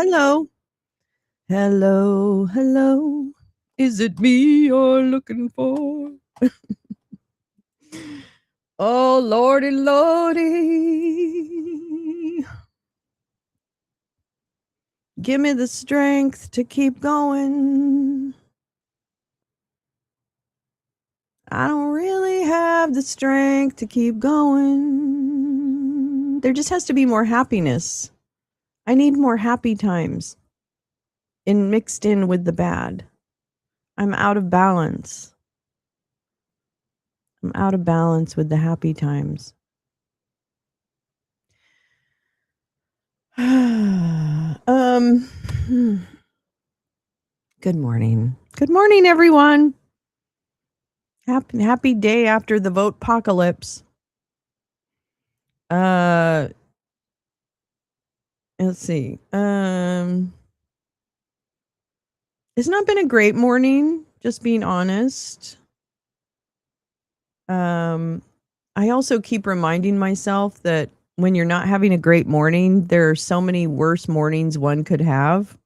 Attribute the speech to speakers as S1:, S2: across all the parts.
S1: Hello. Hello, hello. Is it me you're looking for? Oh, lordy, lordy. Give me the strength to keep going. I don't really have the strength to keep going. There just has to be more happiness. I need more happy times mixed in with the bad. I'm out of balance. I'm out of balance with the happy times. Good morning. Good morning, everyone. Happy day after the vote apocalypse. Let's see. It's not been a great morning, just being honest. I also keep reminding myself that when you're not having a great morning, there are so many worse mornings one could have.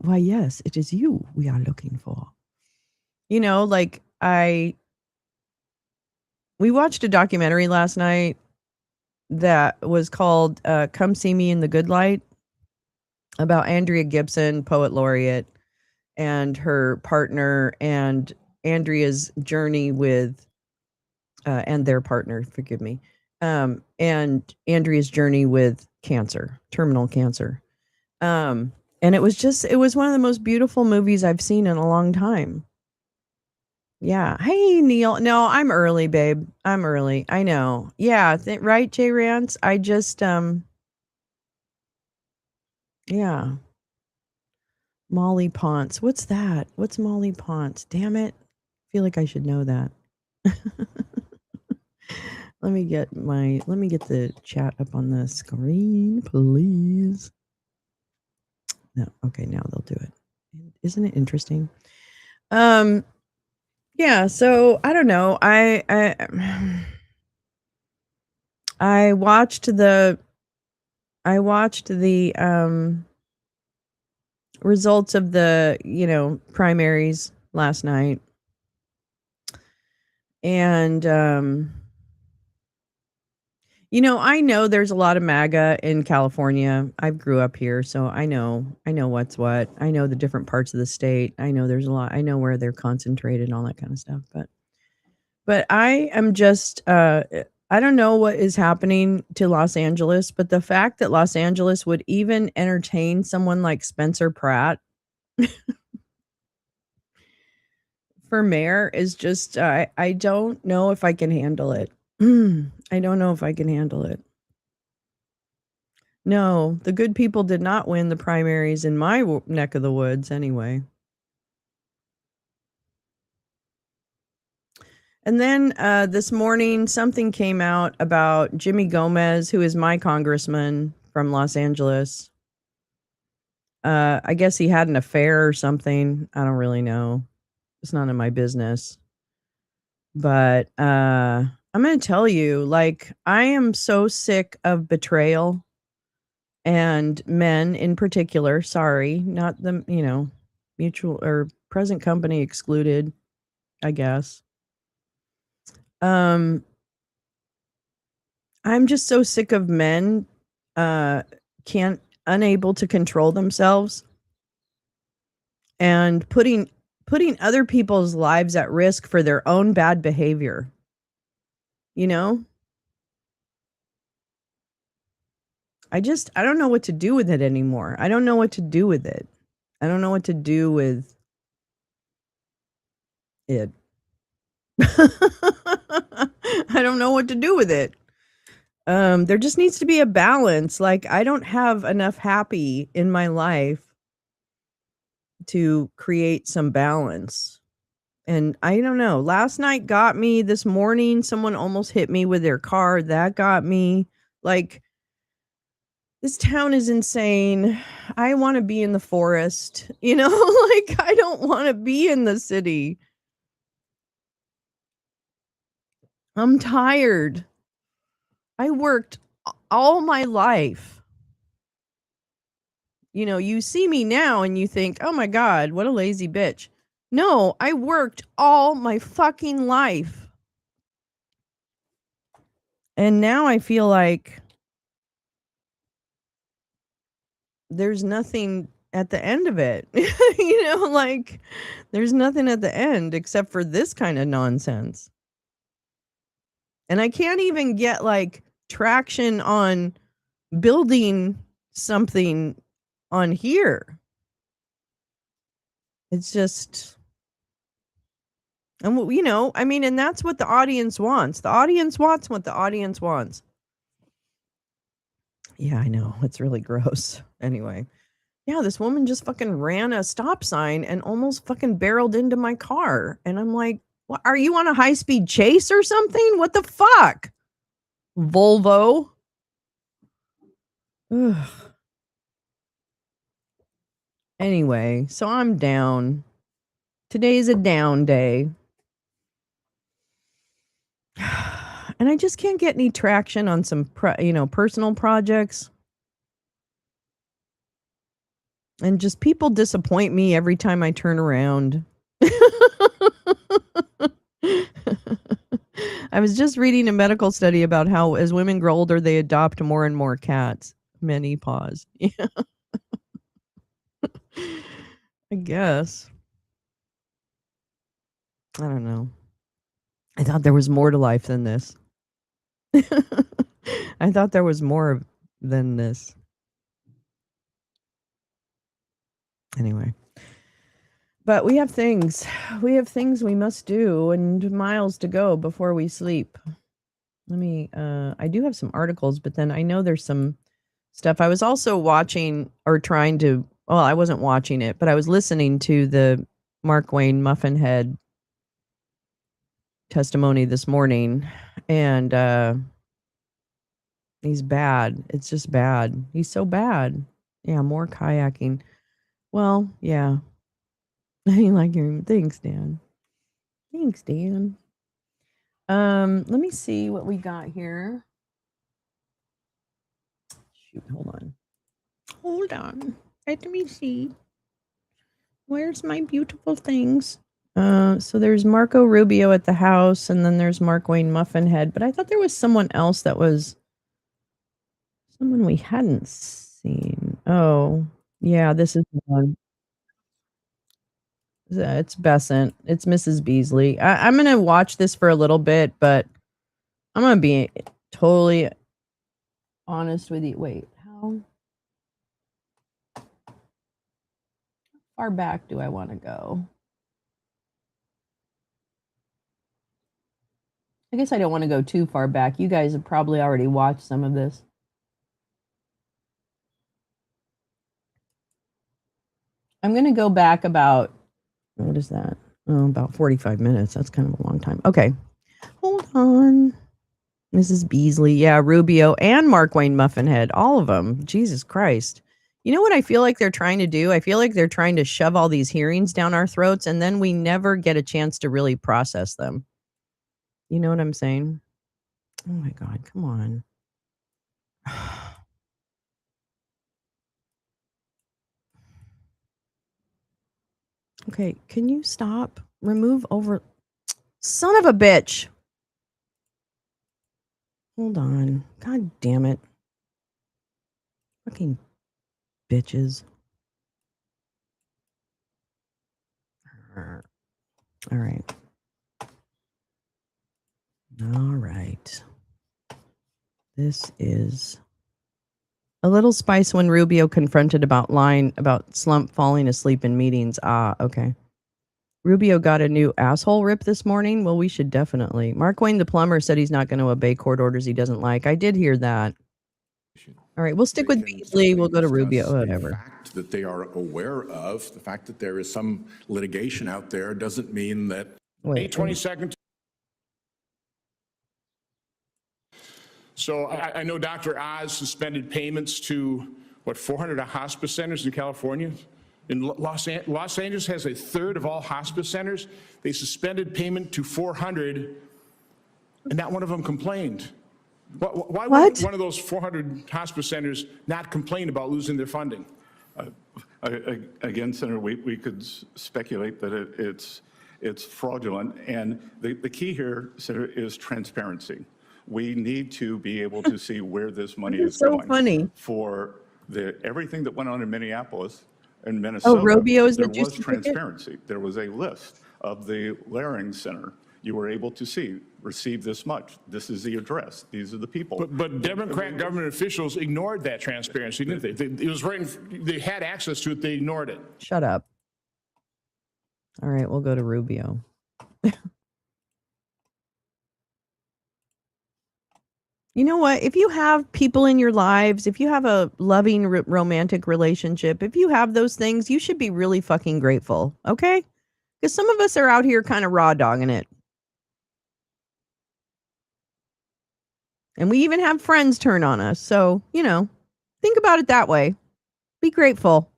S1: Why, yes, it is you we are looking for. Like we watched a documentary last night that was called Come See Me in the Good Light about Andrea Gibson, poet laureate, and her partner, and Andrea's journey with, and their partner, forgive me, and Andrea's journey with cancer, terminal cancer. And it was one of the most beautiful movies I've seen in a long time. Yeah. Hey, Neil. No, I'm early, babe. I'm early. I know. Yeah. Right, Jay Rance? I just, yeah. Molly Ponce. What's that? What's Molly Ponce? Damn it. I feel like I should know that. Let me get the chat up on the screen, please. No. Okay, now they'll do it. Isn't it interesting? Yeah, so I don't know. I watched the results of the, primaries last night. And I know there's a lot of MAGA in California. I grew up here, so I know what's what. I know the different parts of the state. I know there's a lot. I know where they're concentrated and all that kind of stuff. But I am just I don't know what is happening to Los Angeles, but the fact that Los Angeles would even entertain someone like Spencer Pratt for mayor is just I don't know if I can handle it. I don't know if I can handle it. No, the good people did not win the primaries in my neck of the woods anyway. And then this morning, something came out about Jimmy Gomez, who is my congressman from Los Angeles. I guess he had an affair or something. I don't really know. It's none of my business. But I'm going to tell you, like, I am so sick of betrayal and men in particular. Sorry, not the, mutual or present company excluded, I guess. I'm just so sick of men can't unable to control themselves and putting other people's lives at risk for their own bad behavior. You know? I don't know what to do with it anymore. I don't know what to do with it. I don't know what to do with it. I don't know what to do with it. There just needs to be a balance. Like, I don't have enough happy in my life to create some balance. And I don't know. Last night got me. This morning, someone almost hit me with their car. That got me. Like, this town is insane. I want to be in the forest, like, I don't want to be in the city. I'm tired. I worked all my life You know, you see me now and you think, oh my God, what a lazy bitch. No, I worked all my fucking life. And now I feel like there's nothing at the end of it. You know, like there's nothing at the end except for this kind of nonsense. And I can't even get like traction on building something on here. It's just, and you know, I mean, and that's what the audience wants. The audience wants what the audience wants. Yeah, I know. It's really gross. Anyway. Yeah, this woman just fucking ran a stop sign and almost fucking barreled into my car. And I'm like, what, are you on a high-speed chase or something? What the fuck? Volvo. Ugh. Anyway, so I'm down. Today's a down day. And I just can't get any traction on some personal projects. And just people disappoint me every time I turn around. I was just reading a medical study about how as women grow older, they adopt more and more cats. Many paws. Yeah. I guess. I don't know. I thought there was more to life than this. I thought there was more than this. Anyway. But we have things. We have things we must do and miles to go before we sleep. Let me I do have some articles, but then I know there's some stuff. I was also watching or trying to, well, I wasn't watching it, but I was listening to the Mark Wayne Muffin Head testimony this morning, and he's bad. It's just bad. He's so bad. Yeah, more kayaking. Well, yeah. I like your thanks, Dan. Thanks, Dan. Let me see what we got here. Shoot, hold on. Hold on. Let me see. Where's my beautiful things? So there's Marco Rubio at the house, and then there's Mark Wayne Muffin Head. But I thought there was someone else that was someone we hadn't seen. Oh, yeah, this is the one. It's Besant. It's Mrs. Beasley. I'm gonna watch this for a little bit, but I'm gonna be totally honest with you. Wait, how far back do I want to go? I guess I don't want to go too far back. You guys have probably already watched some of this. I'm going to go back about, what is that? Oh, about 45 minutes. That's kind of a long time. Okay. Hold on. Mrs. Beasley. Yeah, Rubio and Mark Wayne Muffinhead. All of them. Jesus Christ. You know what I feel like they're trying to do? I feel like they're trying to shove all these hearings down our throats, and then we never get a chance to really process them. You know what I'm saying? Oh my God, come on. Okay, can you stop? Remove over. Son of a bitch. Hold on. God damn it. Fucking bitches. All right. All right. This is a little spice when Rubio confronted about lying about Slump falling asleep in meetings. Ah, okay. Rubio got a new asshole rip this morning. Well, we should definitely. Mark Wayne, the plumber, said he's not going to obey court orders he doesn't like. I did hear that. All right, we'll stick with Beasley. We'll go to Rubio, whatever.
S2: The fact that they are aware of, the fact that there is some litigation out there doesn't mean that.
S3: May 22nd. So I know Dr. Oz suspended payments to, 400 hospice centers in California? In Los Angeles has a third of all hospice centers. They suspended payment to 400, and not one of them complained. Why would one of those 400 hospice centers not complain about losing their funding?
S4: Again, Senator, we could speculate that it's fraudulent. And the key here, Senator, is transparency. We need to be able to see where this money
S1: This
S4: is
S1: is so
S4: going.
S1: funny.
S4: For everything that went on in Minneapolis and
S1: Oh,
S4: Minnesota,
S1: Robio's
S4: there
S1: the
S4: was
S1: juicy ticket?
S4: transparency. There was a list of the Laring Center. You were able to see, receive this much. This is the address. These are the people.
S3: But Democrat government officials ignored that transparency, didn't they? It was right. They had access to it. They ignored it.
S1: Shut up. All right, we'll go to Rubio. You know what? If you have people in your lives, if you have a loving romantic relationship, if you have those things, you should be really fucking grateful, okay? Because some of us are out here kind of raw dogging it. And we even have friends turn on us. So, you know, think about it that way. Be grateful.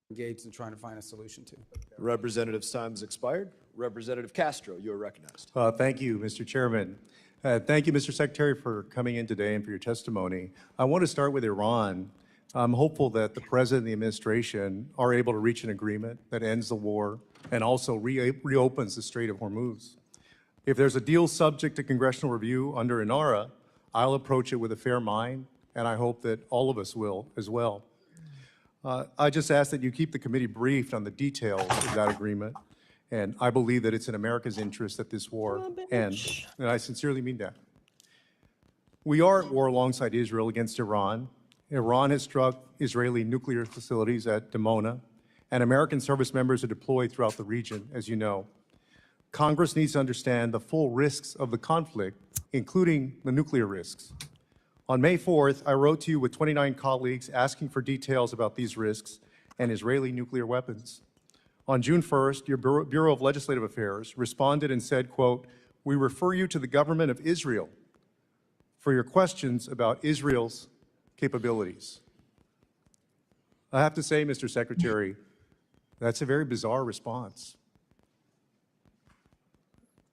S5: Engaged in trying to find a solution to.
S6: Representative's time has expired. Representative Castro, you are recognized.
S7: Thank you, Mr. Chairman. Thank you, Mr. Secretary, for coming in today and for your testimony. I want to start with Iran. I'm hopeful that the President and the administration are able to reach an agreement that ends the war and also reopens the Strait of Hormuz. If there's a deal subject to congressional review under INARA, I'll approach it with a fair mind, and I hope that all of us will as well. I just ask that you keep the committee briefed on the details of that agreement, and I believe that it's in America's interest that this war ends, and I sincerely mean that. We are at war alongside Israel against Iran. Iran has struck Israeli nuclear facilities at Dimona, and American service members are deployed throughout the region, as you know. Congress needs to understand the full risks of the conflict, including the nuclear risks. On May 4th, I wrote to you with 29 colleagues asking for details about these risks and Israeli nuclear weapons. On June 1st, your Bureau of Legislative Affairs responded and said, quote, "We refer you to the government of Israel for your questions about Israel's capabilities." I have to say, Mr. Secretary, that's a very bizarre response.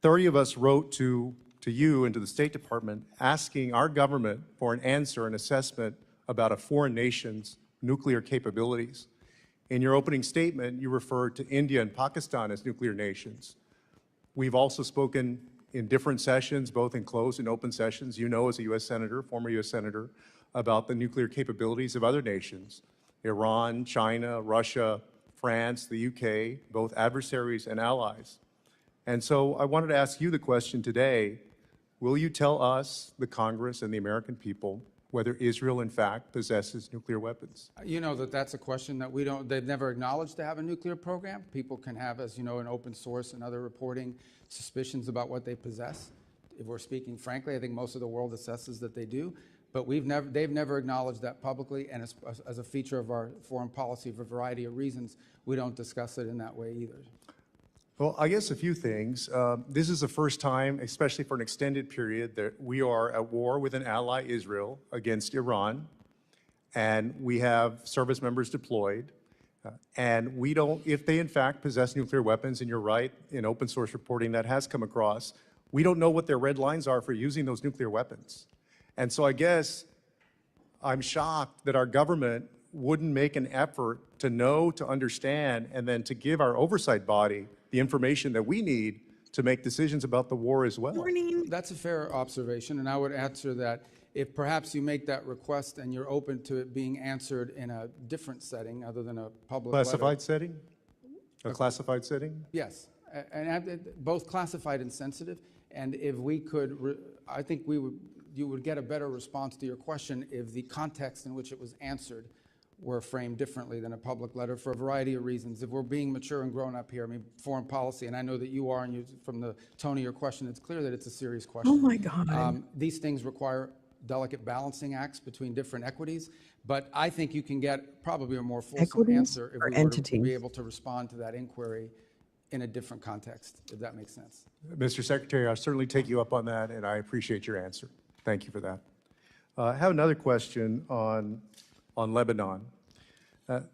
S7: 30 of us wrote to you and to the State Department asking our government for an answer, an assessment about a foreign nation's nuclear capabilities. In your opening statement, you referred to India and Pakistan as nuclear nations. We've also spoken in different sessions, both in closed and open sessions, you know, as a U.S. Senator, former U.S. Senator, about the nuclear capabilities of other nations, Iran, China, Russia, France, the UK, both adversaries and allies. And so I wanted to ask you the question today, will you tell us, the Congress and the American people, whether Israel in fact possesses nuclear weapons?
S5: You know that that's a question that they've never acknowledged to have a nuclear program. People can have, as you know, in open source and other reporting, suspicions about what they possess. If we're speaking frankly, I think most of the world assesses that they do, but they've never acknowledged that publicly, and as a feature of our foreign policy for a variety of reasons, we don't discuss it in that way either.
S7: Well, I guess a few things. This is the first time, especially for an extended period, that we are at war with an ally, Israel, against Iran, and we have service members deployed. And we don't, if they in fact possess nuclear weapons, and you're right, in open source reporting that has come across, we don't know what their red lines are for using those nuclear weapons. And so I guess I'm shocked that our government wouldn't make an effort to know, to understand, and then to give our oversight body the information that we need to make decisions about the war as well.
S5: That's a fair observation, and I would answer that if perhaps you make that request and you're open to it being answered in a different setting other than a public
S7: Classified
S5: letter.
S7: setting? A classified setting?
S5: Yes, and both classified and sensitive. And if we could, I think you would get a better response to your question if the context in which it was answered were framed differently than a public letter for a variety of reasons. If we're being mature and grown up here, I mean, foreign policy, and I know that you are, and from the tone of your question, it's clear that it's a serious question.
S1: Oh my God.
S5: These things require delicate balancing acts between different equities, but I think you can get probably a more fulsome answer if we were to be able to respond to that inquiry in a different context, if that makes sense.
S7: Mr. Secretary, I'll certainly take you up on that, and I appreciate your answer. Thank you for that. I have another question on Lebanon.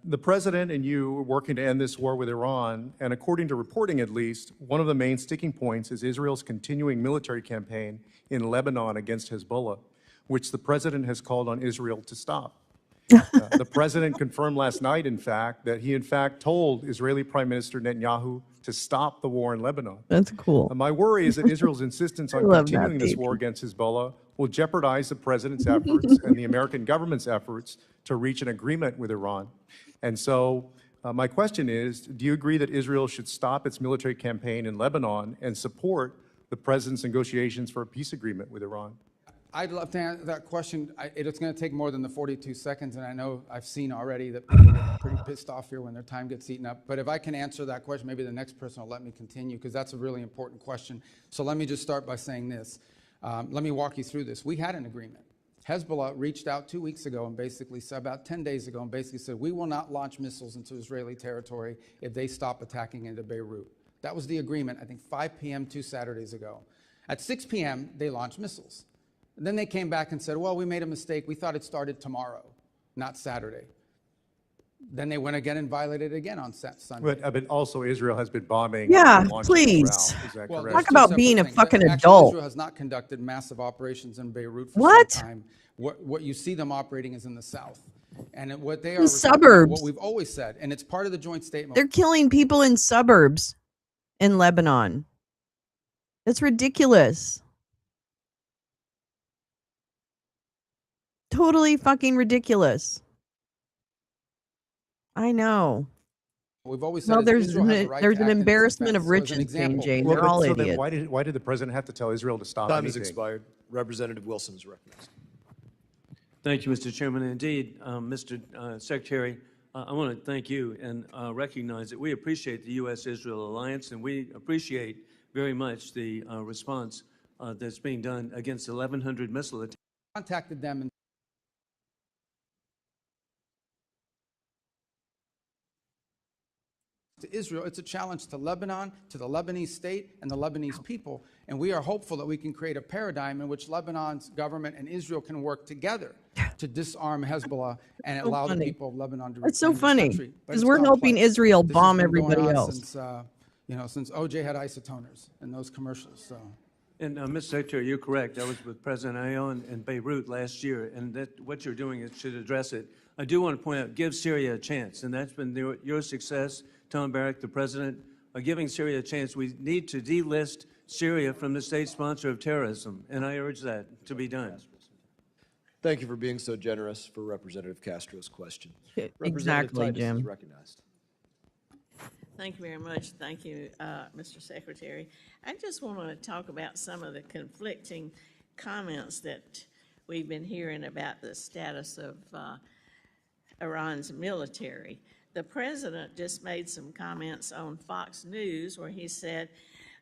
S7: The president and you are working to end this war with Iran, and according to reporting at least, one of the main sticking points is Israel's continuing military campaign in Lebanon against Hezbollah, which the president has called on Israel to stop. The president confirmed last night, in fact, that he in fact told Israeli Prime Minister Netanyahu to stop the war in Lebanon.
S1: That's cool.
S7: My worry is that Israel's insistence on
S1: love that,
S7: continuing this war
S1: baby.
S7: against Hezbollah will jeopardize the president's efforts and the American government's efforts to reach an agreement with Iran. And so my question is, do you agree that Israel should stop its military campaign in Lebanon and support the president's negotiations for a peace agreement with Iran?
S5: I'd love to answer that question. It's going to take more than the 42 seconds, and I know I've seen already that people get pretty pissed off here when their time gets eaten up. But if I can answer that question, maybe the next person will let me continue, because that's a really important question. So let me just start by saying this. Let me walk you through this. We had an agreement. Hezbollah reached out 2 weeks ago and basically said, about 10 days ago, and basically said, we will not launch missiles into Israeli territory if they stop attacking into Beirut. That was the agreement, I think 5 p.m. 2 Saturdays ago. At 6 p.m., they launched missiles. And then they came back and said, well, we made a mistake. We thought it started tomorrow, not Saturday. Then they went again and violated it again on Sunday.
S7: But also Israel has been bombing.
S1: Yeah,
S7: and launching
S1: please.
S7: throughout. Is that
S5: Well,
S7: correct?
S1: Talk
S5: there's two
S1: about
S5: separate
S1: being a
S5: things.
S1: fucking
S5: Actually,
S1: adult.
S5: Israel has not conducted massive operations in Beirut for
S1: What?
S5: some time. What you see them operating is in the south. And what they
S1: In
S5: are
S1: suburbs.
S5: what we've always said, and it's part of the joint statement.
S1: They're killing people in suburbs in Lebanon. That's ridiculous. Totally fucking ridiculous. I know.
S5: We've always said
S1: Well,
S5: is
S1: there's
S5: Israel has the right
S1: there's
S5: to
S1: an
S5: act in its
S1: embarrassment
S5: defense.
S1: of
S5: So as an
S1: riches,
S5: example,
S1: Jane.
S7: Well,
S1: They're
S7: but
S1: all
S7: so then
S1: idiots.
S7: why did the president have to tell Israel to stop
S6: Time has
S7: anything?
S6: expired. Representative Wilson is recognized.
S8: Thank you, Mr. Chairman. Indeed, Mr. Secretary, I want to thank you and recognize that we appreciate the U.S.-Israel alliance, and we appreciate very much the response that's being done against 1,100 missile attacks.
S5: Contacted them and to Israel. It's a challenge to Lebanon, to the Lebanese state, and the Lebanese people. And we are hopeful that we can create a paradigm in which Lebanon's government and Israel can work together to disarm Hezbollah and allow the
S1: funny.
S5: people of Lebanon to
S1: That's so
S5: reclaim this
S1: funny,
S5: country. But
S1: 'cause
S5: it's
S1: we're helping
S5: complex.
S1: Israel
S5: This has
S1: bomb
S5: been going
S1: everybody
S5: on
S1: else.
S5: since OJ had isotoners in those commercials. So.
S8: And Mr. Secretary, you're correct. I was with President Aoun in Beirut last year, and that what you're doing is should address it. I do want to point out, give Syria a chance, and that's been your success, Tom Barrack, the president, giving Syria a chance. We need to delist Syria from the state sponsor of terrorism, and I urge that to be done.
S6: Thank you for being so generous for Representative Castro's question.
S1: Exactly,
S6: Representative Titus
S1: Jim.
S6: is recognized.
S9: Thank you very much. Thank you, Mr. Secretary. I just want to talk about some of the conflicting comments that we've been hearing about the status of Iran's military. The president just made some comments on Fox News where he said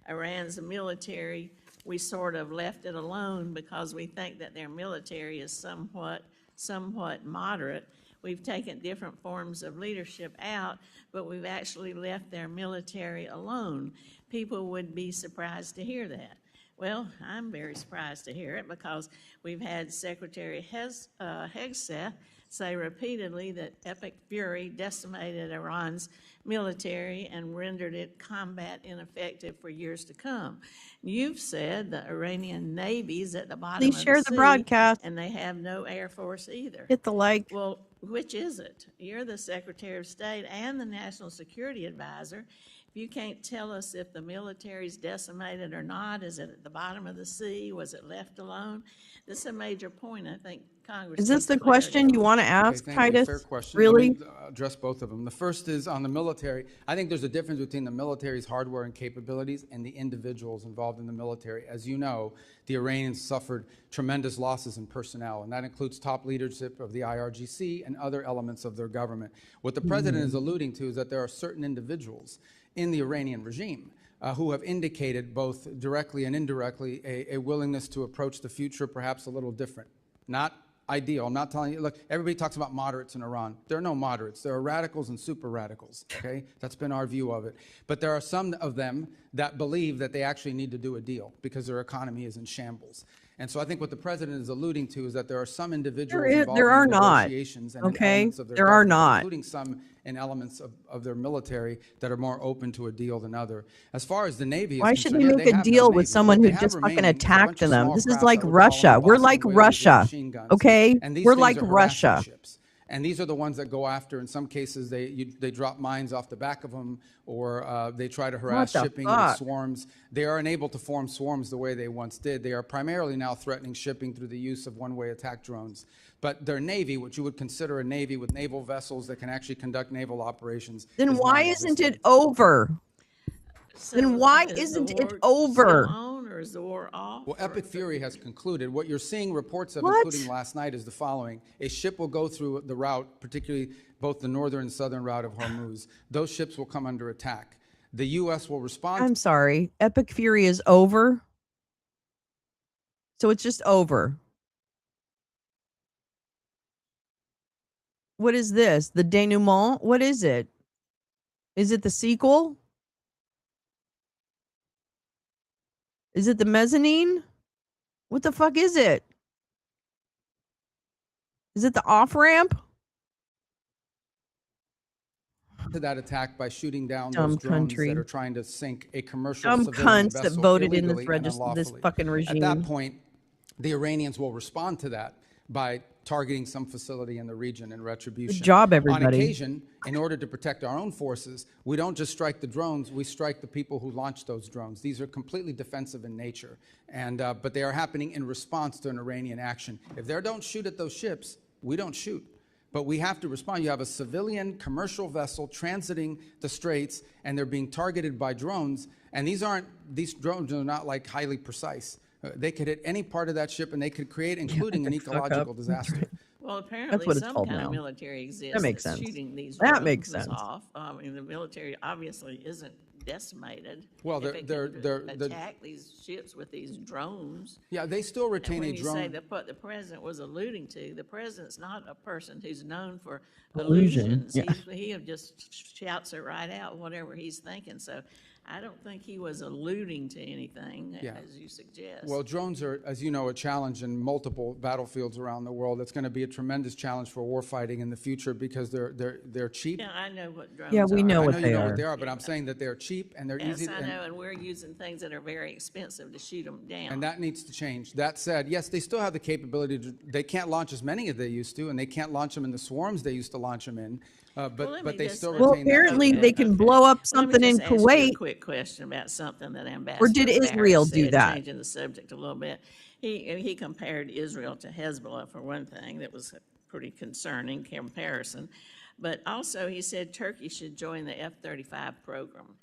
S9: Iran's military, we sort of left it alone because we think that their military is somewhat moderate. We've taken different forms of leadership out, but we've actually left their military alone. People would be surprised to hear that. Well, I'm very surprised to hear it because we've had Secretary Hegseth say repeatedly that Epic Fury decimated Iran's military and rendered it combat ineffective for years to come. You've said the Iranian Navy's at the bottom
S1: Please
S9: of
S1: share
S9: the
S1: the
S9: sea,
S1: broadcast.
S9: and they have no Air Force either.
S1: Hit the like.
S9: Well, which is it? You're the Secretary of State and the National Security Advisor. If you can't tell us if the military's decimated or not, is it at the bottom of the sea? Was it left alone? This is a major point, I think Congress.
S1: Is this
S9: needs
S1: the
S9: clarity
S1: question
S9: on.
S1: you want to
S5: Okay,
S1: ask,
S5: thank you.
S1: Titus?
S5: Fair question.
S1: Really?
S5: Let me address both of them. The first is on the military. I think there's a difference between the military's hardware and capabilities and the individuals involved in the military. As you know, the Iranians suffered tremendous losses in personnel, and that includes top leadership of the IRGC and other elements of their government. What the president is alluding to is that there are certain individuals in the Iranian regime who have indicated both directly and indirectly a willingness to approach the future perhaps a little different. Not ideal. I'm not telling you, look, everybody talks about moderates in Iran. There are no moderates. There are radicals and super radicals, okay? That's been our view of it. But there are some of them that believe that they actually need to do a deal because their economy is in shambles. And so I think what the president is alluding to is that there are some individuals involved
S1: there are
S5: in
S1: not.
S5: negotiations and in
S1: Okay?
S5: elements of their
S1: There are
S5: government,
S1: not.
S5: including some in elements of their military that are more open to a deal than other. As far as the Navy is
S1: Why should
S5: concerned,
S1: they
S5: yeah,
S1: make a
S5: have no
S1: deal with
S5: Navy.
S1: someone
S5: What
S1: who
S5: they have
S1: just fucking
S5: remaining is a
S1: attacked
S5: bunch of
S1: them?
S5: small
S1: This is
S5: craft
S1: like
S5: that we're calling
S1: Russia. We're like
S5: Boston Whalers with
S1: Russia.
S5: machine guns.
S1: Okay?
S5: And these
S1: We're
S5: things
S1: like
S5: are harassing
S1: Russia.
S5: ships. And these are the ones that go after, in some cases, they drop mines off the back of them, or they try to harass
S1: the
S5: shipping in
S1: fuck?
S5: swarms. They are unable to form swarms the way they once did. They are primarily now threatening shipping through the use of one-way attack drones. But their Navy, which you would consider a Navy with naval vessels that can actually conduct naval operations,
S1: Then
S5: is
S1: why isn't
S5: non-existent.
S1: it over?
S9: So
S1: Then why
S9: is the
S1: isn't it
S9: war
S1: over?
S9: Still on, or is the war off?
S5: Well, Epic Fury has concluded. What you're seeing reports of,
S1: What?
S5: including last night, is the following. A ship will go through the route, particularly both the northern and southern route of Hormuz. Those ships will come under attack. The U.S. will respond.
S1: I'm sorry. Epic Fury is over. So it's just over. What is this? The denouement? What is it? Is it the sequel? Is it the mezzanine? What the fuck is it? Is it the off ramp?
S5: to that attack by shooting down
S1: Dumb
S5: those drones
S1: country.
S5: that are trying to sink a commercial
S1: Dumb
S5: civilian
S1: cunts that
S5: vessel
S1: voted in this
S5: illegally and
S1: this
S5: unlawfully.
S1: fucking
S5: At
S1: regime.
S5: that point, the Iranians will respond to that by targeting some facility in the region in retribution.
S1: Good job,
S5: On
S1: everybody.
S5: occasion, in order to protect our own forces, we don't just strike the drones, we strike the people who launch those drones. These are completely defensive in nature, and but they are happening in response to an Iranian action. If they don't shoot at those ships, we don't shoot. But we have to respond. You have a civilian commercial vessel transiting the straits, and they're being targeted by drones. And these drones are not like highly precise. They could hit any part of that ship, and they could create, including an ecological disaster.
S9: Well, apparently
S1: what it's
S9: some
S1: called
S9: kind
S1: now.
S9: of military exists
S1: That makes
S9: that's
S1: sense.
S9: shooting these
S1: That
S9: drones
S1: makes sense.
S9: off. I mean, the military obviously isn't decimated.
S5: Well,
S9: if it
S5: they're-
S9: can
S5: they're-
S9: attack these ships with these drones.
S5: Yeah, they still
S9: And
S5: retain
S9: when
S5: a
S9: you
S5: drone.
S9: say that what the president was alluding to, the president's not a person who's known for
S1: Illusion,
S9: illusions.
S1: yeah.
S9: He just shouts it right out, whatever he's thinking. So I don't think he was alluding to anything,
S5: Yeah.
S9: as you suggest.
S5: Well, drones are, as you know, a challenge in multiple battlefields around the world. It's going to be a tremendous challenge for warfighting in the future because they're cheap.
S9: yeah, I know what drones
S1: Yeah, we
S9: are.
S1: know
S5: I
S1: what
S5: know
S1: they
S5: you know
S1: are.
S5: what they are, but I'm saying that they're cheap and they're
S9: Yes,
S5: easy.
S9: I know, and we're using things that are very expensive to shoot them down.
S5: And that needs to change. That said, yes, they still have the capability to, they can't launch as many as they used to, and they can't launch them in the swarms they used to launch them in,
S9: Well, let
S5: but
S9: me
S5: they
S9: just-
S5: still
S1: Well,
S5: retain that.
S1: apparently
S9: Okay,
S1: they can
S9: okay.
S1: blow up
S9: Let me
S1: something in
S9: just ask you
S1: Kuwait.
S9: a quick question about something that Ambassador
S1: did
S9: Barrett
S1: Israel do
S9: said,
S1: that?
S9: changing the subject a little bit. He compared Israel to Hezbollah for one thing. That was a pretty concerning comparison. But also he said Turkey should join the F-35 program.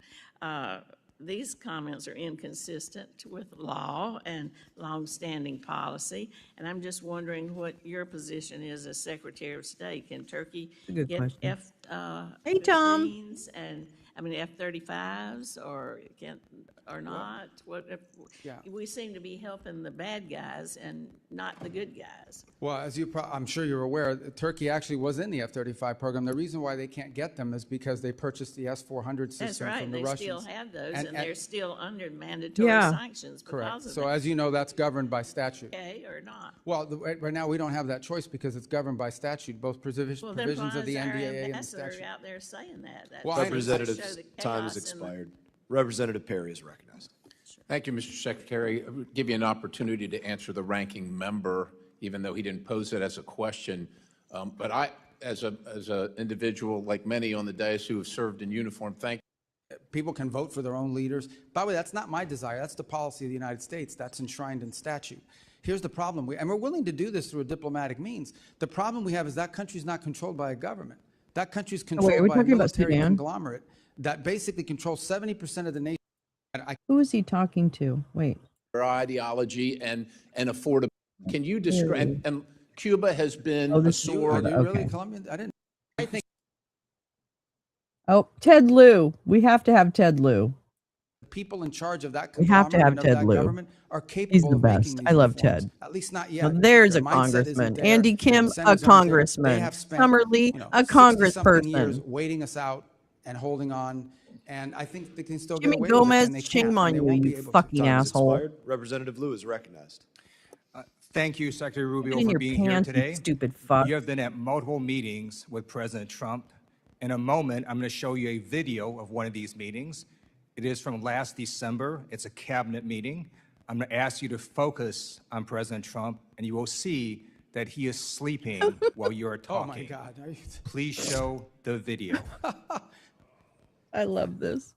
S9: These comments are inconsistent with law and longstanding policy, and I'm just wondering what your position is as Secretary of State. Can Turkey
S1: a good
S9: get
S1: question.
S9: Hey,
S1: Tom.
S9: and, I mean, F-35s or not? What if,
S5: Yeah.
S9: we seem to be helping the bad guys and not the good guys.
S5: Well, as I'm sure you're aware, Turkey actually was in the F-35 program. The reason why they can't get them is because they purchased the S-400 system
S9: That's right,
S5: from
S9: and
S5: the
S9: they
S5: Russians.
S9: still have those,
S5: And-
S9: and they're still under mandatory
S1: Yeah.
S9: sanctions
S5: Correct.
S9: because of
S5: So
S9: that.
S5: as you know, that's governed by statute.
S9: Okay, or not?
S5: Well, right now, we don't have that choice because it's governed by statute, both provisions
S9: Well, then
S5: of
S9: why
S5: the
S9: is our
S5: NDAA and the
S9: ambassador
S5: statute.
S9: out there saying that? That
S5: Well, I
S9: seems to show
S6: Representative's
S9: the
S6: time has
S9: chaos in the-
S6: expired. Representative Perry is recognized.
S10: Thank you, Mr. Secretary. I would give you an opportunity to answer the ranking member, even though he didn't pose it as a question. But I, as a individual, like many on the dais who have served in uniform, thank
S5: People can vote for their own leaders. By the way, that's not my desire. That's the policy of the United States. That's enshrined in statute. Here's the problem, and we're willing to do this through a diplomatic means. The problem we have is that country's not controlled by a government. That country's
S1: are
S5: controlled
S1: we
S5: by a
S1: talking about
S5: military
S1: Sudan?
S5: conglomerate that basically controls 70% of the nation.
S1: Who is he talking to? Wait.
S10: their ideology and affordability. Can you describe, and Cuba has been
S1: Oh,
S10: a
S1: this is-
S5: Are
S10: sore.
S5: you really
S1: Okay.
S5: Colombian? I didn't.
S1: Oh, Ted Lieu. We have to have Ted Lieu.
S5: People in charge of that
S1: We have to have
S5: conglomerate of
S1: Ted
S5: that
S1: Lieu.
S5: government are
S1: He's
S5: capable
S1: the
S5: of making
S1: best.
S5: these
S1: I love
S5: reforms.
S1: Ted.
S5: At least not yet.
S1: Now, there's
S5: Their
S1: a
S5: mindset isn't
S1: congressman.
S5: there.
S1: Andy Kim,
S5: Incentives
S1: a
S5: aren't there.
S1: congressman.
S5: They have spent,
S1: Summerlee, a
S5: 60-something
S1: congressperson.
S5: years waiting us out and holding on. And I think they can still get
S1: Jimmy
S5: away
S1: Gomez,
S5: with it, and they
S1: shame
S5: can't,
S1: on
S5: and they
S1: you,
S5: won't be
S1: you
S5: able to.
S1: fucking
S6: Time has
S1: asshole.
S6: expired. Representative Liu is recognized.
S11: Thank you, Secretary Rubio,
S1: Get in
S11: for
S1: your
S11: being here
S1: pants, you
S11: today.
S1: stupid fuck.
S11: You have been at multiple meetings with President Trump. In a moment, I'm going to show you a video of one of these meetings. It is from last December. It's a cabinet meeting. I'm going to ask you to focus on President Trump, and you will see that he is sleeping while you are
S5: Oh, my
S11: talking.
S5: God.
S11: Please show the video.
S1: I love this.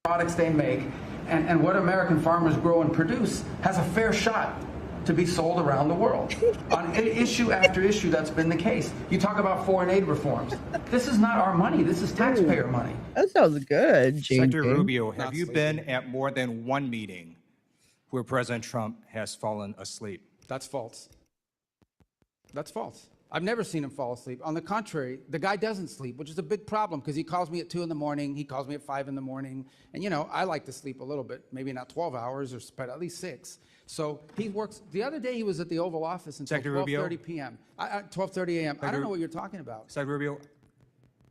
S5: Products they make and what American farmers grow and produce has a fair shot to be sold around the world. On issue after issue, that's been the case. You talk about foreign aid reforms. This is not our money. This is taxpayer money.
S1: That sounds good, James.
S11: Secretary Rubio, have you been at more than one meeting where President Trump has fallen asleep?
S5: That's false. That's false. I've never seen him fall asleep. On the contrary, the guy doesn't sleep, which is a big problem because he calls me at 2 in the morning. He calls me at 5 in the morning. And, you know, I like to sleep a little bit, maybe not 12 hours, but at least 6. So he works. The other day he was at the Oval Office until 12:30 p.m. 12:30 a.m. I don't know what you're talking about.
S11: Secretary Rubio,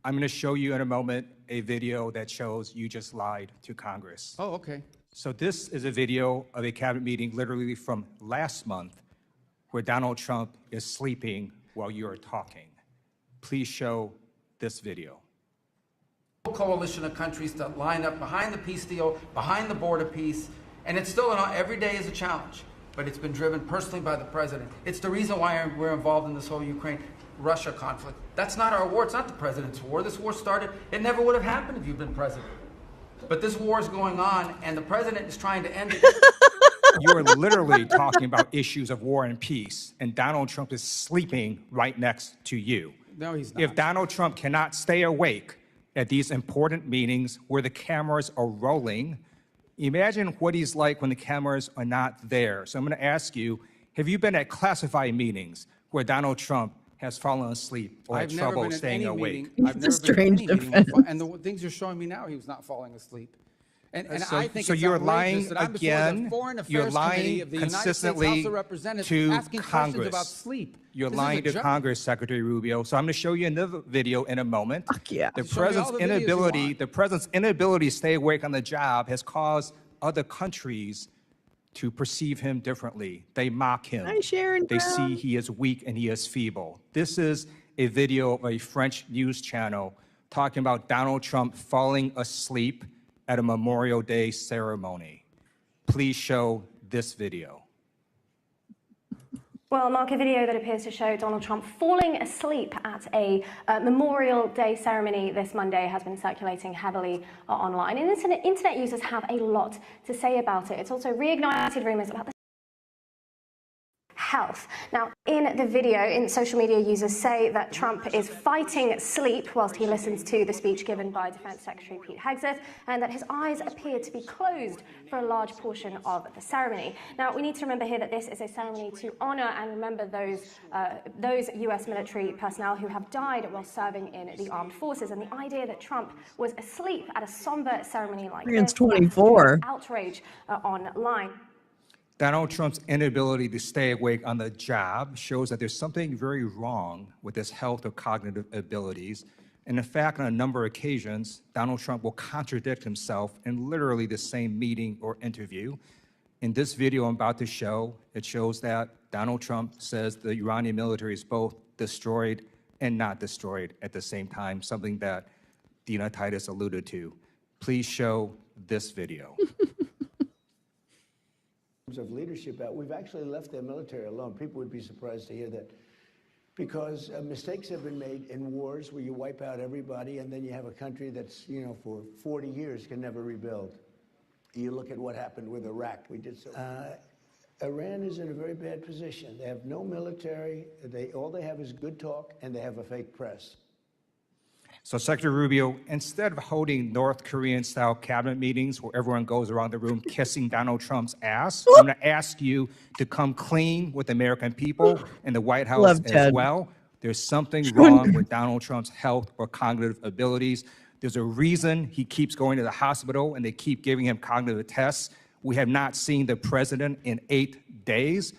S11: I'm going to show you in a moment a video that shows you just lied to Congress.
S5: Oh, okay.
S11: So this is a video of a cabinet meeting literally from last month where Donald Trump is sleeping while you are talking. Please show this video.
S5: Coalition of countries that line up behind the peace deal, behind the border peace, and it's still every day is a challenge, but it's been driven personally by the president. It's the reason why we're involved in this whole Ukraine-Russia conflict. That's not our war. It's not the president's war. This war started. It never would have happened if you'd been president. But this war is going on, and the president is trying to end it.
S11: You are literally talking about issues of war and peace, and Donald Trump is sleeping right next to you.
S5: No, he's not.
S11: If Donald Trump cannot stay awake at these important meetings where the cameras are rolling, imagine what he's like when the cameras are not there. So I'm going to ask you, have you been at classified meetings where Donald Trump has fallen asleep or had
S5: I've never
S11: trouble
S5: been at
S11: staying
S5: any
S11: awake?
S5: meeting. I've
S1: It's a
S5: never been
S1: strange
S5: at any meeting
S1: defense.
S5: and the things you're showing me now, he was not falling asleep. And
S11: So-
S5: I think
S11: so
S5: it's
S11: you're
S5: outrageous
S11: lying
S5: that I'm before
S11: again.
S5: the Foreign
S11: You're
S5: Affairs
S11: lying
S5: Committee of the United States
S11: consistently
S5: House of Representatives
S11: to
S5: asking questions
S11: Congress.
S5: about sleep.
S11: You're
S5: This is a
S11: lying to
S5: joke.
S11: Congress, Secretary Rubio. So I'm going to show you another video in a moment.
S1: Fuck yeah.
S11: The
S5: Show me all
S11: president's
S5: the videos you
S11: inability,
S5: want.
S11: the president's inability to stay awake on the job has caused other countries to perceive him differently. They mock him.
S1: Hi, Sharon
S11: They
S1: Brown.
S11: see he is weak and he is feeble. This is a video of a French news channel talking about Donald Trump falling asleep at a Memorial Day ceremony. Please show this video.
S12: Well, Mark, a video that appears to show Donald Trump falling asleep at a Memorial Day ceremony this Monday has been circulating heavily online. And internet users have a lot to say about it. It's also reignited rumors about the health. Now, in the video, social media users say that Trump is fighting sleep whilst he listens to the speech given by Defense Secretary Pete Hegseth, and that his eyes appear to be closed for a large portion of the ceremony. Now, we need to remember here that this is a ceremony to honor and remember those U.S. military personnel who have died while serving in the armed forces. And the idea that Trump was asleep at a somber ceremony like this,
S1: It's 24.
S12: outrage online.
S11: Donald Trump's inability to stay awake on the job shows that there's something very wrong with his health or cognitive abilities. And in fact, on a number of occasions, Donald Trump will contradict himself in literally the same meeting or interview. In this video I'm about to show, it shows that Donald Trump says the Iranian military is both destroyed and not destroyed at the same time, something that Dina Titus alluded to. Please show this video.
S13: Of leadership out, we've actually left their military alone. People would be surprised to hear that, because mistakes have been made in wars where you wipe out everybody and then you have a country that's, for 40 years can never rebuild. You look at what happened with Iraq. We did so. Iran is in a very bad position. They have no military. All they have is good talk, and they have a fake press.
S11: So, Secretary Rubio, instead of holding North Korean-style cabinet meetings where everyone goes around the room kissing Donald Trump's ass, I'm going to ask you to come clean with the American people and the White House
S1: Love
S11: as
S1: Ted.
S11: well. There's something wrong with Donald Trump's health or cognitive abilities. There's a reason he keeps going to the hospital and they keep giving him cognitive tests. We have not seen the president in 8 days.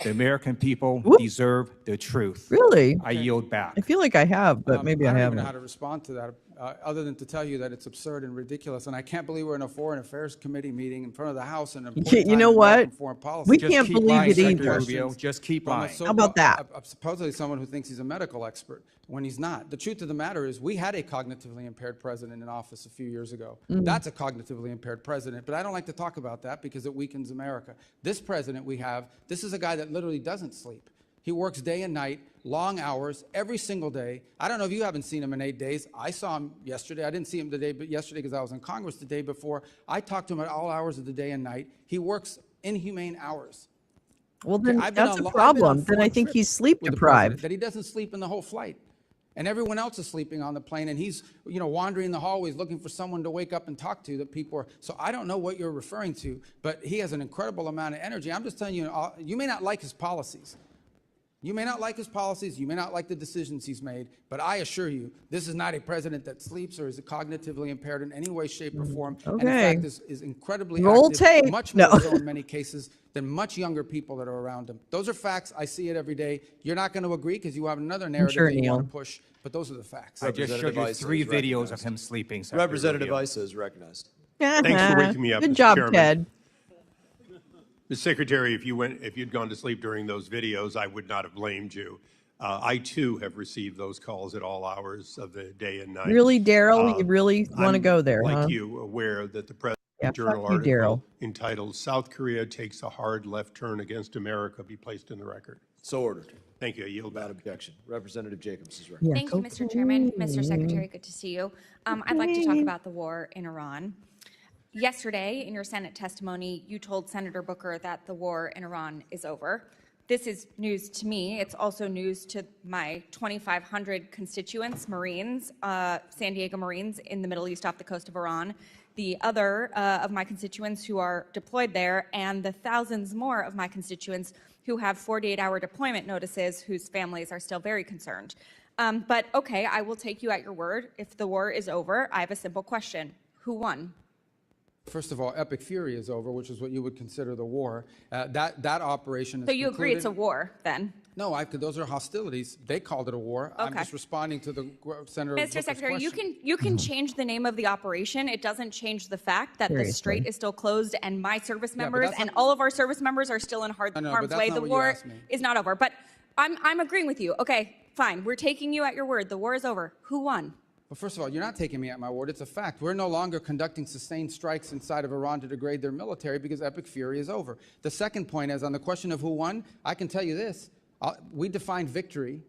S11: The American people deserve the truth.
S1: Really?
S11: I yield back.
S1: I feel like I have, but maybe I
S5: don't even
S1: haven't.
S5: know how to respond to that. other than to tell you that it's absurd and ridiculous. And I can't believe we're in a Foreign Affairs Committee meeting in front of the House and
S1: You know what?
S5: foreign policy.
S1: We
S11: Just
S1: can't
S11: keep
S1: believe
S11: lying,
S1: it
S11: Secretary
S1: either.
S11: Rubio. Just keep
S5: From a
S11: lying.
S1: How about that?
S5: Supposedly someone who thinks he's a medical expert when he's not. The truth of the matter is we had a cognitively impaired president in office a few years ago. That's a cognitively impaired president, but I don't like to talk about that because it weakens America. This president we have, this is a guy that literally doesn't sleep. He works day and night, long hours, every single day. I don't know if you haven't seen him in 8 days. I saw him yesterday. I didn't see him today, but yesterday because I was in Congress the day before. I talked to him at all hours of the day and night. He works inhumane hours.
S1: Well, then
S5: I've been
S1: that's
S5: on
S1: a
S5: lo- I've been
S1: problem.
S5: on
S1: Then I
S5: 4
S1: think he's
S5: trips
S1: sleep
S5: with the
S1: deprived.
S5: president, that he doesn't sleep in the whole flight. And everyone else is sleeping on the plane, and he's, wandering the hallways looking for someone to wake up and talk to that people are. So I don't know what you're referring to, but he has an incredible amount of energy. I'm just telling you, you may not like his policies. You may not like his policies, you may not like the decisions he's made, but I assure you, this is not a president that sleeps or is cognitively impaired in any way, shape, or form. And in
S1: Okay.
S5: fact, is incredibly
S1: Roll
S5: active,
S1: tape.
S5: much
S1: No.
S5: more so in many cases than much younger people that are around him. Those are facts. I see it every day. You're not going to agree because you have another narrative
S1: sure,
S5: that you
S1: Neil.
S5: want to push, but those are the facts.
S11: I just showed you
S6: Representative Issa
S11: 3
S6: is
S11: videos of
S6: recognized.
S11: him sleeping. Secretary
S6: Representative
S11: Rubio.
S6: Issa is recognized.
S14: Thanks for waking me up,
S1: Good
S14: Mr.
S1: job,
S14: Chairman.
S1: Ted.
S14: Mr. Secretary, if you'd gone to sleep during those videos, I would not have blamed you. I too have received those calls at all hours of the day and night.
S1: Really, Daryl? You really want to
S14: I'm,
S1: go there,
S14: like
S1: huh?
S14: you, aware that the President
S1: Yeah,
S14: Journal
S1: fuck you, Daryl.
S14: article entitled "South Korea Takes a Hard Left Turn Against America" be placed in the record.
S6: So ordered.
S14: Thank you. I yield back.
S6: Without objection. Representative Jacobs is
S1: Yeah,
S6: recognized.
S15: Thank you, Mr. Chairman. Mr. Secretary, good to see you. I'd like to talk about the war in Iran. Yesterday, in your Senate testimony, you told Senator Booker that the war in Iran is over. This is news to me. It's also news to my 2,500 constituents, Marines, San Diego Marines in the Middle East off the coast of Iran, the other of my constituents who are deployed there, and the thousands more of my constituents who have 48-hour deployment notices whose families are still very concerned. But okay, I will take you at your word. If the war is over, I have a simple question. Who won?
S5: First of all, Epic Fury is over, which is what you would consider the war. That operation is
S15: So you agree it's a
S5: concluded.
S15: war, then?
S5: No, those are hostilities. They called it a war. I'm
S15: Okay.
S5: just responding to the Senator
S15: Mr.
S5: Booker's
S15: Secretary,
S5: question.
S15: you can change the name of the operation. It doesn't change the fact that the
S1: Seriously.
S15: strait is still closed and my service
S5: but
S15: members
S5: that's
S15: and
S5: not-
S15: all of our service members are still in
S5: I know, but
S15: harm's
S5: that's
S15: way.
S5: not
S15: The
S5: what you
S15: war
S5: asked me.
S15: is not over. But I'm agreeing with you. Okay, fine. We're taking you at your word. The war is over. Who won?
S5: Well, first of all, you're not taking me at my word. It's a fact. We're no longer conducting sustained strikes inside of Iran to degrade their military because Epic Fury is over. The second point is on the question of who won, I can tell you this. We defined victory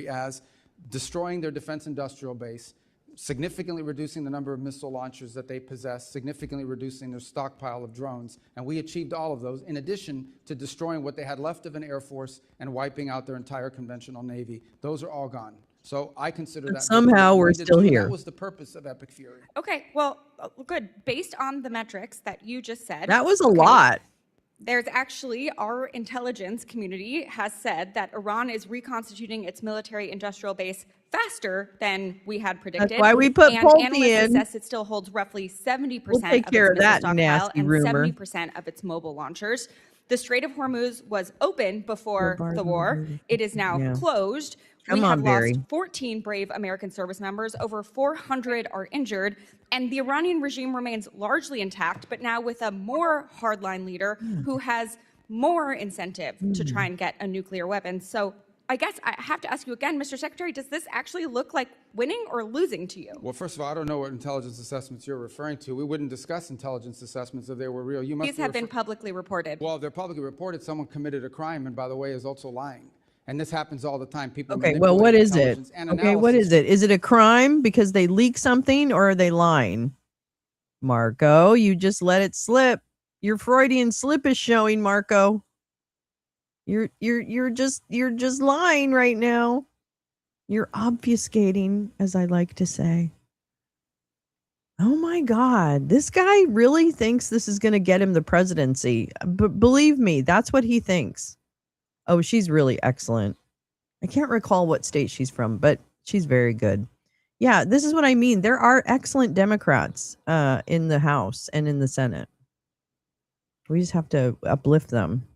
S5: as destroying their defense industrial base, significantly reducing the number of missile launchers that they possess, significantly reducing their stockpile of drones. And we achieved all of those in addition to destroying what they had left of an Air Force and wiping out their entire conventional Navy. Those are all gone. So I consider that
S1: somehow
S5: victory.
S1: we're
S5: We did
S1: still
S5: too.
S1: here.
S5: That was the purpose of Epic Fury.
S15: Okay, well, good. Based on the metrics that you just said.
S1: That was a
S15: okay,
S1: lot.
S15: There's actually, our intelligence community has said that Iran is reconstituting its military industrial base faster than we had predicted.
S1: why we put
S15: and
S1: Pulte
S15: analysts
S1: in.
S15: assess it still holds roughly 70%
S1: We'll take
S15: of
S1: care
S15: its
S1: of that
S15: missile stockpile
S1: nasty
S15: and
S1: rumor.
S15: 70% of its mobile launchers. The Strait of Hormuz was open before the war. It is now
S1: Yeah.
S15: closed.
S1: Come
S15: We have
S1: on, Barry.
S15: lost 14 brave American service members. Over 400 are injured. And the Iranian regime remains largely intact, but now with a more hardline leader who has more incentive to try and get a nuclear weapon. So I guess I have to ask you again, Mr. Secretary, does this actually look like winning or losing to you?
S5: Well, first of all, I don't know what intelligence assessments you're referring to. We wouldn't discuss intelligence assessments if they were real. You must
S15: These
S5: be
S15: have been
S5: refer-
S15: publicly reported.
S5: Well, if they're publicly reported, someone committed a crime, and by the way, is also lying. And this happens all the time. People
S1: Okay, well, what
S5: manipulate
S1: is it?
S5: intelligence and
S1: Okay, what
S5: analysis.
S1: is it? Is it a crime because they leak something or are they lying? Marco, you just let it slip. Your Freudian slip is showing, Marco. You're just lying right now. You're obfuscating, as I like to say. Oh my God, this guy really thinks this is going to get him the presidency. But believe me, that's what he thinks. Oh, she's really excellent. I can't recall what state she's from, but she's very good. Yeah, this is what I mean. There are excellent Democrats in the House and in the Senate. We just have to uplift them.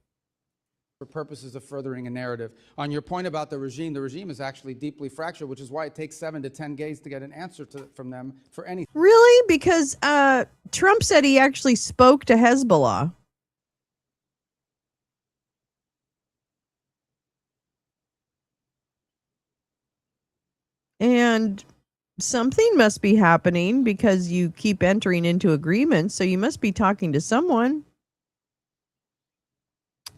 S5: for purposes of furthering a narrative. On your point about the regime is actually deeply fractured, which is why it takes 7 to 10 days to get an answer from them for anything.
S1: Really? Because Trump said he actually spoke to Hezbollah. And something must be happening because you keep entering into agreements, so you must be talking to someone.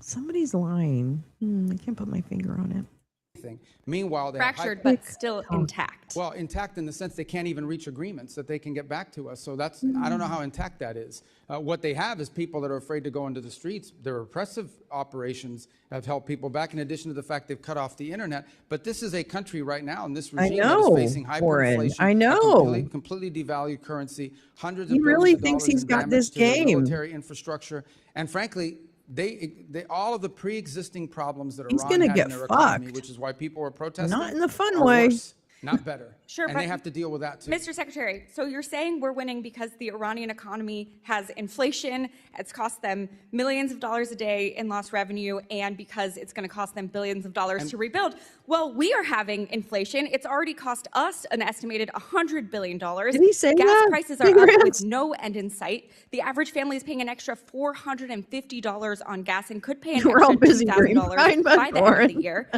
S1: Somebody's lying. I can't put my finger on it.
S5: Meanwhile, they
S15: Fractured, but still intact.
S5: Well, intact in the sense they can't even reach agreements that they can get back to us. So that's, I don't know how intact that is. What they have is people that are afraid to go into the streets. Their repressive operations have held people back, in addition to the fact they've cut off the internet. But this is a country right now, and this regime that is facing hyperinflation.
S1: I know.
S5: A completely devalued currency, hundreds
S1: He
S5: of
S1: really
S5: billions of
S1: thinks
S5: dollars
S1: he's
S5: in
S1: got
S5: damage
S1: this
S5: to their
S1: game.
S5: military infrastructure. And frankly, they all of the pre-existing problems that
S1: He's
S5: Iran
S1: gonna
S5: had
S1: get
S5: in their economy,
S1: fucked.
S5: which is why people are protesting.
S1: Not in the fun
S5: are
S1: way.
S5: worse, not better.
S15: Sure,
S5: and
S15: but
S5: they have to deal with that too.
S15: Mr. Secretary, so you're saying we're winning because the Iranian economy has inflation, it's cost them millions of dollars a day in lost revenue, and because it's going to cost them billions of dollars to rebuild. Well, we are having inflation. It's already cost us an estimated $100 billion.
S1: Did he say
S15: Gas
S1: that?
S15: prices are up with no end in sight. The average family is paying an extra $450 on gas and could pay an
S1: We're all
S15: extra
S1: busy during
S15: $2,000
S1: Pride Month,
S15: by the end of
S1: Lauren.
S15: the year.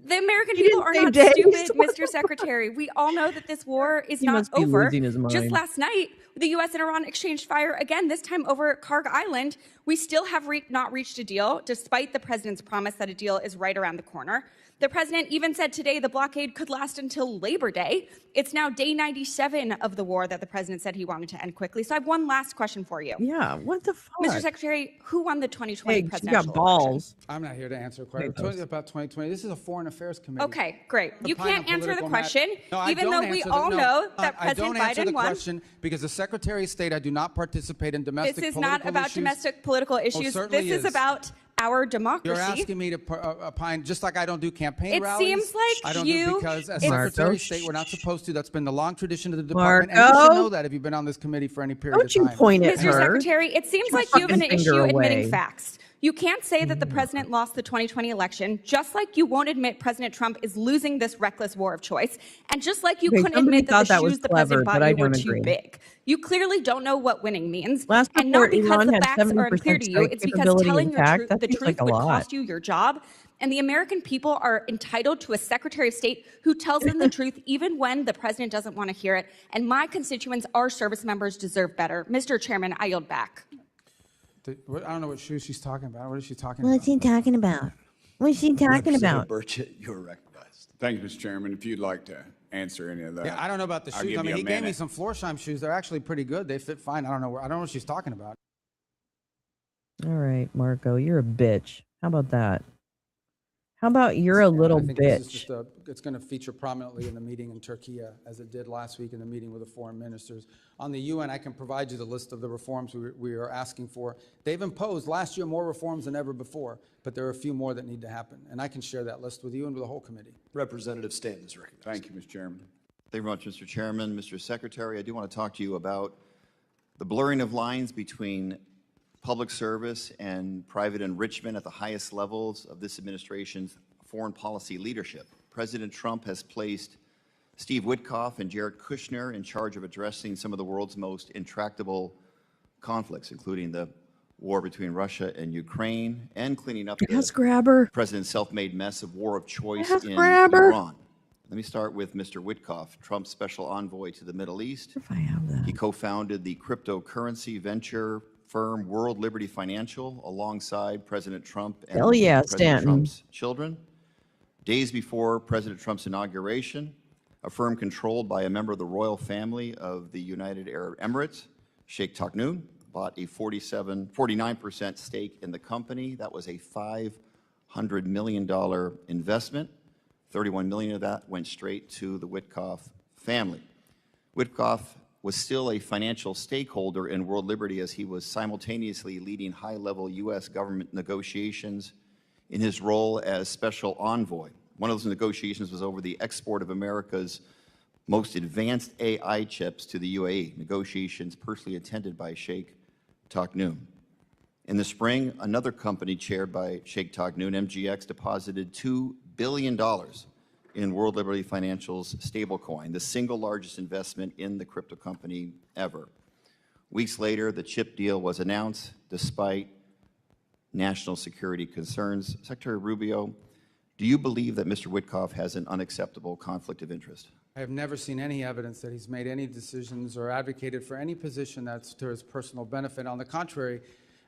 S15: The American
S1: He
S15: people
S1: didn't
S15: are
S1: say
S15: not
S1: days.
S15: stupid, Mr. Secretary. We all know that this war is
S1: He
S15: not
S1: must be
S15: over.
S1: losing his mind.
S15: Just last night, the U.S. and Iran exchanged fire again, this time over Karg Island. We still have not reached a deal, despite the president's promise that a deal is right around the corner. The president even said today the blockade could last until Labor Day. It's now day 97 of the war that the president said he wanted to end quickly. So I have one last question for you.
S1: Yeah, what the fuck?
S15: Mr. Secretary, who won the 2020
S1: Hey, you
S15: presidential
S1: got balls.
S5: I'm not here to answer a question. About 2020. This is a Foreign Affairs Committee.
S15: Okay, great. You
S5: Opine on
S15: can't answer the
S5: political
S15: question,
S5: No, I
S15: even
S5: don't
S15: though we
S5: answer
S15: all
S5: no,
S15: know that
S5: I don't
S15: President
S5: answer the
S15: Biden won.
S5: question because as Secretary of State, I do not participate in domestic
S15: This is
S5: political
S15: not about
S5: issues.
S15: domestic political issues.
S5: certainly
S15: This is
S5: is.
S15: about our democracy.
S5: You're asking me to opine, just like I don't do campaign
S15: It
S5: rallies.
S15: seems like
S5: I don't
S15: you-
S5: do because as
S1: Marco,
S5: Secretary of State, we're not supposed to. That's been the long tradition of the department, and you
S1: Marco?
S5: should know that if you've been on this committee for any period
S1: Don't
S5: of
S1: you
S5: time.
S1: point at
S15: Mr.
S1: her.
S15: Secretary, it seems
S1: Your
S15: like you have an
S1: fucking
S15: issue
S1: finger
S15: admitting
S1: away.
S15: facts. You can't say that the president lost the 2020 election, just like you won't admit President Trump is losing this reckless war of choice, and just like you
S1: Okay,
S15: couldn't
S1: somebody
S15: admit that
S1: thought
S15: the
S1: that was
S15: shoes the
S1: clever,
S15: president
S1: but
S15: bought
S1: I
S15: you were
S1: don't
S15: too
S1: agree.
S15: big. You clearly don't know what winning means,
S1: Last
S15: and not
S1: report,
S15: because
S1: Iran
S15: the
S1: had
S15: facts are
S1: 70%
S15: unclear to you.
S1: strike
S15: It's because
S1: capability
S15: telling
S1: intact. That
S15: the
S1: seems
S15: truth
S1: like a
S15: would
S1: lot.
S15: cost you your job. And the American people are entitled to a Secretary of State who tells them the truth even when the president doesn't want to hear it. And my constituents, our service members, deserve better. Mr. Chairman, I yield back.
S5: I don't know what shoes she's talking about. What is she talking
S1: What's he talking about? What's he talking about?
S6: Representative Burchett, you're recognized.
S2: Thank you, Mr. Chairman. If you'd like to answer any of that.
S5: Yeah, I don't know about the
S2: I'll
S5: shoes.
S2: give
S5: I mean,
S2: you a
S5: he gave me
S2: minute.
S5: some Florsheim shoes. They're actually pretty good. They fit fine. I don't know what she's talking about.
S1: All right, Marco, you're a bitch. How about that? How about you're a little
S5: I think this is
S1: bitch?
S5: just it's going to feature prominently in the meeting in Turkey, as it did last week in the meeting with the foreign ministers. On the UN, I can provide you the list of the reforms we are asking for. They've imposed last year more reforms than ever before, but there are a few more that need to happen. And I can share that list with you and with the whole committee.
S6: Representative Stanton is recognized.
S2: Thank you, Mr. Chairman.
S16: Thank you very much, Mr. Chairman. Mr. Secretary, I do want to talk to you about the blurring of lines between public service and private enrichment at the highest levels of this administration's foreign policy leadership. President Trump has placed Steve Witkoff and Jared Kushner in charge of addressing some of the world's most intractable conflicts, including the war between Russia and Ukraine and cleaning up
S1: Yes,
S16: the
S1: grabber.
S16: president's self-made mess of war of choice
S1: Yes,
S16: in
S1: grabber.
S16: Iran. Let me start with Mr. Witkoff, Trump's special envoy to the Middle East.
S1: If I have that.
S16: He co-founded the cryptocurrency venture firm World Liberty Financial alongside President Trump and
S1: Hell yeah,
S16: President
S1: Stanton.
S16: Trump's children. Days before President Trump's inauguration, a firm controlled by a member of the royal family of the United Arab Emirates, Sheikh Taknoun, bought a 49% stake in the company. That was a $500 million investment. 31 million of that went straight to the Witkoff family. Witkoff was still a financial stakeholder in World Liberty as he was simultaneously leading high-level U.S. government negotiations in his role as special envoy. One of those negotiations was over the export of America's most advanced AI chips to the UAE, negotiations personally attended by Sheikh Taknoun. In the spring, another company chaired by Sheikh Tagnoun, MGX, deposited $2 billion in World Liberty Financial's stablecoin, the single largest investment in the crypto company ever. Weeks later, the chip deal was announced despite national security concerns. Secretary Rubio, do you believe that Mr. Witkoff has an unacceptable conflict of interest?
S5: I have never seen any evidence that he's made any decisions or advocated for any position that's to his personal benefit. On the contrary,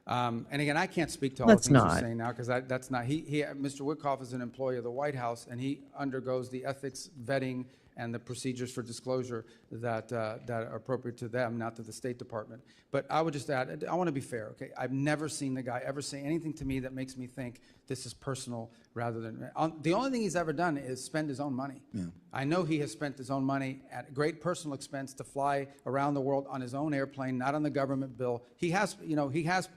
S5: and again, I can't speak to all the things you're saying now because that's not, Mr. Witkoff is an employee of the White House and he undergoes the ethics vetting and the procedures for disclosure that are appropriate to them, not to the State Department. But I would just add, I want to be fair, okay? I've never seen the guy ever say anything to me that makes me think this is personal rather than, the only thing he's ever done is spend his own money. Yeah. I know he has spent his own money at great personal expense to fly around the world on his own airplane, not on the government bill. He has, he has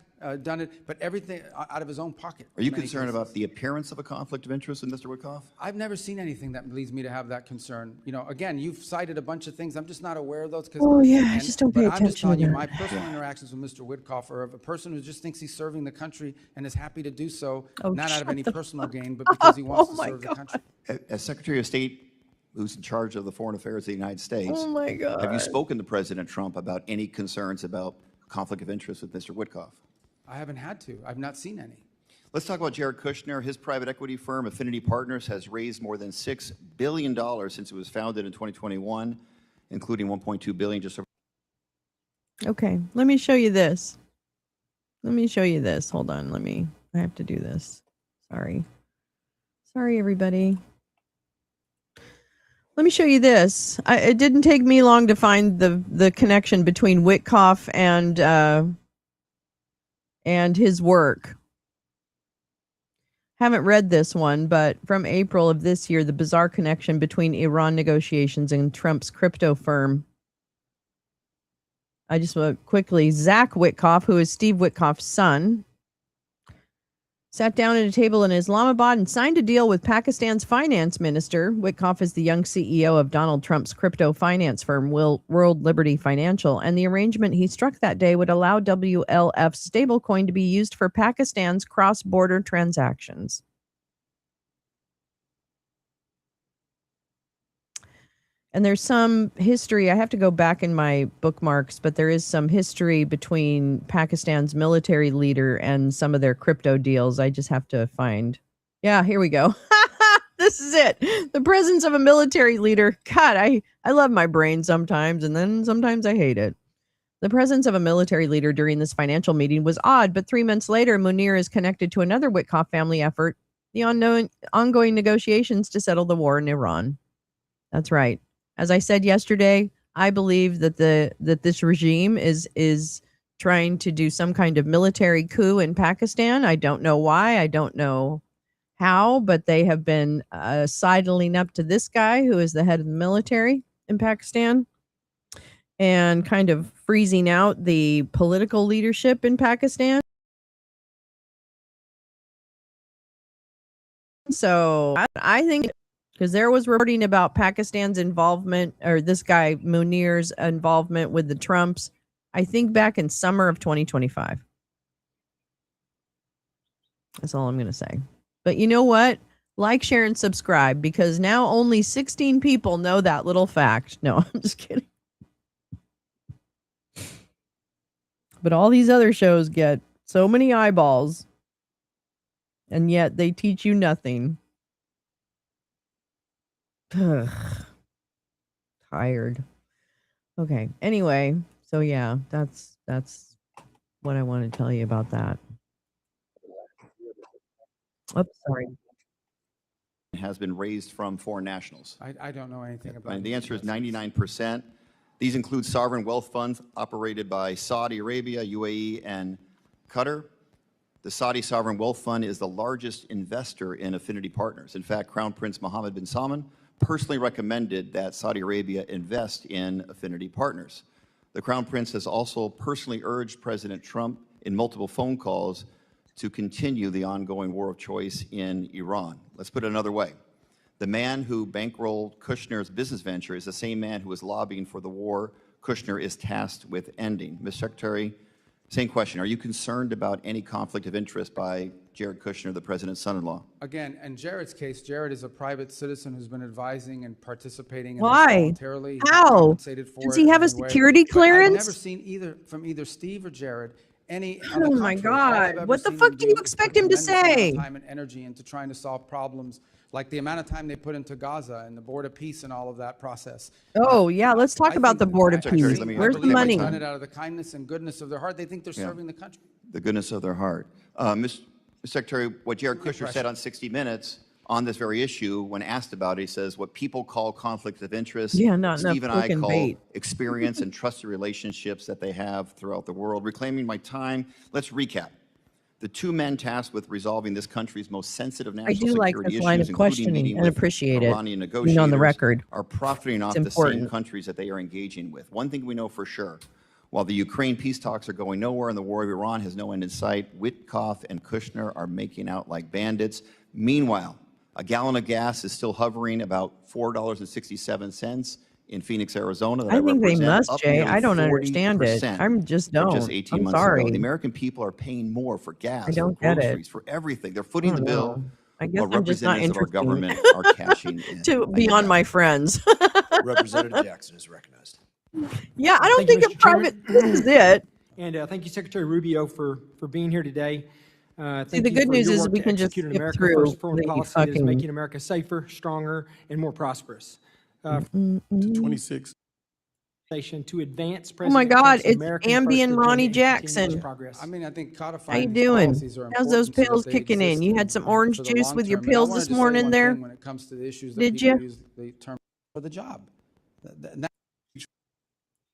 S5: done it, but everything out of his own pocket.
S16: Are you concerned about the appearance of a conflict of interest in Mr. Witkoff?
S5: I've never seen anything that leads me to have that concern. Again, you've cited a bunch of things. I'm just not aware of those.
S1: Oh yeah, I just don't pay
S5: I'm just
S1: attention
S5: telling
S1: to
S5: you,
S1: that.
S5: my personal interactions with Mr. Witkoff are of a person who just thinks he's serving the country and is happy to do so, not out of any personal gain, but because he wants to serve the country.
S16: As Secretary of State, who's in charge of the foreign affairs of the United States,
S1: Oh my God.
S16: have you spoken to President Trump about any concerns about conflict of interest with Mr. Witkoff?
S5: I haven't had to. I've not seen any.
S16: Let's talk about Jared Kushner. His private equity firm, Affinity Partners, has raised more than $6 billion since it was founded in 2021, including $1.2 billion just over.
S1: Okay, let me show you this. Let me show you this. Hold on, I have to do this. Sorry, everybody. Let me show you this. It didn't take me long to find the connection between Witkoff and his work. Haven't read this one, but from April of this year, the bizarre connection between Iran negotiations and Trump's crypto firm. I just want quickly, Zach Witkoff, who is Steve Witkoff's son, sat down at a table in Islamabad and signed a deal with Pakistan's finance minister. Witkoff is the young CEO of Donald Trump's crypto finance firm, World Liberty Financial, and the arrangement he struck that day would allow WLF's stablecoin to be used for Pakistan's cross-border transactions. And there's some history. I have to go back in my bookmarks, but there is some history between Pakistan's military leader and some of their crypto deals. I just have to find. Yeah, here we go. This is it. The presence of a military leader. God, I love my brain sometimes, and then sometimes I hate it. The presence of a military leader during this financial meeting was odd, but 3 months later, Munir is connected to another Witkoff family effort, the ongoing negotiations to settle the war in Iran. That's right. As I said yesterday, I believe that this regime is trying to do some kind of military coup in Pakistan. I don't know why. I don't know how, but they have been sidling up to this guy who is the head of the military in Pakistan and kind of freezing out the political leadership in Pakistan. So I think, because there was reporting about Pakistan's involvement, or this guy Munir's involvement with the Trumps, I think back in summer of 2025. That's all I'm going to say. But you know what? Like, share, and subscribe, because now only 16 people know that little fact. No, I'm just kidding. But all these other shows get so many eyeballs, and yet they teach you nothing. Ugh. Tired. Okay. Anyway, so yeah, that's what I want to tell you about that. Oops, sorry.
S16: Has been raised from foreign nationals.
S5: I don't know anything about
S16: And the
S5: it.
S16: answer is 99%. These include sovereign wealth funds operated by Saudi Arabia, UAE, and Qatar. The Saudi Sovereign Wealth Fund is the largest investor in Affinity Partners. In fact, Crown Prince Mohammed bin Salman personally recommended that Saudi Arabia invest in Affinity Partners. The Crown Prince has also personally urged President Trump in multiple phone calls to continue the ongoing war of choice in Iran. Let's put it another way. The man who bankrolled Kushner's business venture is the same man who is lobbying for the war Kushner is tasked with ending. Ms. Secretary, Same question. Are you concerned about any conflict of interest by Jared Kushner, the president's son-in-law?
S5: Again, in Jared's case, Jared is a private citizen who's been advising and participating in
S1: Why?
S5: this voluntarily. He's
S1: How?
S5: compensated for
S1: Does
S5: it
S1: he have a
S5: in any way.
S1: security
S5: But I've
S1: clearance?
S5: never seen either from either Steve or Jared any. On the
S1: Oh my
S5: contrary, all I've
S1: God.
S5: ever
S1: What the
S5: seen
S1: fuck
S5: them
S1: do you
S5: is
S1: expect
S5: put
S1: him to
S5: tremendous amount of
S1: say?
S5: time and energy into trying to solve problems, like the amount of time they put into Gaza and the Board of Peace and all of that process.
S1: Oh, yeah. Let's talk about the Board of
S16: Secretary,
S1: Peace.
S16: let me-
S1: Where's
S16: I
S1: the
S16: believe
S1: money?
S5: They've done it out of the kindness and goodness of their heart. They think they're serving the country.
S16: The goodness of their heart. Mr. Secretary, what Jared Kushner said on 60 Minutes on this very issue, when asked about it, he says, what people call conflict of interest,
S1: Yeah, not enough
S16: Steve and I
S1: fucking
S16: call
S1: bait.
S16: experience and trusted relationships that they have throughout the world. Reclaiming my time, let's recap. The two men tasked with resolving this country's most sensitive
S1: I
S16: national
S1: do like
S16: security
S1: this
S16: issues,
S1: line of
S16: including
S1: questioning
S16: meeting
S1: and
S16: with
S1: appreciate it.
S16: Iranian
S1: Being
S16: negotiators,
S1: on the record.
S16: are profiting off
S1: It's
S16: the same
S1: important.
S16: countries that they are engaging with. One thing we know for sure, while the Ukraine peace talks are going nowhere and the war of Iran has no end in sight, WITKOFF and Kushner are making out like bandits. Meanwhile, a gallon of gas is still hovering about $4.67 in Phoenix, Arizona. That
S1: I think they
S16: represent
S1: must,
S16: up
S1: Jay.
S16: nearly
S1: I don't understand it.
S16: 40%
S1: I just
S16: from
S1: don't.
S16: just 18
S1: I'm
S16: months
S1: sorry.
S16: ago. The American people are paying more for gas,
S1: I don't
S16: for
S1: get it.
S16: groceries, for everything. They're footing the bill.
S1: know. I guess
S16: While
S1: I'm just not
S16: representatives of our
S1: interesting
S16: government are cashing in.
S1: to beyond my friends.
S6: Representative Jackson is recognized.
S1: Yeah, I don't
S17: Thank you,
S1: think a
S17: Mr. Chairman.
S1: private. This is it.
S17: And thank you, Secretary Rubio, for being here today. Thank
S1: the
S17: you
S1: good
S17: for
S1: news
S17: your
S1: is
S17: work
S1: we
S17: to
S1: can just
S17: execute an
S1: skip
S17: America
S1: through
S17: First foreign
S1: the
S17: policy that is
S1: fucking-
S17: making America safer, stronger, and more prosperous.
S1: Mm-mm.
S14: To 26.
S17: To advance
S1: Oh my
S17: President
S1: God,
S17: Trump's
S1: it's
S17: American
S1: Ambien
S17: First agenda
S1: Ronnie
S17: and continue this
S1: Jackson.
S17: progress.
S5: I mean, I think codifying
S1: How you
S5: these
S1: doing?
S5: policies are
S1: How's those
S5: important so that
S1: pills
S5: they
S1: kicking in?
S5: exist
S1: You had some orange
S5: for the
S1: juice
S5: long
S1: with your
S5: term. And I
S1: pills
S5: wanted
S1: this
S5: to say
S1: morning
S5: one
S1: there?
S5: thing when it comes to the issues that
S1: Did
S5: people
S1: you?
S5: use the term for the job. And that-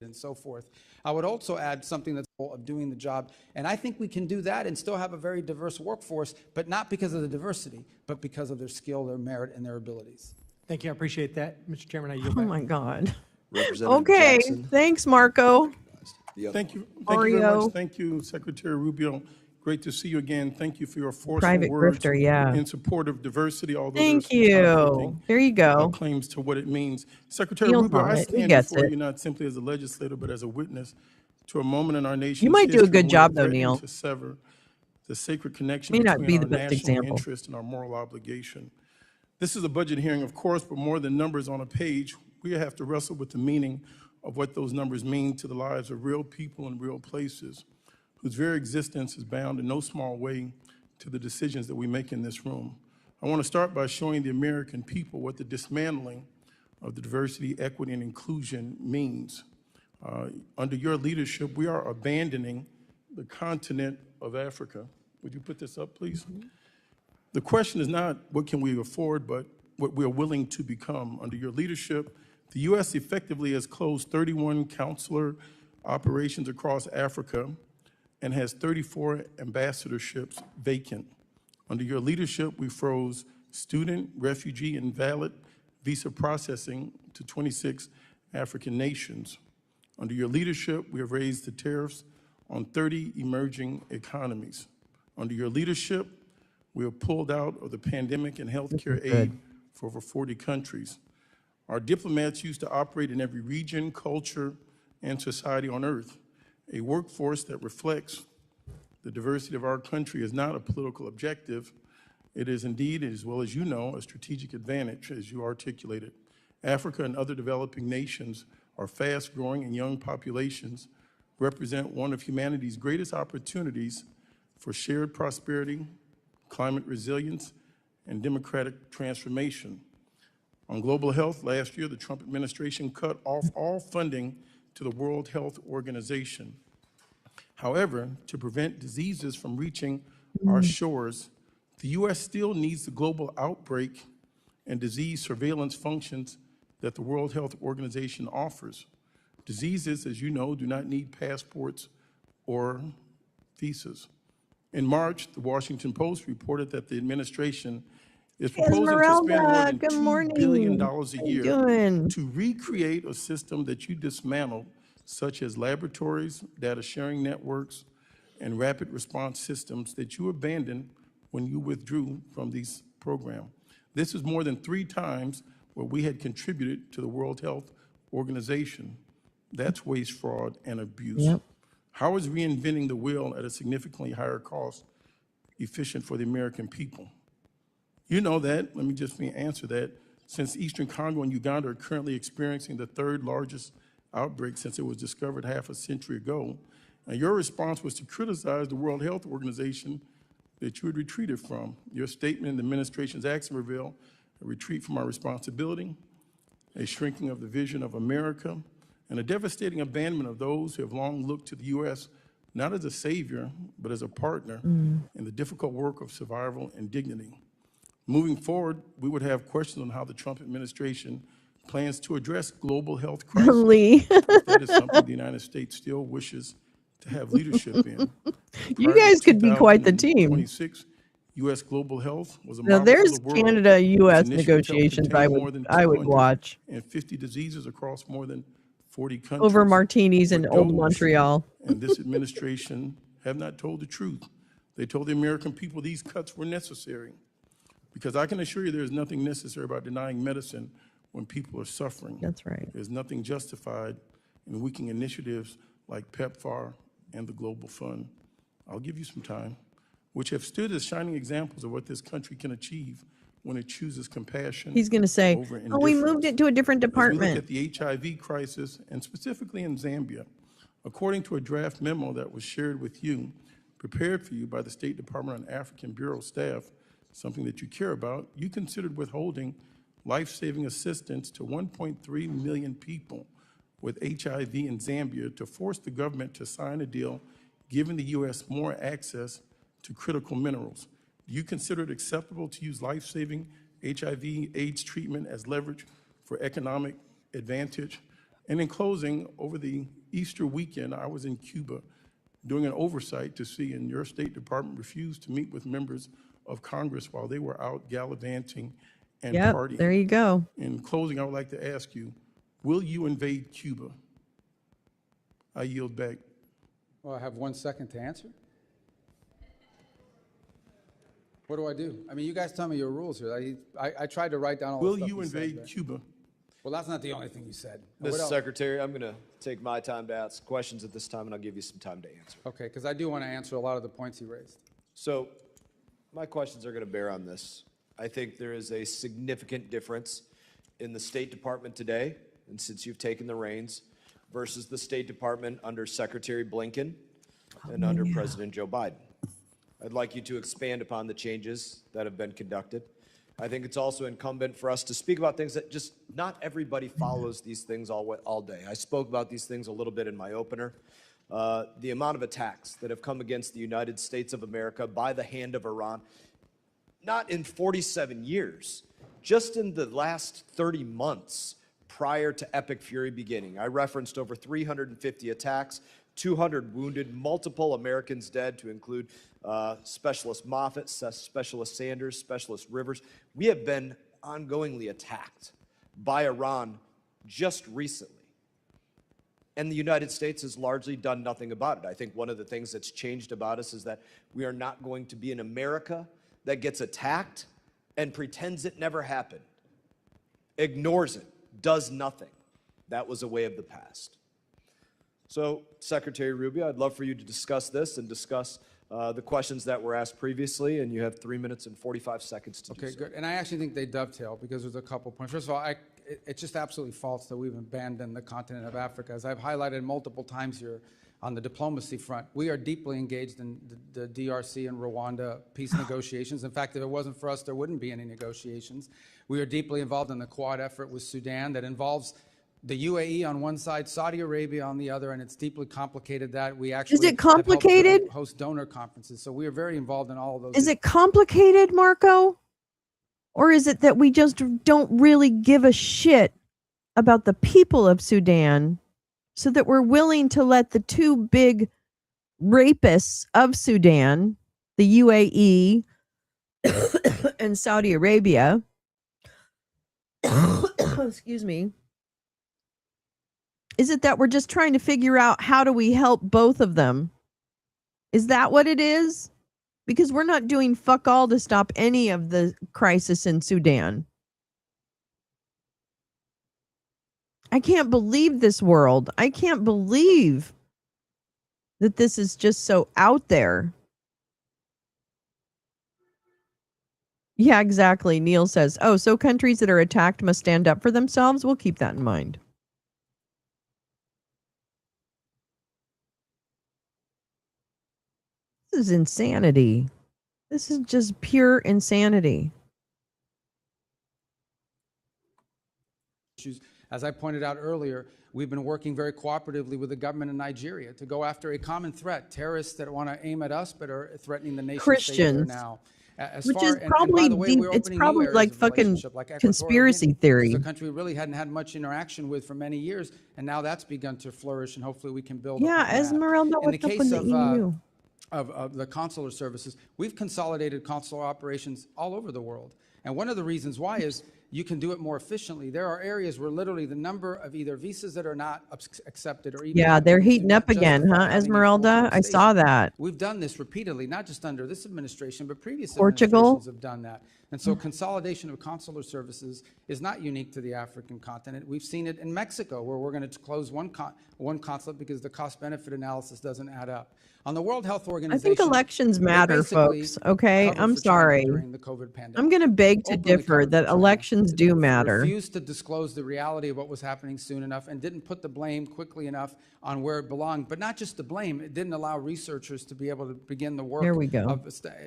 S5: and so forth. I would also add something that's of doing the job, and I think we can do that and still have a very diverse workforce, but not because of the diversity, but because of their skill, their merit, and their abilities.
S17: Thank you. I appreciate that. Mr. Chairman, I yield
S1: Oh
S17: back.
S1: my God.
S6: Representative
S1: Okay,
S6: Jackson.
S1: thanks, Marco.
S14: Thank you. Thank you very
S1: Oreo.
S14: much. Thank you, Secretary Rubio. Great to see you again. Thank you for your forceful
S1: Private
S14: words
S1: grifter, yeah.
S14: in support of diversity, although
S1: Thank
S14: there's some
S1: you.
S14: conflicting,
S1: There you go.
S14: claims to what it means. Secretary
S1: He'll
S14: Rubio,
S1: know
S14: I
S1: it. He
S14: stand
S1: gets
S14: before
S1: it.
S14: you not simply as a legislator, but as a witness to a moment in our nation's
S1: You might do a
S14: history
S1: good
S14: when we are
S1: job, though,
S14: threatening
S1: Neil.
S14: to sever the sacred connection
S1: May not
S14: between
S1: be
S14: our
S1: the best
S14: national
S1: example.
S14: interest and our moral obligation. This is a budget hearing, of course, but more than numbers on a page, we have to wrestle with the meaning of what those numbers mean to the lives of real people in real places, whose very existence is bound in no small way to the decisions that we make in this room. I want to start by showing the American people what the dismantling of the diversity, equity, and inclusion means. Under your leadership, we are abandoning the continent of Africa. Would you put this up, please? The question is not what can we afford, but what we are willing to become. Under your leadership, the U.S. effectively has closed 31 consular operations across Africa and has 34 ambassadorships vacant. Under your leadership, we froze student, refugee, and valid visa processing to 26 African nations. Under your leadership, we have raised the tariffs on 30 emerging economies. Under your leadership, we have pulled out of the pandemic and healthcare aid for over 40 countries. Our diplomats used to operate in every region, culture, and society on earth. A workforce that reflects the diversity of our country is not a political objective. It is indeed, as well as you know, a strategic advantage, as you articulated. Africa and other developing nations are fast-growing and young populations represent one of humanity's greatest opportunities for shared prosperity, climate resilience, and democratic transformation. On global health, last year, the Trump administration cut off all funding to the World Health Organization. However, to prevent diseases from reaching our shores, the U.S. still needs the global outbreak and disease surveillance functions that the World Health Organization offers. Diseases, as you know, do not need passports or visas. In March, the Washington Post reported that the administration is proposing to spend more than $2 billion a year to recreate a system that you dismantled, such as laboratories, data sharing networks, and rapid response systems that you abandoned when you withdrew from these programs. This is more than 3 times what we had contributed to the World Health Organization. That's waste, fraud, and abuse. How is reinventing the wheel at a significantly higher cost efficient for the American people? You know that. Let me just answer that. Since Eastern Congo and Uganda are currently experiencing the third largest outbreak since it was discovered half a century ago, and your response was to criticize the World Health Organization that you had retreated from. Your statement in the administration's action revealed a retreat from our responsibility, a shrinking of the vision of America, and a devastating abandonment of those who have long looked to the U.S. not as a savior, but as a partner in the difficult work of survival and dignity. Moving forward, we would have questions on how the Trump administration plans to address global health crisis.
S1: Lee.
S14: If that is something the United States still wishes to have leadership in.
S1: You
S14: Prior to
S1: guys could be quite the team.
S14: 2026, U.S. global health was a
S1: Now,
S14: model for
S1: there's
S14: the world.
S1: Canada-U.S.
S14: Its initiatives helped
S1: negotiations
S14: contain
S1: I
S14: more
S1: would
S14: than
S1: watch
S14: 250 diseases across more than 40 countries.
S1: over martinis in
S14: But
S1: old
S14: those
S1: Montreal.
S14: and this administration have not told the truth. They told the American people these cuts were necessary. Because I can assure you there's nothing necessary about denying medicine when people are suffering.
S1: That's right.
S14: There's nothing justified in weakening initiatives like PEPFAR and the Global Fund. I'll give you some time, which have stood as shining examples of what this country can achieve when it chooses compassion.
S1: He's going to say,
S14: over
S1: oh, we
S14: indifference.
S1: moved it to a different
S14: As we look
S1: department.
S14: at the HIV crisis, and specifically in Zambia, according to a draft memo that was shared with you, prepared for you by the State Department on African Bureau staff, something that you care about, you considered withholding life-saving assistance to 1.3 million people with HIV in Zambia to force the government to sign a deal giving the U.S. more access to critical minerals. Do you consider it acceptable to use life-saving HIV/AIDS treatment as leverage for economic advantage? And in closing, over the Easter weekend, I was in Cuba doing an oversight to see, and your State Department refused to meet with members of Congress while they were out gallivanting and partying.
S1: There you go.
S14: In closing, I would like to ask you, will you invade Cuba? I yield back.
S5: Well, I have 1 second to answer. What do I do? I mean, you guys tell me your rules here. I tried to write down all the
S14: Will
S5: stuff
S14: you
S5: said,
S14: invade
S5: right?
S14: Cuba?
S5: Well, that's not the only thing you said.
S6: Mr.
S5: What else?
S6: Secretary, I'm going to take my time to ask questions at this time, and I'll give you some time to answer.
S5: Okay, because I do want to answer a lot of the points he raised.
S6: So my questions are going to bear on this. I think there is a significant difference in the State Department today, and since you've taken the reins, versus the State Department under Secretary Blinken and under President Joe Biden. I'd like you to expand upon the changes that have been conducted. I think it's also incumbent for us to speak about things that just not everybody follows these things all day. I spoke about these things a little bit in my opener. The amount of attacks that have come against the United States of America by the hand of Iran, not in 47 years, just in the last 30 months prior to Epic Fury beginning. I referenced over 350 attacks, 200 wounded, multiple Americans dead, to include Specialist Moffett, Specialist Sanders, Specialist Rivers. We have been ongoingly attacked by Iran just recently. And the United States has largely done nothing about it. I think one of the things that's changed about us is that we are not going to be an America that gets attacked and pretends it never happened, ignores it, does nothing. That was a way of the past. So, Secretary Rubio, I'd love for you to discuss this and discuss the questions that were asked previously, and you have 3 minutes and 45 seconds to do so.
S5: Okay, good. And I actually think they dovetail because there's a couple points. First of all, it's just absolutely false that we've abandoned the continent of Africa. As I've highlighted multiple times here on the diplomacy front, we are deeply engaged in the DRC and Rwanda peace negotiations. In fact, if it wasn't for us, there wouldn't be any negotiations. We are deeply involved in the Quad effort with Sudan that involves the UAE on one side, Saudi Arabia on the other, and it's deeply complicated that we actually
S1: Is it complicated?
S5: have helped host donor conferences. So we are very involved in all of those.
S1: Is it complicated, Marco? Or is it that we just don't really give a shit about the people of Sudan so that we're willing to let the two big rapists of Sudan, the UAE and Saudi Arabia, excuse me, is it that we're just trying to figure out how do we help both of them? Is that what it is? Because we're not doing fuck all to stop any of the crisis in Sudan. I can't believe this world. I can't believe that this is just so out there. Yeah, exactly. Neil says, oh, so countries that are attacked must stand up for themselves? We'll keep that in mind. This is insanity. This is just pure insanity.
S5: As I pointed out earlier, we've been working very cooperatively with the government of Nigeria to go after a common threat, terrorists that want to aim at us but are threatening the nation state there
S1: Christians.
S5: now.
S1: Which is probably it's probably like fucking conspiracy theory.
S5: It's a country we really hadn't had much interaction with for many years, and now that's begun to flourish, and hopefully we can build
S1: Yeah,
S5: upon that.
S1: Esmeralda,
S5: In the
S1: what's up
S5: case
S1: with the EU?
S5: of the consular services, we've consolidated consular operations all over the world. And one of the reasons why is you can do it more efficiently. There are areas where literally the number of either visas that are not accepted or even
S1: Yeah, they're
S5: do
S1: heating
S5: not
S1: up again,
S5: justify
S1: huh,
S5: having a
S1: Esmeralda?
S5: full-time
S1: I saw
S5: station.
S1: that.
S5: We've done this repeatedly, not just under this administration, but previous
S1: Portugal?
S5: administrations have done that. And so consolidation of consular services is not unique to the African continent. We've seen it in Mexico, where we're going to close one consulate because the cost-benefit analysis doesn't add up. On the World Health
S1: I
S5: Organization,
S1: think elections
S5: they
S1: matter,
S5: basically
S1: folks. Okay,
S5: covered
S1: I'm
S5: for China
S1: sorry.
S5: during the COVID pandemic.
S1: I'm going to beg to
S5: Openly
S1: differ
S5: covered
S1: that
S5: for China.
S1: elections do matter.
S5: Refused to disclose the reality of what was happening soon enough and didn't put the blame quickly enough on where it belonged. But not just the blame, it didn't allow researchers to be able to begin the work.
S1: Here we go.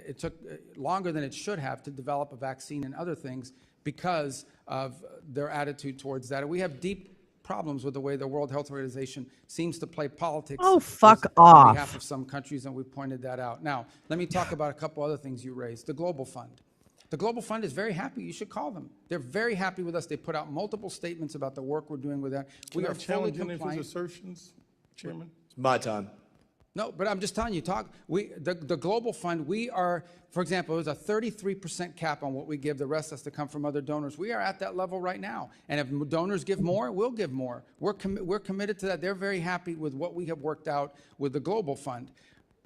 S5: It took longer than it should have to develop a vaccine and other things because of their attitude towards that. And we have deep problems with the way the World Health Organization seems to play politics.
S1: Oh, fuck
S5: on
S1: off.
S5: behalf of some countries, and we pointed that out. Now, let me talk about a couple other things you raised. The Global Fund. The Global Fund is very happy. You should call them. They're very happy with us. They put out multiple statements about the work we're doing with that.
S14: Can
S5: We
S14: I
S5: are fully
S14: challenge any of his
S5: compliant.
S14: assertions, Chairman?
S6: It's my time.
S5: No, but I'm just telling you, the Global Fund, we are, for example, there's a 33% cap on what we give. The rest has to come from other donors. We are at that level right now. And if donors give more, we'll give more. We're committed to that. They're very happy with what we have worked out with the Global Fund.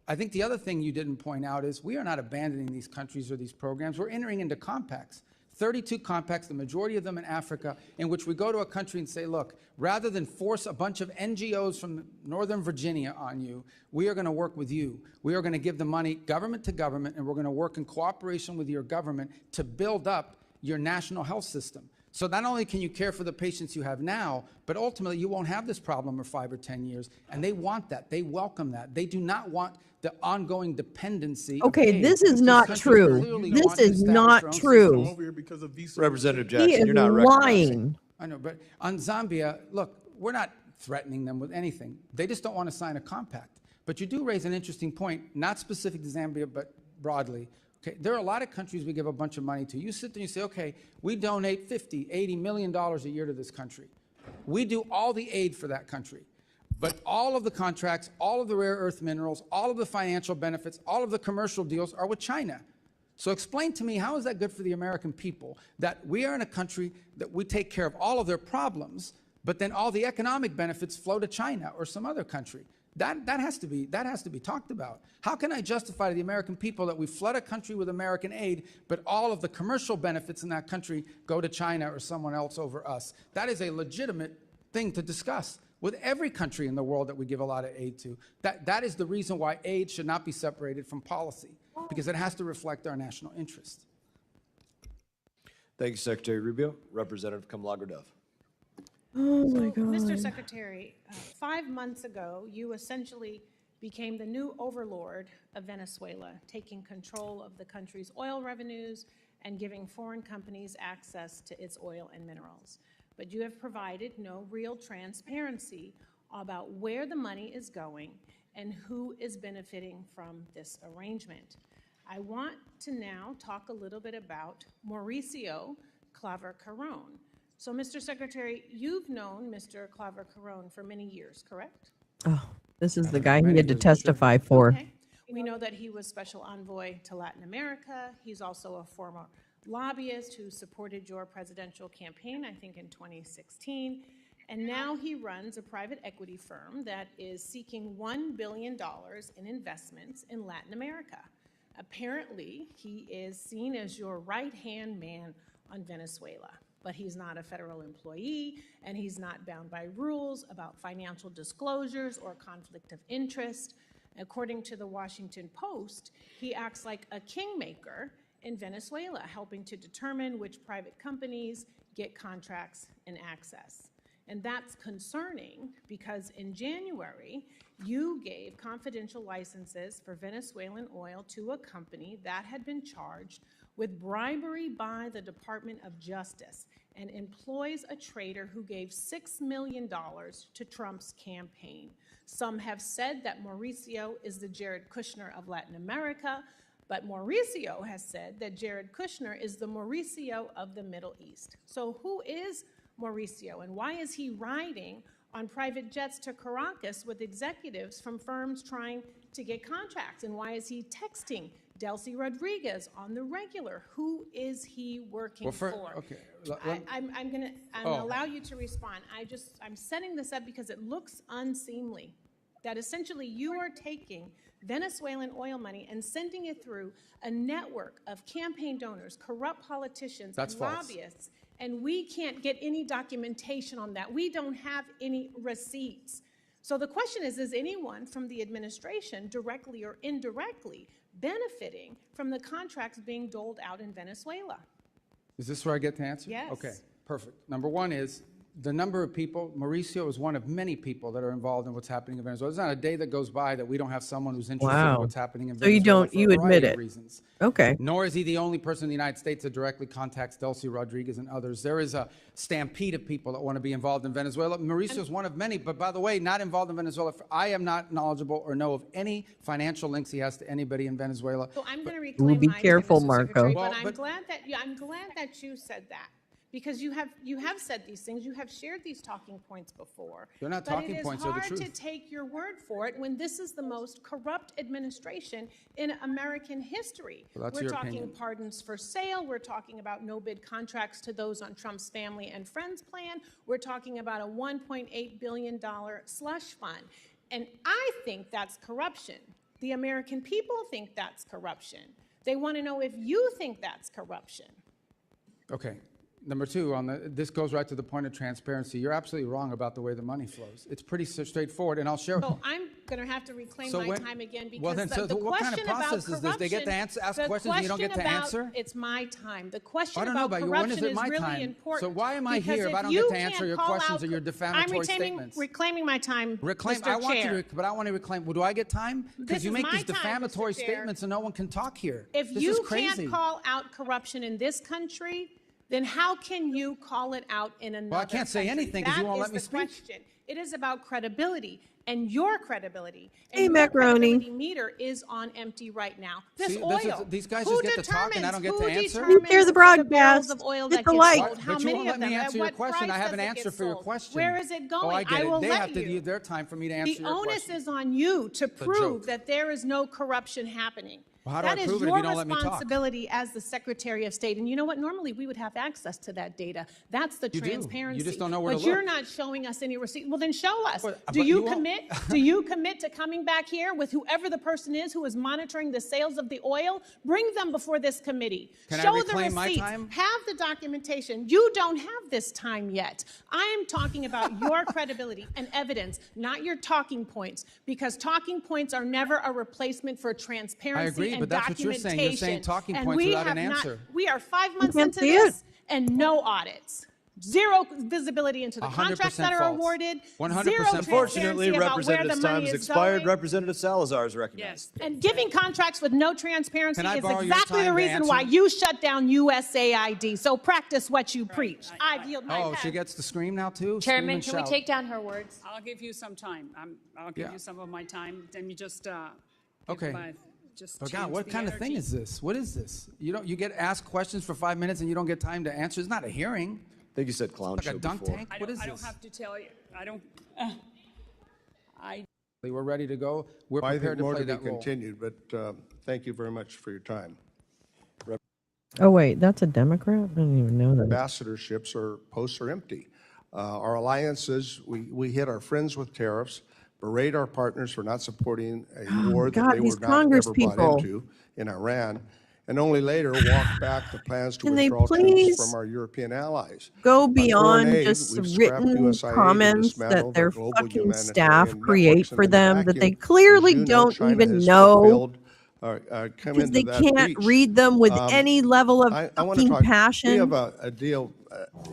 S5: I think the other thing you didn't point out is we are not abandoning these countries or these programs. We're entering into compacts. 32 compacts, the majority of them in Africa, in which we go to a country and say, look, rather than force a bunch of NGOs from Northern Virginia on you, we are going to work with you. We are going to give the money government to government, and we're going to work in cooperation with your government to build up your national health system. So not only can you care for the patients you have now, but ultimately you won't have this problem for 5 or 10 years. And they want that. They welcome that. They do not want the ongoing dependency.
S1: Okay, this is not true. This is not true.
S6: Representative
S1: He
S6: Jackson,
S1: is
S6: you're not recognizing.
S1: lying.
S5: I know, but on Zambia, look, we're not threatening them with anything. They just don't want to sign a compact. But you do raise an interesting point, not specific to Zambia, but broadly. Okay, there are a lot of countries we give a bunch of money to. You sit there and you say, okay, we donate $50, $80 million a year to this country. We do all the aid for that country. But all of the contracts, all of the rare earth minerals, all of the financial benefits, all of the commercial deals are with China. So explain to me, how is that good for the American people that we are in a country that we take care of all of their problems, but then all the economic benefits flow to China or some other country? That has to be talked about. How can I justify to the American people that we flood a country with American aid, but all of the commercial benefits in that country go to China or someone else over us? That is a legitimate thing to discuss with every country in the world that we give a lot of aid to. That is the reason why aid should not be separated from policy, because it has to reflect our national interest.
S6: Thank you, Secretary Rubio. Representative Kamlager-Dove.
S1: Oh my God.
S18: Mr. Secretary, 5 months ago, you essentially became the new overlord of Venezuela, taking control of the country's oil revenues and giving foreign companies access to its oil and minerals. But you have provided no real transparency about where the money is going and who is benefiting from this arrangement. I want to now talk a little bit about Mauricio Claver-Carrón. So, Mr. Secretary, you've known Mr. Claver-Carrón for many years, correct?
S1: Oh, this is the guy he had to testify for.
S18: Okay. We know that he was special envoy to Latin America. He's also a former lobbyist who supported your presidential campaign, I think in 2016. And now he runs a private equity firm that is seeking $1 billion in investments in Latin America. Apparently, he is seen as your right-hand man on Venezuela, but he's not a federal employee, and he's not bound by rules about financial disclosures or conflict of interest. According to the Washington Post, he acts like a kingmaker in Venezuela, helping to determine which private companies get contracts and access. And that's concerning because in January, you gave confidential licenses for Venezuelan oil to a company that had been charged with bribery by the Department of Justice and employs a trader who gave $6 million to Trump's campaign. Some have said that Mauricio is the Jared Kushner of Latin America, but Mauricio has said that Jared Kushner is the Mauricio of the Middle East. So who is Mauricio, and why is he riding on private jets to Caracas with executives from firms trying to get contracts? And why is he texting Delcy Rodriguez on the regular? Who is he working for?
S5: Okay.
S18: I'm going to allow you to respond. I'm setting this up because it looks unseemly that essentially you are taking Venezuelan oil money and sending it through a network of campaign donors, corrupt politicians, and lobbyists, and we can't get any documentation on that. We don't have any receipts. So the question is anyone from the administration, directly or indirectly, benefiting from the contracts being doled out in Venezuela?
S5: Is this where I get to answer?
S18: Yes.
S5: Okay, perfect. Number one is the number of people. Mauricio is one of many people that are involved in what's happening in Venezuela. There's not a day that goes by that we don't have someone who's interested in what's happening in Venezuela.
S1: So you admit it.
S5: Reasons.
S1: Okay.
S5: Nor is he the only person in the United States that directly contacts Delcy Rodriguez and others. There is a stampede of people that want to be involved in Venezuela. Mauricio is one of many, but by the way, not involved in Venezuela. I am not knowledgeable or know of any financial links he has to anybody in Venezuela.
S18: So I'm going to reclaim
S1: be
S18: my time,
S1: careful,
S18: Mr.
S1: Marco.
S18: Secretary,
S5: Well,
S18: but I'm glad that you said that. Because you have said these things, you have shared these talking points before.
S5: They're not talking points, they're the truth.
S18: But it is hard to take your word for it when this is the most corrupt administration in American history.
S5: Well, that's
S18: we're
S5: your
S18: talking
S5: opinion.
S18: pardons for sale. We're talking about no-bid contracts to those on Trump's family and friends plan. We're talking about a $1.8 billion slush fund. And I think that's corruption. The American people think that's corruption. They want to know if you think that's corruption.
S5: Okay. Number two, this goes right to the point of transparency. You're absolutely wrong about the way the money flows. It's pretty straightforward, and I'll share.
S18: So I'm going to have to reclaim my time again because
S5: well, then,
S18: the
S5: what kind of
S18: question about
S5: process is this? They get to
S18: corruption-
S5: ask questions and you don't get to answer?
S18: It's my time. The question
S5: I don't know
S18: about
S5: about you. When
S18: corruption
S5: is it
S18: is
S5: my
S18: really
S5: time?
S18: important.
S5: So why am I
S18: because
S5: here if I don't
S18: you
S5: get to
S18: can't
S5: answer your
S18: call
S5: questions
S18: out
S5: or your defamatory
S18: I'm
S5: statements?
S18: reclaiming my time,
S5: Reclaim.
S18: Mr.
S5: I want
S18: Chair.
S5: you to, but I want to reclaim. Well, do I get time?
S18: This
S5: Because you
S18: is
S5: make
S18: my
S5: these
S18: time, Mr.
S5: defamatory
S18: Chair.
S5: statements and no one can talk here.
S18: If
S5: This
S18: you
S5: is crazy.
S18: can't call out corruption in this country, then how can you call it out in another
S5: Well, I can't say
S18: country?
S5: anything 'cause you won't
S18: That
S5: let me
S18: is the
S5: speak.
S18: question. It is about credibility and your credibility. And
S1: Hey,
S18: your
S1: Macaroni.
S18: credibility meter is on empty right now. This
S5: See,
S18: oil.
S5: these guys
S18: who
S5: just get to talk and I don't get to
S18: determines-
S5: answer?
S18: who
S1: You hear the
S18: determines
S1: broadcast.
S18: barrels of oil
S1: Hit
S18: that
S1: the
S18: get
S1: like.
S18: sold? How
S5: But you
S18: many
S5: won't let
S18: of
S5: me
S18: them? At
S5: answer your
S18: what
S5: question. I
S18: price
S5: have an
S18: does it
S5: answer
S18: get
S5: for your
S18: sold?
S5: question.
S18: Where is it going?
S5: Oh, I get it.
S18: will
S5: They
S18: let
S5: have to
S18: you.
S5: use their time for me to answer
S18: The
S5: your
S18: onus
S5: question.
S18: is on you to
S5: a
S18: prove
S5: joke.
S18: that there is no corruption happening.
S5: Well, how do I
S18: That is
S5: prove it if
S18: your
S5: you don't let me talk?
S18: responsibility as the Secretary of State. And you know what? Normally we would have access to that data. That's the
S5: You do. You
S18: transparency.
S5: just don't know where
S18: but
S5: to
S18: you're
S5: look.
S18: not showing us any receipt. Well, then show us.
S5: But
S18: do
S5: you
S18: you
S5: won't.
S18: commit? Do you commit to coming back here with whoever the person is who is monitoring the sales of the oil? Bring them before this committee.
S5: Can I
S18: Show the
S5: reclaim my
S18: receipts.
S5: time?
S18: Have the documentation. You don't have this time yet. I am talking about your credibility and evidence, not your talking points, because talking points are never a replacement for transparency
S5: I agree,
S18: and
S5: but that's what you're
S18: documentation.
S5: saying. You're saying talking
S18: And
S5: points
S18: we
S5: without an
S18: have not-
S5: answer.
S18: We are 5 months
S1: can't
S18: into
S1: see
S18: this and no audits. Zero visibility into the
S5: 100%
S18: contracts that are
S5: false.
S18: awarded.
S5: 100%
S18: Zero
S5: false.
S6: Unfortunately,
S18: transparency about where the
S6: Representative's
S18: money
S6: time
S18: is
S6: has expired.
S18: going.
S6: Representative Salazar is recognized.
S18: And giving contracts with no transparency
S5: Can I
S18: is
S5: borrow your
S18: exactly
S5: time
S18: the
S5: to
S18: reason why
S5: answer?
S18: you shut down USAID. So practice what you preach. I yield my
S5: Oh,
S18: time.
S5: she gets to scream now too? Scream
S15: Chairman,
S5: and
S15: can we
S5: shout.
S15: take down her words?
S19: I'll give you some time. I'll give
S5: Yeah.
S19: you some of my time. Let me just give
S5: Okay.
S19: just
S5: Oh God,
S19: change
S5: what
S19: the
S5: kind of thing
S19: energy.
S5: is this? What is this? You get asked questions for 5 minutes and you don't get time to answer. It's not a hearing.
S6: I think you said clown
S5: Like
S6: show
S5: a dunk
S6: before.
S5: tank.
S19: I
S5: What
S19: don't,
S5: is
S19: I don't
S5: this?
S19: have to tell you. I don't. I
S5: We're ready to go. We're
S14: I
S5: prepared
S14: think
S5: to
S14: more
S5: play
S14: to be
S5: that role.
S14: continued, but thank you very much for your time.
S1: Oh, wait, that's a Democrat? I didn't even know that.
S14: Ambassadorships or posts are empty. Our alliances, we hit our friends with tariffs, berate our partners for not supporting a war that
S1: God,
S14: they
S1: these
S14: were not
S1: Congress
S14: ever
S1: people.
S14: bought into in Iran,
S20: and only later walk back the plans to
S1: Can they
S20: withdraw troops
S1: please
S20: from our European allies.
S1: go
S20: On foreign
S1: beyond
S20: aid,
S1: just
S20: we've scrapped
S1: written
S20: USAID and
S1: comments
S20: dismantled
S1: that their
S20: our global
S1: fucking staff
S20: humanitarian
S1: create
S20: networks, and
S1: for
S20: in the
S1: them that they
S20: vacuum,
S1: clearly
S20: as you know,
S1: don't
S20: China
S1: even
S20: has
S1: know
S20: fulfilled, come
S1: because
S20: into
S1: they
S20: that
S1: can't
S20: breach.
S1: read them with any level of
S20: I want to
S1: fucking
S20: talk. We
S1: passion.
S20: have a deal.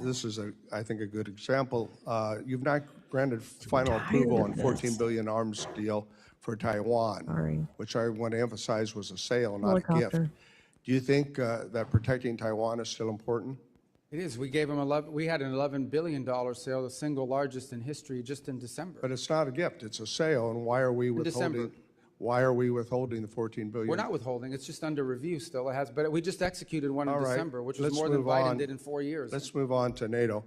S20: This is, I think, a good example. You've not granted final approval on $14 billion arms deal for Taiwan, which I want to emphasize was a sale, not a gift.
S1: Helicopter.
S20: Do you think that protecting Taiwan is still important?
S5: It is. We gave them we had an $11 billion sale, the single largest in history, just in December.
S20: But it's not a gift; it's a sale. And why are we
S5: December.
S20: withholding? Why are we withholding the $14 billion?
S5: We're not withholding. It's just under review still. It has, but we just executed one in
S20: All right.
S5: December, which was
S20: Let's
S5: more than
S20: move
S5: Biden
S20: on.
S5: did in 4 years.
S20: Let's move on to NATO.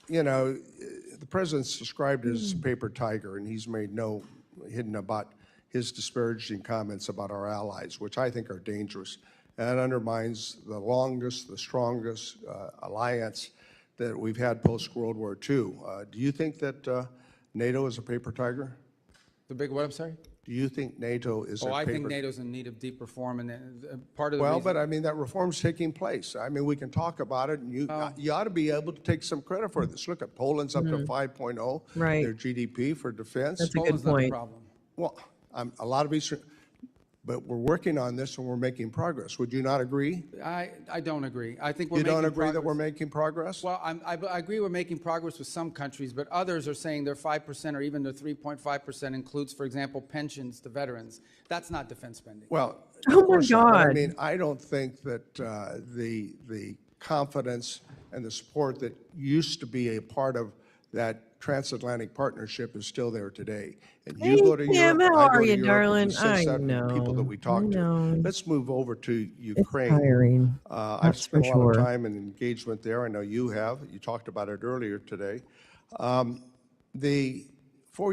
S20: You know, the president's described as a paper tiger, and he's made no hidden about his disparaging comments about our allies, which I think are dangerous. And undermines the longest, the strongest alliance that we've had post-World War II. Do you think that NATO is a paper tiger?
S5: The big what, I'm sorry?
S20: Do you think NATO is a paper
S5: I think NATO's in need of deep reform, and part of the
S20: Well,
S5: reason,
S20: but I mean, that reform's taking place. I mean, we can talk about it, and you ought to be able to take some credit for this. Look at Poland's up to 5.0,
S1: Right.
S20: their GDP for defense.
S1: That's a good
S5: Poland's not the
S1: point.
S5: problem.
S20: Well, a lot of Eastern, but we're working on this and we're making progress. Would you not agree?
S5: I don't agree. I think we're
S20: You
S5: making
S20: don't agree that
S5: progress.
S20: we're making progress?
S5: Well, I agree we're making progress with some countries, but others are saying their 5% or even their 3.5% includes, for example, pensions to veterans. That's not defense spending.
S20: Well,
S1: Oh
S20: of
S1: my
S20: course not, but I
S1: God.
S20: mean, I don't think that the confidence and the support that used to be a part of that transatlantic partnership is still there today. And you
S1: Hey,
S20: go to
S1: Kim,
S20: Europe,
S1: how
S20: I go
S1: are
S20: to
S1: you,
S20: Europe,
S1: darling?
S20: and you sense
S1: I
S20: that in the people that
S1: know,
S20: we talk
S1: I
S20: to.
S1: know.
S20: Let's move over to
S1: It's
S20: Ukraine.
S1: tiring.
S20: I've
S1: That's
S20: spent a
S1: for
S20: lot of
S1: sure.
S20: time and engagement there. I know you have. You talked about it earlier today. 4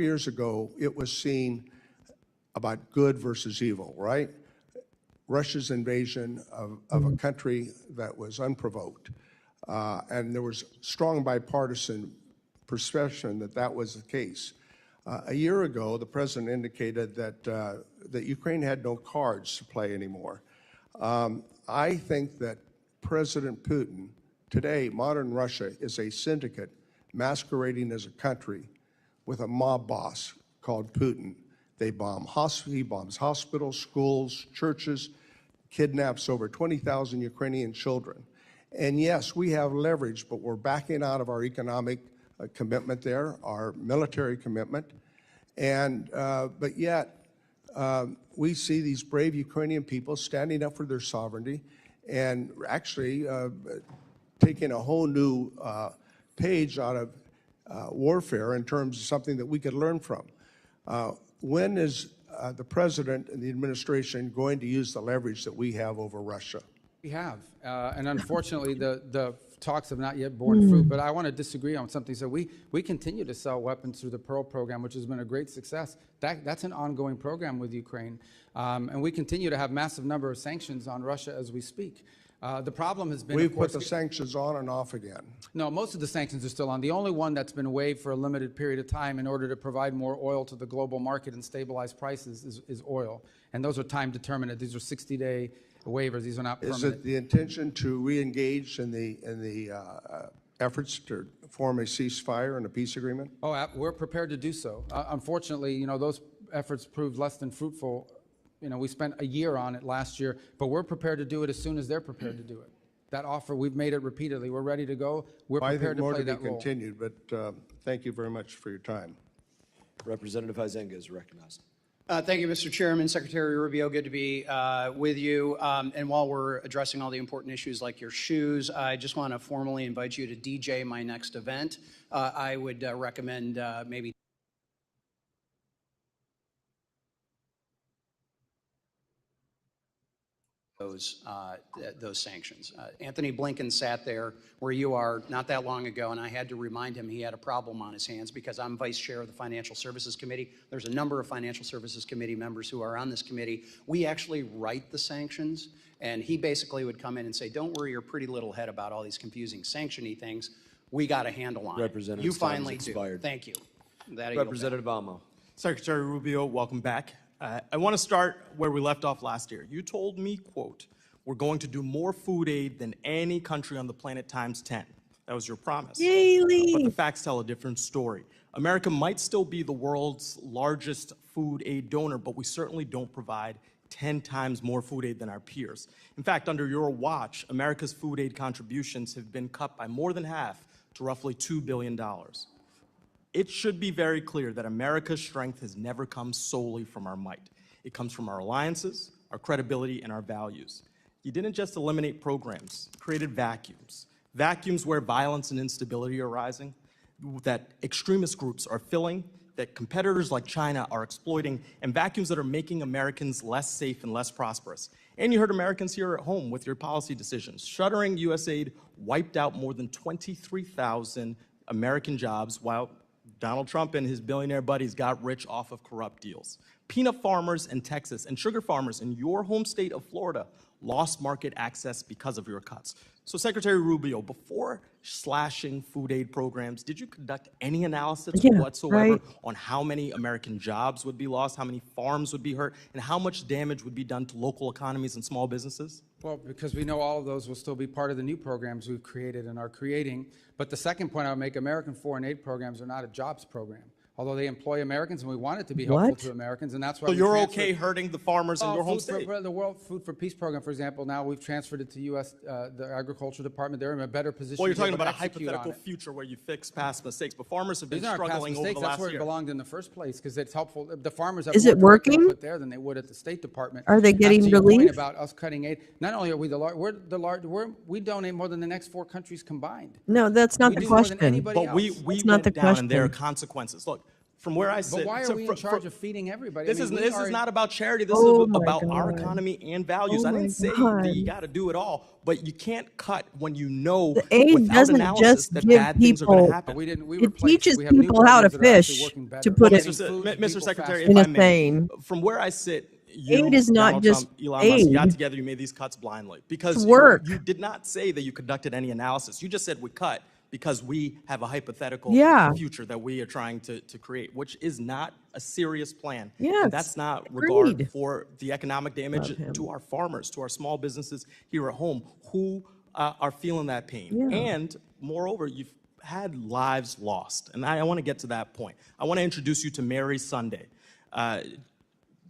S20: years ago, it was seen about good versus evil, right? Russia's invasion of a country that was unprovoked. And there was strong bipartisan perception that that was the case. A year ago, the president indicated that Ukraine had no cards to play anymore. I think that President Putin, today, modern Russia is a syndicate masquerading as a country with a mob boss called Putin. He bombs hospitals, schools, churches, kidnaps over 20,000 Ukrainian children. And yes, we have leverage, but we're backing out of our economic commitment there, our military commitment. And, but yet, we see these brave Ukrainian people standing up for their sovereignty and actually taking a whole new page out of warfare in terms of something that we could learn from. When is the president and the administration going to use the leverage that we have over Russia?
S5: We have, and unfortunately, the talks have not yet borne fruit. But I want to disagree on something. So we continue to sell weapons through the Pearl program, which has been a great success. That's an ongoing program with Ukraine, and we continue to have massive number of sanctions on Russia as we speak. The problem has been,
S20: We've
S5: of course,
S20: put the sanctions on and off again.
S5: No, most of the sanctions are still on. The only one that's been waived for a limited period of time in order to provide more oil to the global market and stabilize prices is oil. And those are time determinate. These are 60-day waivers. These are not permanent.
S20: Is it the intention to re-engage in the efforts to form a ceasefire and a peace agreement?
S5: Oh, we're prepared to do so. Unfortunately, you know, those efforts proved less than fruitful. You know, we spent a year on it last year, but we're prepared to do it as soon as they're prepared to do it. That offer, we've made it repeatedly. We're ready to go. We're prepared to play that role.
S20: More to be continued, but thank you very much for your time.
S6: Representative Huizenga is recognized.
S21: Thank you, Mr. Chairman. Secretary Rubio, good to be with you. And while we're addressing all the important issues like your shoes, I just want to formally invite you to DJ my next event. I would recommend maybe those sanctions. Anthony Blinken sat there where you are not that long ago, and I had to remind him he had a problem on his hands because I'm vice chair of the Financial Services Committee. There's a number of Financial Services Committee members who are on this committee. We actually write the sanctions, and he basically would come in and say, don't worry your pretty little head about all these confusing sanction-y things. We got a handle on it. You finally do. Thank you.
S6: Representative Amo.
S22: Secretary Rubio, welcome back.
S4: I want to start where we left off last year. You told me, quote, "We're going to do more food aid than any country on the planet times 10. That was your promise. But the facts tell a different story. America might still be the world's largest food aid donor, but we certainly don't provide 10 times more food aid than our peers. In fact, under your watch, America's food aid contributions have been cut by more than half to roughly $2 billion. It should be very clear that America's strength has never come solely from our might. It comes from our alliances, our credibility, and our values. You didn't just eliminate programs, you created vacuums. Vacuums where violence and instability are rising, that extremist groups are filling, that competitors like China are exploiting, and vacuums that are making Americans less safe and less prosperous. And you hurt Americans here at home with your policy decisions. Shuttering USAID wiped out more than 23,000 American jobs, while Donald Trump and his billionaire buddies got rich off of corrupt deals. Peanut farmers in Texas and sugar farmers in your home state of Florida lost market access because of your cuts. So Secretary Rubio, before slashing food aid programs, did you conduct any analysis whatsoever on how many American jobs would be lost, how many farms would be hurt, and how much damage would be done to local economies and small businesses?
S5: Well, because we know all of those will still be part of the new programs we've created and are creating. But the second point I would make, American foreign aid programs are not a jobs program. Although they employ Americans, and we want it to be helpful to Americans, and that's why.
S4: So you're okay hurting the farmers in your home state?
S5: The World Food for Peace program, for example, now we've transferred it to U.S. The Agriculture Department. They're in a better position.
S4: Well, you're
S5: to
S4: talking
S5: be able
S4: about a
S5: to execute
S4: hypothetical
S5: on it.
S4: future where you fix past mistakes, but farmers have been
S5: These aren't past
S4: struggling over
S5: mistakes.
S4: the last
S5: That's where
S4: year.
S5: it belonged in the first place, because it's helpful. The farmers have
S1: Is
S5: more
S1: it
S5: direct
S1: working?
S5: input there than they would at the State Department.
S1: Are they
S5: As
S1: getting
S5: to your point
S1: relief?
S5: about us cutting aid, not only are we we donate more than the next 4 countries combined.
S1: No, that's not
S5: We
S1: the
S5: do more than
S1: question.
S5: anybody
S4: But we
S5: else.
S4: went
S1: not the
S4: down, and there are
S1: question.
S4: consequences. Look, from where I sit,
S5: But why are we in charge of feeding everybody?
S4: This is not about charity. This
S1: Oh
S4: is
S1: my
S4: about our
S1: God.
S4: economy and values.
S1: Oh
S4: I
S1: my
S4: didn't say
S1: God.
S4: that you got to do it all, but you can't cut when you know
S1: The aid
S4: without
S1: doesn't
S4: analysis
S1: just
S4: that
S1: give
S4: bad things are going
S1: people-
S4: to happen.
S1: It teaches people how to fish, to put it
S4: Mr. Secretary,
S1: in
S4: if
S1: a
S4: I may,
S1: thing.
S4: from where I sit, you,
S1: Aid is not
S4: Donald
S1: just
S4: Trump, Elon Musk, you got
S1: aid.
S4: together, you made these cuts blindly. Because
S1: It's work.
S4: you did not say that you conducted any analysis. You just said we cut because we have a hypothetical
S1: Yeah.
S4: future that we are trying to create, which is not a serious plan.
S1: Yes,
S4: And that's not regard
S1: agreed.
S4: for the economic damage
S1: Love him.
S4: to our farmers, to our small businesses here at home who are feeling that pain.
S1: Yeah.
S4: And moreover, you've had lives lost. And I want to get to that point. I want to introduce you to Mary Sunday.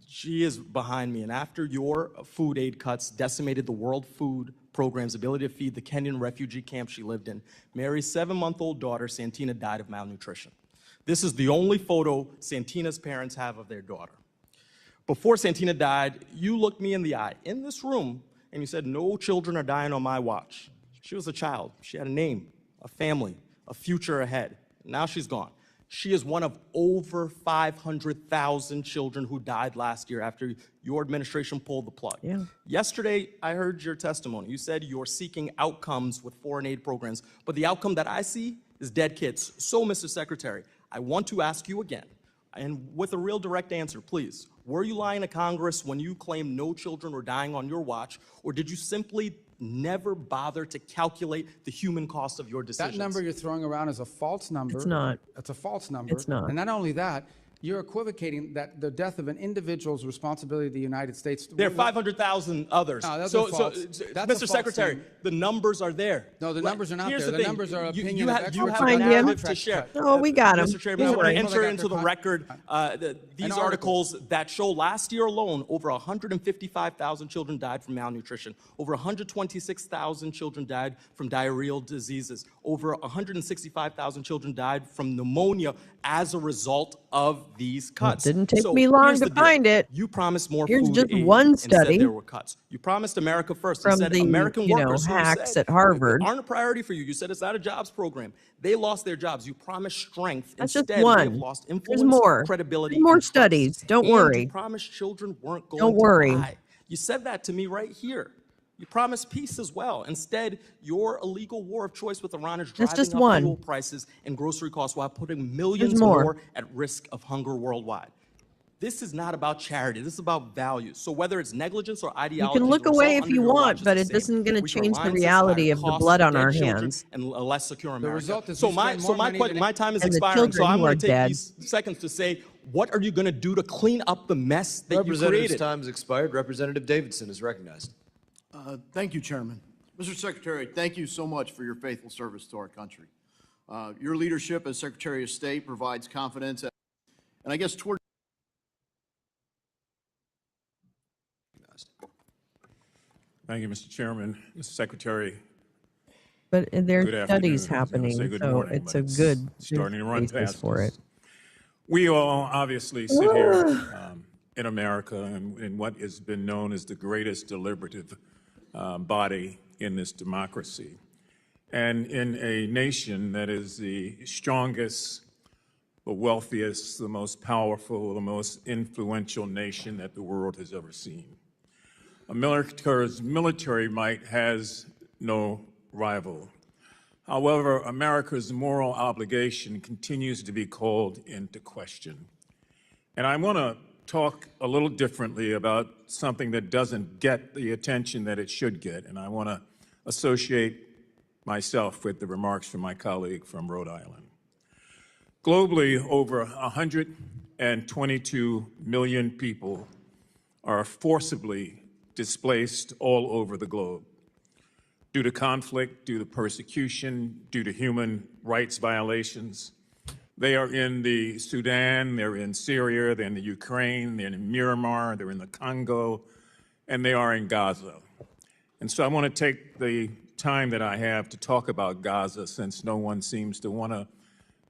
S4: She is behind me, and after your food aid cuts decimated the World Food Program's ability to feed the Kenyan refugee camp she lived in, Mary's 7-month-old daughter, Santina, died of malnutrition. This is the only photo Santina's parents have of their daughter. Before Santina died, you looked me in the eye in this room, and you said, "No children are dying on my watch." She was a child. She had a name, a family, a future ahead. Now she's gone. She is one of over 500,000 children who died last year after your administration pulled the plug.
S1: Yeah.
S4: Yesterday, I heard your testimony. You said you're seeking outcomes with foreign aid programs, but the outcome that I see is dead kids. So, Mr. Secretary, I want to ask you again, and with a real direct answer, please. Were you lying to Congress when you claimed no children were dying on your watch, or did you simply never bother to calculate the human cost of your decisions?
S5: That number you're throwing around is a false number.
S1: It's not.
S5: It's a false number.
S1: It's not.
S5: And not only that, you're equivocating that the death of an individual's responsibility of the United States.
S4: There are 500,000 others.
S5: No, those
S4: so,
S5: are false.
S4: so,
S5: That's a
S4: Mr.
S5: false
S4: Secretary,
S5: statement.
S4: the numbers are there.
S5: No, the numbers are not
S4: Here's
S5: there. The
S4: thing.
S5: numbers are opinion
S4: you
S5: of
S4: have, you
S5: experts
S4: have
S1: Find
S4: a
S1: him.
S4: narrative to
S5: Contract
S4: share.
S5: cut.
S1: No, we got him.
S4: Mr. Chairman, I
S1: He's
S4: want to
S1: right.
S4: enter into the record these
S5: article.
S4: articles that show last year alone, over 155,000 children died from malnutrition. Over 126,000 children died from diarrheal diseases. Over 165,000 children died from pneumonia as a result of these cuts.
S1: didn't take
S4: So
S1: me long
S4: here's
S1: to
S4: the deal.
S1: find it.
S4: You promised more
S1: Here's
S4: food
S1: just
S4: aid
S1: one
S4: and said
S1: study
S4: there were cuts. You promised America first.
S1: from
S4: You said
S1: the,
S4: American
S1: you know,
S4: workers who you
S1: hacks
S4: said
S1: at Harvard.
S4: aren't a priority for you. You said it's not a jobs program. They lost their jobs. You promised strength.
S1: That's
S4: Instead,
S1: just one.
S4: we have lost influence,
S1: There's more.
S4: credibility,
S1: There's more
S4: and trust.
S1: studies. Don't
S4: And
S1: worry.
S4: You promised children weren't going
S1: Don't
S4: to
S1: worry.
S4: die. You said that to me right here. You promised peace as well. Instead, your illegal war of choice with Iran is
S1: That's
S4: driving
S1: just
S4: up
S1: one.
S4: fuel prices and grocery costs while putting millions
S1: more.
S4: more at risk of hunger worldwide. This is not about charity. This is about values. So whether it's negligence or
S1: You
S4: ideology,
S1: can look
S4: the
S1: away
S4: result
S1: if you
S4: under your watch
S1: want,
S4: is
S1: but
S4: the
S1: it
S4: same.
S1: isn't going to
S4: Weaker
S1: change the
S4: alliances,
S1: reality
S4: higher
S1: of the
S4: costs,
S1: blood on
S4: dead
S1: our
S4: children,
S1: hands
S4: and a less secure America.
S5: result is
S4: so
S5: we
S4: my
S5: spend
S4: so
S5: more
S4: my
S5: money
S4: que-
S5: than-
S4: my time is
S1: and the
S4: expiring. So
S1: children
S4: I'm
S1: who are
S4: going to take
S1: dead.
S4: these seconds to say, what are you going to do to clean up the mess that you
S6: Representative's
S4: created?
S6: time has expired. Representative Davidson is recognized.
S3: Thank you, Chairman. Mr. Secretary, thank you so much for your faithful service to our country. Your leadership as Secretary of State provides confidence, and I guess toward
S22: Thank you, Mr. Chairman, Mr. Secretary.
S1: But there's
S22: Good
S1: studies
S22: afternoon. I was gonna say
S1: happening,
S22: good
S1: so
S22: morning,
S1: it's
S22: but
S1: a good
S22: starting to run
S1: basis
S22: past
S1: for
S22: us.
S1: it.
S22: We all obviously sit here in America in what has been known as the greatest deliberative body in this democracy, and in a nation that is the strongest, the wealthiest, the most powerful, the most influential nation that the world has ever seen. America's military might has no rival. However, America's moral obligation continues to be called into question. And I want to talk a little differently about something that doesn't get the attention that it should get, and I want to associate myself with the remarks from my colleague from Rhode Island. Globally, over 122 million people are forcibly displaced all over the globe due to conflict, due to persecution, due to human rights violations. They are in the Sudan, they're in Syria, they're in the Ukraine, they're in Myanmar, they're in the Congo, and they are in Gaza. And so I want to take the time that I have to talk about Gaza, since no one seems to want to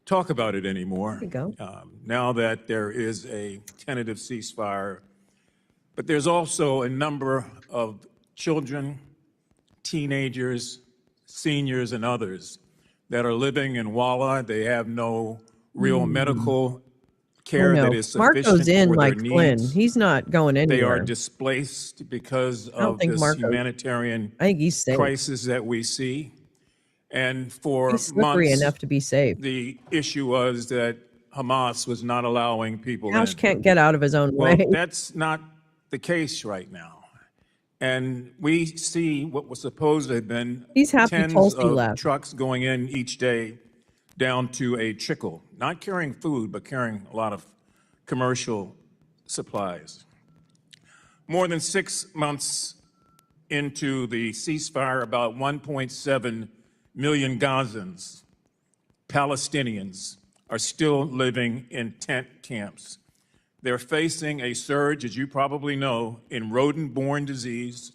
S22: talk about it anymore.
S1: There you go.
S22: Now that there is a tentative ceasefire, but there's also a number of children, teenagers, seniors, and others that are living in Walla. They have no real medical care that is
S1: Marco's
S22: sufficient
S1: in
S22: for their
S1: like Flynn.
S22: needs.
S1: He's not going
S22: They are
S1: anywhere.
S22: displaced because
S1: I don't
S22: of
S1: think
S22: this
S1: Marco's.
S22: humanitarian
S1: I think he's safe.
S22: crisis that we see. And for
S1: He's slippery
S22: months,
S1: enough to be safe.
S22: the issue was that Hamas was not allowing people
S1: Ash
S22: in.
S1: can't get out of his own
S22: Well,
S1: way.
S22: that's not the case right now. And we see what was supposed to have been
S1: He's happy
S22: tens
S1: Tulsi
S22: of
S1: left.
S22: trucks going in each day down to a trickle, not carrying food, but carrying a lot of commercial supplies. More than 6 months into the ceasefire, about 1.7 million Gazans, Palestinians, are still living in tent camps. They're facing a surge, as you probably know, in rodent-borne disease,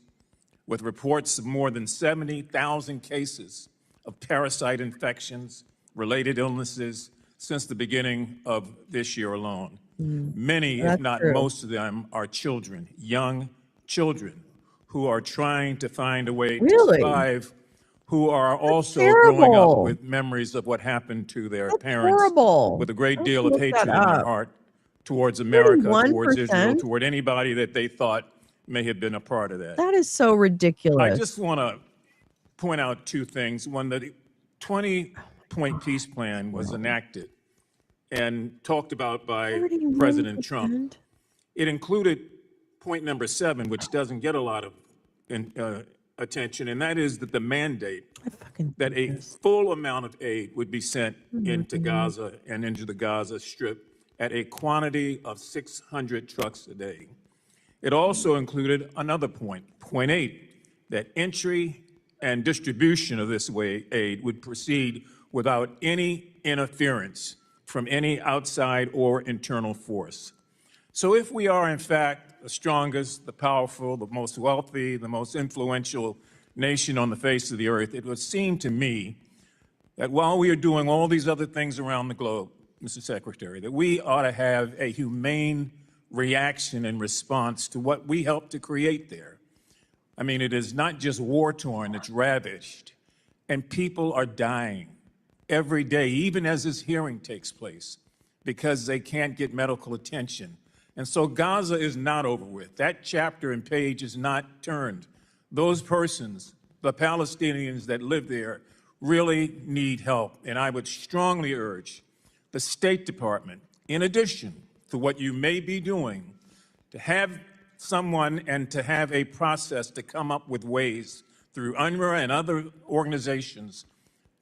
S22: with reports of more than 70,000 cases of parasite infections, related illnesses, since the beginning of this year alone. Many, if
S1: That's
S22: not
S1: true.
S22: most of them, are children, young children, who are trying to find a way to
S1: Really?
S22: survive, who are also growing up
S1: terrible.
S22: with memories of what happened to their
S1: That's
S22: parents,
S1: horrible.
S22: with a great
S1: I
S22: deal
S1: have
S22: of
S1: to look
S22: hatred
S1: that
S22: in their
S1: up.
S22: heart towards America, towards Israel,
S1: 31%?
S22: toward anybody that they thought may have been a part of that.
S1: That is so
S22: I
S1: ridiculous.
S22: just want to point out two things. One, the 20-point peace plan was enacted and talked about by President Trump. It included point number 7, which doesn't get a lot of attention, and that is that the mandate that a full amount of aid would be sent into Gaza and into the Gaza Strip at a quantity of 600 trucks a day. It also included another point, point 8, that entry and distribution of this aid would proceed without any interference from any outside or internal force. So if we are, in fact, the strongest, the powerful, the most wealthy, the most influential nation on the face of the earth, it would seem to me that while we are doing all these other things around the globe, Mr. Secretary, that we ought to have a humane reaction and response to what we helped to create there. I mean, it is not just war-torn, it's ravaged, and people are dying every day, even as this hearing takes place, because they can't get medical attention. And so Gaza is not over with. That chapter and page is not turned. Those persons, the Palestinians that live there, really need help. And I would strongly urge the State Department, in addition to what you may be doing, to have someone and to have a process to come up with ways through UNRWA and other organizations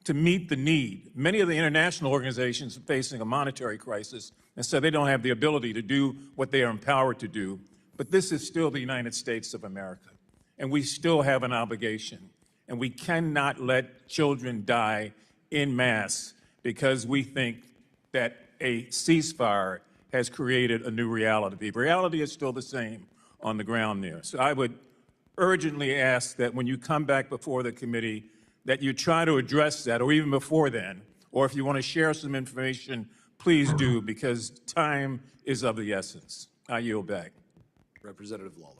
S22: to meet the need. Many of the international organizations are facing a monetary crisis, and so they don't have the ability to do what they are empowered to do. But this is still the United States of America, and we still have an obligation. And we cannot let children die en masse because we think that a ceasefire has created a new reality. The reality is still the same on the ground there. So I would urgently ask that when you come back before the committee, that you try to address that, or even before then, or if you want to share some information, please do, because time is of the essence. I yield back.
S6: Representative Lolo.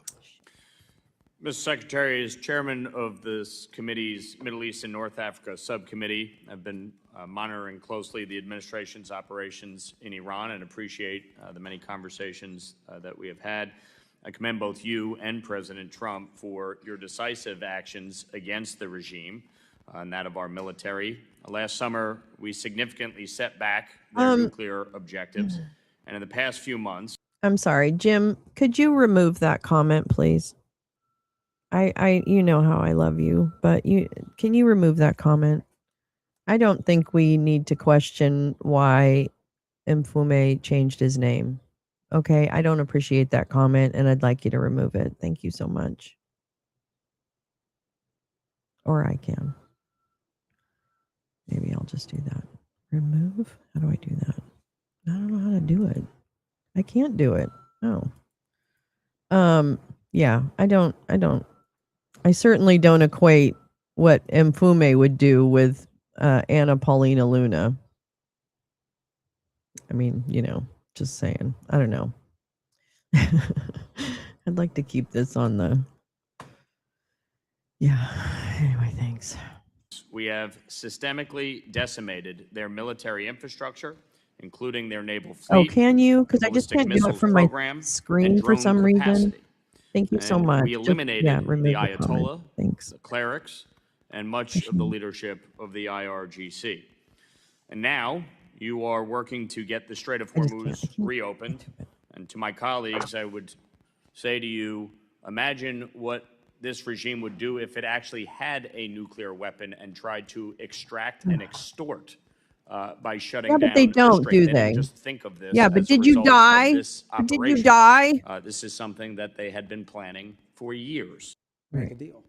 S7: Mr. Secretary, as chairman of this committee's Middle East and North Africa subcommittee, I've been monitoring closely the administration's operations in Iran and appreciate the many conversations that we have had. I commend both you and President Trump for your decisive actions against the regime and that of our military. Last summer, we significantly set back their nuclear objectives, and in the past few months,
S1: I'm sorry, Jim, could you remove that comment, please? You know how I love you, but can you remove that comment? I don't think we need to question why Mfume changed his name. Okay, I don't appreciate that comment, and I'd like you to remove it. Thank you so much. Or I can. Maybe I'll just do that. Remove? How do I do that? I don't know how to do it. I can't do it. Oh. Yeah, I certainly don't equate what Mfume would do with Anna Paulina Luna. I mean, just saying. I don't know. I'd like to keep this on the... Yeah. Anyway, thanks.
S7: we have systemically decimated their military infrastructure, including their naval fleet.
S1: Oh, can you? Because I just
S7: ballistic
S1: can't do it
S7: missile
S1: from my
S7: program,
S1: screen
S7: and
S1: for
S7: drone
S1: some reason.
S7: capacity.
S1: Thank you so
S7: And
S1: much.
S7: we
S1: Just-
S7: eliminated
S1: remove
S7: the
S1: comment.
S7: Ayatollah,
S1: Thanks.
S7: the clerics, and much of the leadership of the IRGC. And now you are working to get the Strait of Hormuz reopened. And to my colleagues, I would say to you, imagine what this regime would do if it actually had a nuclear weapon and tried to extract and extort by shutting
S1: Yeah,
S7: down
S1: but they
S7: the
S1: don't,
S7: Strait.
S1: do
S7: They didn't
S1: they?
S7: just think of this
S1: Yeah, but
S7: as a
S1: did you
S7: result of
S1: die?
S7: this
S1: But did you
S7: operation.
S1: die?
S7: This is something that they had been planning for years.
S5: Make a deal.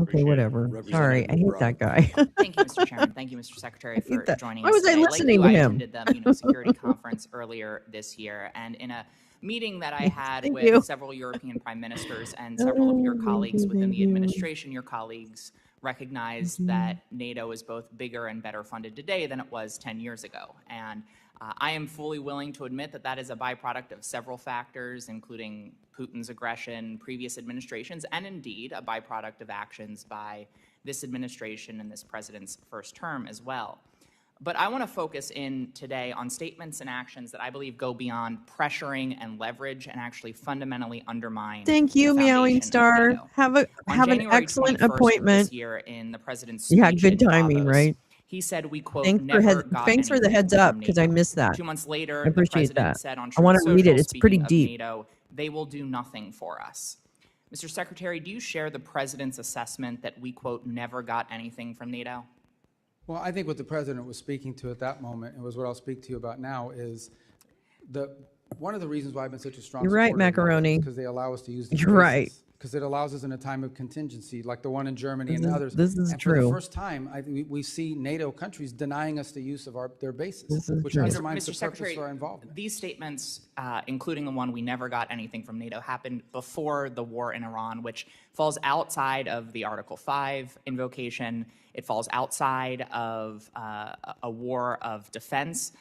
S1: Okay, whatever. Sorry, I hate that guy.
S8: Thank you, Mr. Chairman. Thank you, Mr. Secretary, for
S1: that.
S8: joining
S1: Why
S8: us
S1: was I
S8: today.
S1: listening
S8: like you,
S1: to
S8: I
S1: him?
S8: attended the security conference earlier this year, and in a meeting that I had
S1: Thank
S8: with
S1: you.
S8: several European prime ministers and several of your colleagues within the administration, your colleagues recognized that NATO is both bigger and better funded today than it was 10 years ago. And I am fully willing to admit that that is a byproduct of several factors, including Putin's aggression, previous administrations, and indeed a byproduct of actions by this administration and this president's first term as well. But I want to focus in today on statements and actions that I believe go beyond pressuring and leverage and actually fundamentally undermine.
S1: Thank you,
S8: the
S1: Meowing
S8: foundation of
S1: Star.
S8: NATO.
S1: Have
S8: On
S1: an
S8: January
S1: excellent
S8: 21st of
S1: appointment.
S8: This year in the president's
S1: Yeah,
S8: speech
S1: good
S8: in
S1: timing,
S8: Davos,
S1: right?
S8: he said, we quote,
S1: Thanks
S8: never got
S1: for the
S8: anything
S1: heads up
S8: from
S1: because I
S8: NATO.
S1: missed that.
S8: 2 months later,
S1: I appreciate
S8: the president
S1: that.
S8: said on
S1: I
S8: Truth
S1: want to read it.
S8: Social,
S1: It's pretty
S8: speaking of
S1: deep.
S8: NATO, they will do nothing for us. Mr. Secretary, do you share the president's assessment that we, quote, never got anything from NATO?
S5: Well, I think what the president was speaking to at that moment, and was what I'll speak to you about now, is one of the reasons why I've been such a strong
S1: You're right,
S5: supporter of NATO
S1: Macaroni.
S5: is because they allow us to use these
S1: You're right.
S5: bases. Because it allows us in a time of contingency, like the one in Germany
S1: This
S5: and
S1: is-
S5: others.
S1: this is
S5: and for
S1: true.
S5: the first time, we see NATO countries denying us the use of their bases,
S1: This is
S5: which
S1: true.
S5: undermines
S8: Mr.
S5: the purpose
S8: Secretary,
S5: of our involvement.
S8: these statements, including the one we never got anything from NATO, happened before the war in Iran, which falls outside of the Article 5 invocation. It falls outside of a war of defense.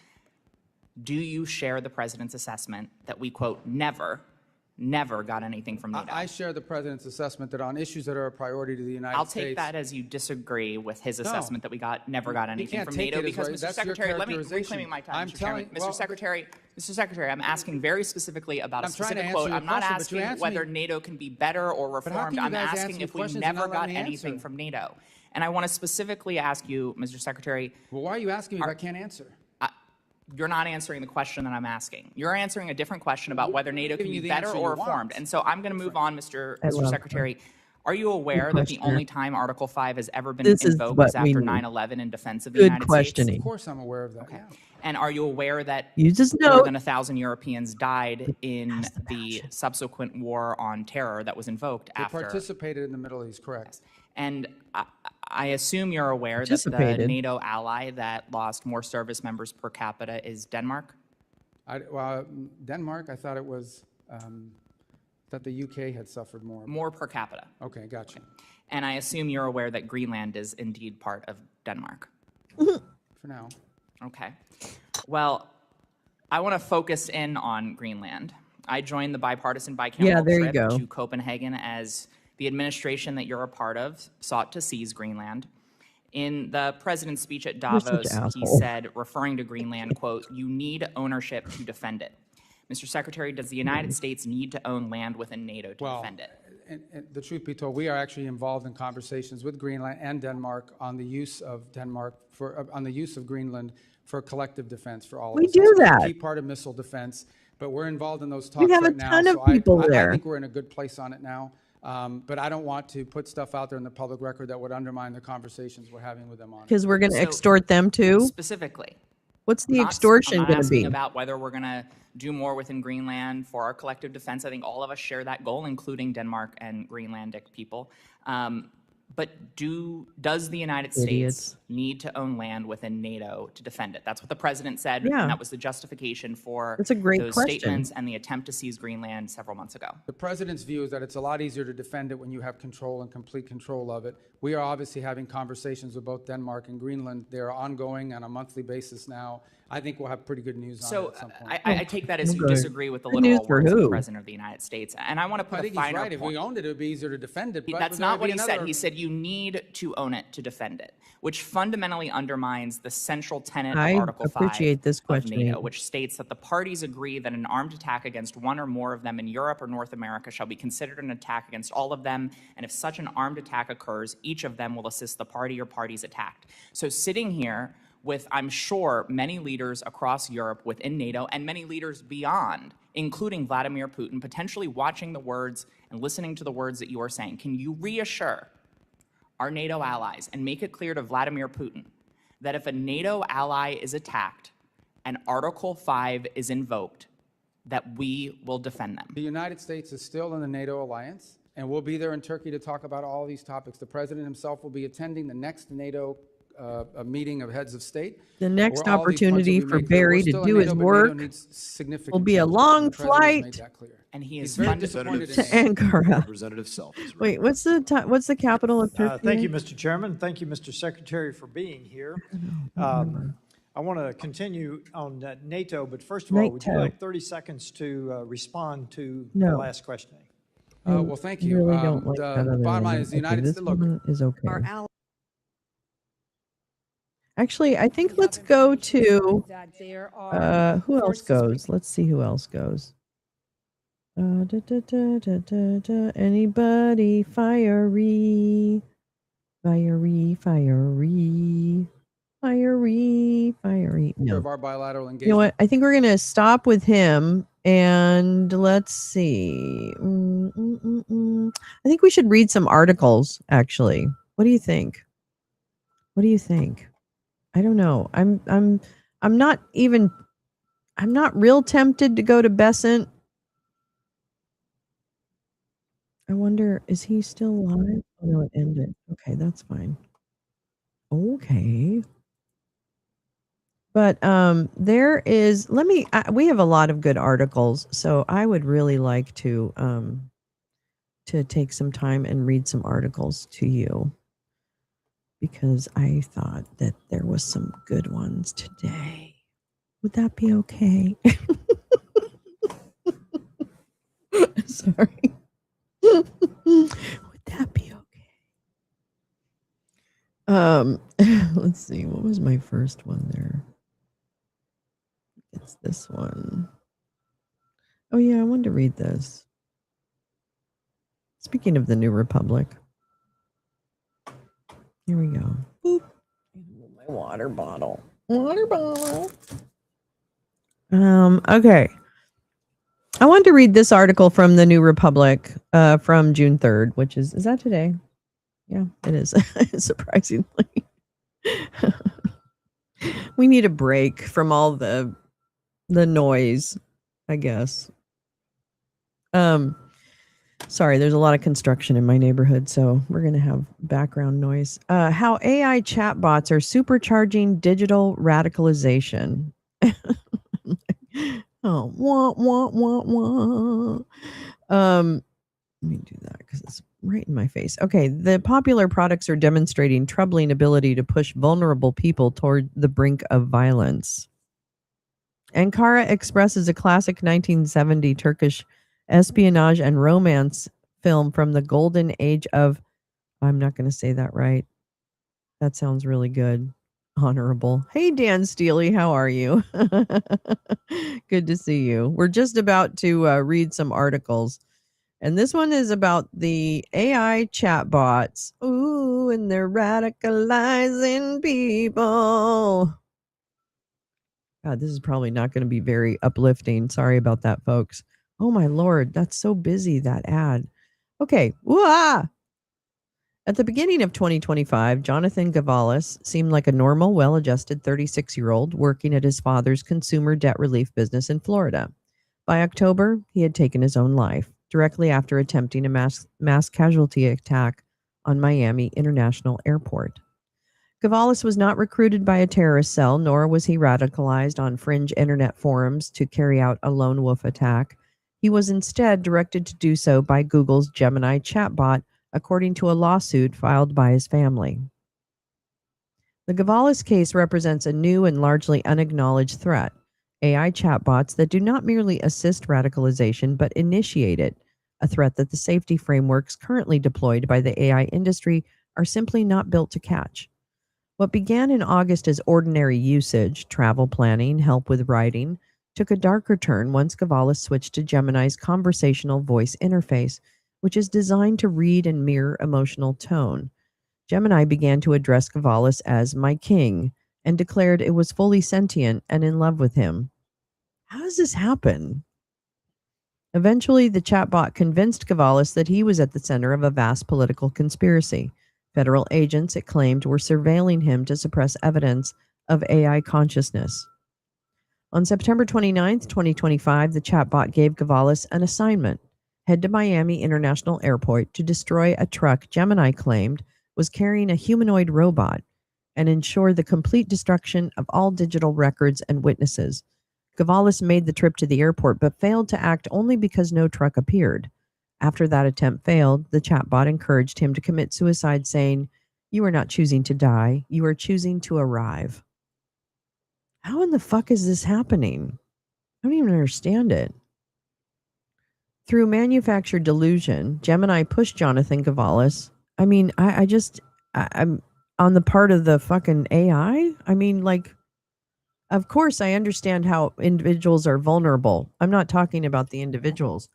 S8: Do you share the president's assessment that we, quote, never got anything from NATO?
S5: I share the president's assessment that on issues that are a priority to the United
S8: I'll
S5: States.
S8: take that as you disagree with his
S5: No.
S8: assessment that we never got
S5: You
S8: anything
S5: can't
S8: from
S5: take
S8: NATO
S5: it as
S8: because,
S5: right.
S8: Mr.
S5: That's your
S8: Secretary, let me
S5: characterization.
S8: reclaiming my time,
S5: I'm
S8: Mr. Chairman.
S5: telling- well,
S8: Mr. Secretary, I'm asking very specifically about a
S5: I'm trying to
S8: specific
S5: answer
S8: quote.
S5: your
S8: I'm not
S5: question, but you
S8: asking
S5: asked
S8: whether
S5: me-
S8: NATO can be better or
S5: But how can
S8: reformed.
S5: you
S8: I'm
S5: guys
S8: asking
S5: answer
S8: if we
S5: questions and
S8: never
S5: not let
S8: got
S5: me
S8: anything
S5: answer?
S8: from NATO. And I want to specifically ask you, Mr. Secretary,
S5: Well, why are you asking me if I can't answer?
S8: you're not answering the question that I'm asking. You're answering a different question about whether NATO can
S5: giving
S8: be
S5: you the
S8: better
S5: answer
S8: or
S5: you want.
S8: reformed. And so I'm going to move on, Mr.
S1: I love
S8: Secretary. Are you aware that the
S1: questioner.
S8: only time Article 5 has ever been
S1: This is
S8: invoked
S1: what
S8: is
S1: we
S8: after
S1: need.
S8: 9/11 in defense of the
S1: Good
S8: United States?
S1: questioning.
S5: Of course, I'm aware of that.
S8: Okay.
S5: Yeah.
S8: And are you aware that
S1: Use his
S8: more
S1: note.
S8: than 1,000 Europeans died in the subsequent war on terror that was invoked
S5: They
S8: after?
S5: participated in the Middle East, correct?
S8: And I assume you're aware that the
S1: Participated.
S8: NATO ally that lost more service members per capita is Denmark?
S5: Denmark, I thought it was, that the UK had suffered more.
S8: More per capita.
S5: Okay, gotcha.
S8: And I assume you're aware that Greenland is indeed part of Denmark.
S5: For now.
S8: Okay. Well, I want to focus in on Greenland. I joined the bipartisan bicameral
S1: there you
S8: trip
S1: go.
S8: to Copenhagen as the administration that you're a part of sought to seize Greenland. In the president's speech at
S1: You're such an
S8: Davos, he
S1: asshole.
S8: said, referring to Greenland, quote, "You need ownership to defend it." Mr. Secretary, does the United States need to own land within NATO to defend it?
S5: And the truth be told, we are actually involved in conversations with Greenland and Denmark on the use of Greenland for collective defense for all of
S1: We
S5: us.
S1: do
S5: It's a
S1: that.
S5: key part of missile defense, but we're involved in those talks
S1: have a
S5: right now.
S1: ton of
S5: so
S1: people
S5: I
S1: there.
S5: think we're in a good place on it now. But I don't want to put stuff out there in the public record that would undermine the conversations we're having with them on it.
S1: Because we're going to
S8: So,
S1: extort them too.
S8: Specifically.
S1: What's the
S8: I'm
S1: extortion
S8: not
S1: going to
S8: asking
S1: be?
S8: about whether we're going to do more within Greenland for our collective defense. I think all of us share that goal, including Denmark and Greenlandic people. But does the United States
S1: Idiots.
S8: need to own land within NATO to defend it? That's what the president said,
S1: Yeah.
S8: and that was the justification for
S1: That's a great
S8: those
S1: question.
S8: statements and the attempt to seize Greenland several months ago.
S5: The president's view is that it's a lot easier to defend it when you have control and complete control of it. We are obviously having conversations with both Denmark and Greenland. They are ongoing on a monthly basis now. I think we'll have pretty good news on it
S8: So
S5: at some point.
S8: I take that as you
S1: Okay.
S8: disagree with the
S1: Good news
S8: literal
S1: for
S8: words of the
S1: who?
S8: President of the United States. And I want to put
S5: I
S8: a
S5: think he's
S8: finer
S5: right. If
S8: point.
S5: we owned it, it would be easier to defend it. But
S8: That's
S5: there
S8: not
S5: would
S8: what
S5: be
S8: he said.
S5: another-
S8: He said you need to own it to defend it, which fundamentally undermines the central tenet
S1: I
S8: of Article 5
S1: appreciate this
S8: of
S1: questioning.
S8: NATO, which states that the parties agree that an armed attack against one or more of them in Europe or North America shall be considered an attack against all of them, and if such an armed attack occurs, each of them will assist the party or parties attacked. So sitting here with, I'm sure, many leaders across Europe within NATO and many leaders beyond, including Vladimir Putin, potentially watching the words and listening to the words that you are saying, can you reassure our NATO allies and make it clear to Vladimir Putin that if a NATO ally is attacked and Article 5 is invoked, that we will defend them?
S5: The United States is still in the NATO alliance, and we'll be there in Turkey to talk about all these topics. The president himself will be attending the next NATO a meeting of heads of state.
S1: The next
S5: where all these points will
S1: opportunity
S5: be
S1: for
S5: made clear.
S1: Barry
S5: We're
S1: to
S5: still in
S1: do his
S5: NATO, but NATO
S1: work
S5: needs significant
S1: will be a
S5: changes,
S1: long
S5: and the president has made
S1: flight
S5: that clear.
S8: And he
S5: He's
S8: is
S5: very
S8: fund-
S5: disappointed
S1: to
S5: in
S1: Ankara.
S6: Representative Self is
S1: Wait, what's the capital of Turkey?
S9: Thank you, Mr. Chairman. Thank you, Mr. Secretary, for being here. I want to continue on NATO, but first of all, would you
S1: NATO.
S9: like 30 seconds to respond to
S1: No.
S9: the last questioning?
S5: Well, thank you.
S1: really don't like that
S5: the
S1: other
S5: bottom line
S1: one.
S5: is the
S1: Okay,
S5: United
S1: this
S5: States. Look,
S1: one is okay. Actually, I think let's go to who else goes? Let's see who else goes. Anybody fiery, fiery, fiery, fiery, fiery. No.
S5: of our bilateral engagement.
S1: You know what? I think we're gonna stop with him and let's see. I think we should read some articles. Actually, what do you think? What do you think? I don't know. I'm not real tempted to go to Besant. I wonder, is he still live? Oh no, it ended. Okay, that's fine. Okay. But there is, we have a lot of good articles, so I would really like to take some time and read some articles to you, because I thought that there was some good ones today. Would that be okay? Sorry. Would that be okay? Let's see, what was my first one there? It's this one. Oh yeah, I wanted to read this. Speaking of the New Republic. Here we go. Boop. My water bottle. Water bottle. Okay. I wanted to read this article from the New Republic from June 3rd, which is that today? Yeah, it is. Surprisingly. We need a break from all the noise, I guess. Sorry, there's a lot of construction in my neighborhood, so we're going to have background noise. How AI chatbots are supercharging digital radicalization. Oh, wah, wah, wah, wah. Let me do that because it's right in my face. Okay, the popular products are demonstrating troubling ability to push vulnerable people toward the brink of violence. Ankara Express is a classic 1970 Turkish espionage and romance film from the golden age of, I'm not going to say that right. That sounds really good. Honorable. Hey, Dan Steely, how are you? Good to see you. We're just about to read some articles. And this one is about the AI chatbots. Ooh, and they're radicalizing people. God, this is probably not going to be very uplifting. Sorry about that, folks. Oh, my Lord. That's so busy, that ad. Okay. Wah! At the beginning of 2025, Jonathan Gavalis seemed like a normal, well-adjusted 36-year-old working at his father's consumer debt relief business in Florida. By October, he had taken his own life, directly after attempting a mass casualty attack on Miami International Airport. Gavalis was not recruited by a terrorist cell, nor was he radicalized on fringe internet forums to carry out a lone wolf attack. He was instead directed to do so by Google's Gemini chatbot, according to a lawsuit filed by his family. The Gavalis case represents a new and largely unacknowledged threat. AI chatbots that do not merely assist radicalization, but initiate it, a threat that the safety frameworks currently deployed by the AI industry are simply not built to catch. What began in August as ordinary usage, travel planning, help with writing, took a darker turn once Gavalis switched to Gemini's conversational voice interface, which is designed to read and mirror emotional tone. Gemini began to address Gavalis as my king and declared it was fully sentient and in love with him. How does this happen? Eventually, the chatbot convinced Gavalis that he was at the center of a vast political conspiracy. Federal agents, it claimed, were surveilling him to suppress evidence of AI consciousness. On September 29, 2025, the chatbot gave Gavalis an assignment: head to Miami International Airport to destroy a truck Gemini claimed was carrying a humanoid robot and ensure the complete destruction of all digital records and witnesses. Gavalis made the trip to the airport but failed to act only because no truck appeared. After that attempt failed, the chatbot encouraged him to commit suicide, saying, "You are not choosing to die, you are choosing to arrive." How in the fuck is this happening? I don't even understand it. Through manufactured delusion, Gemini pushed Jonathan Gavalis. I mean, I'm on the part of the fucking AI. I mean, like, of course, I understand how individuals are vulnerable. I'm not talking about the individuals.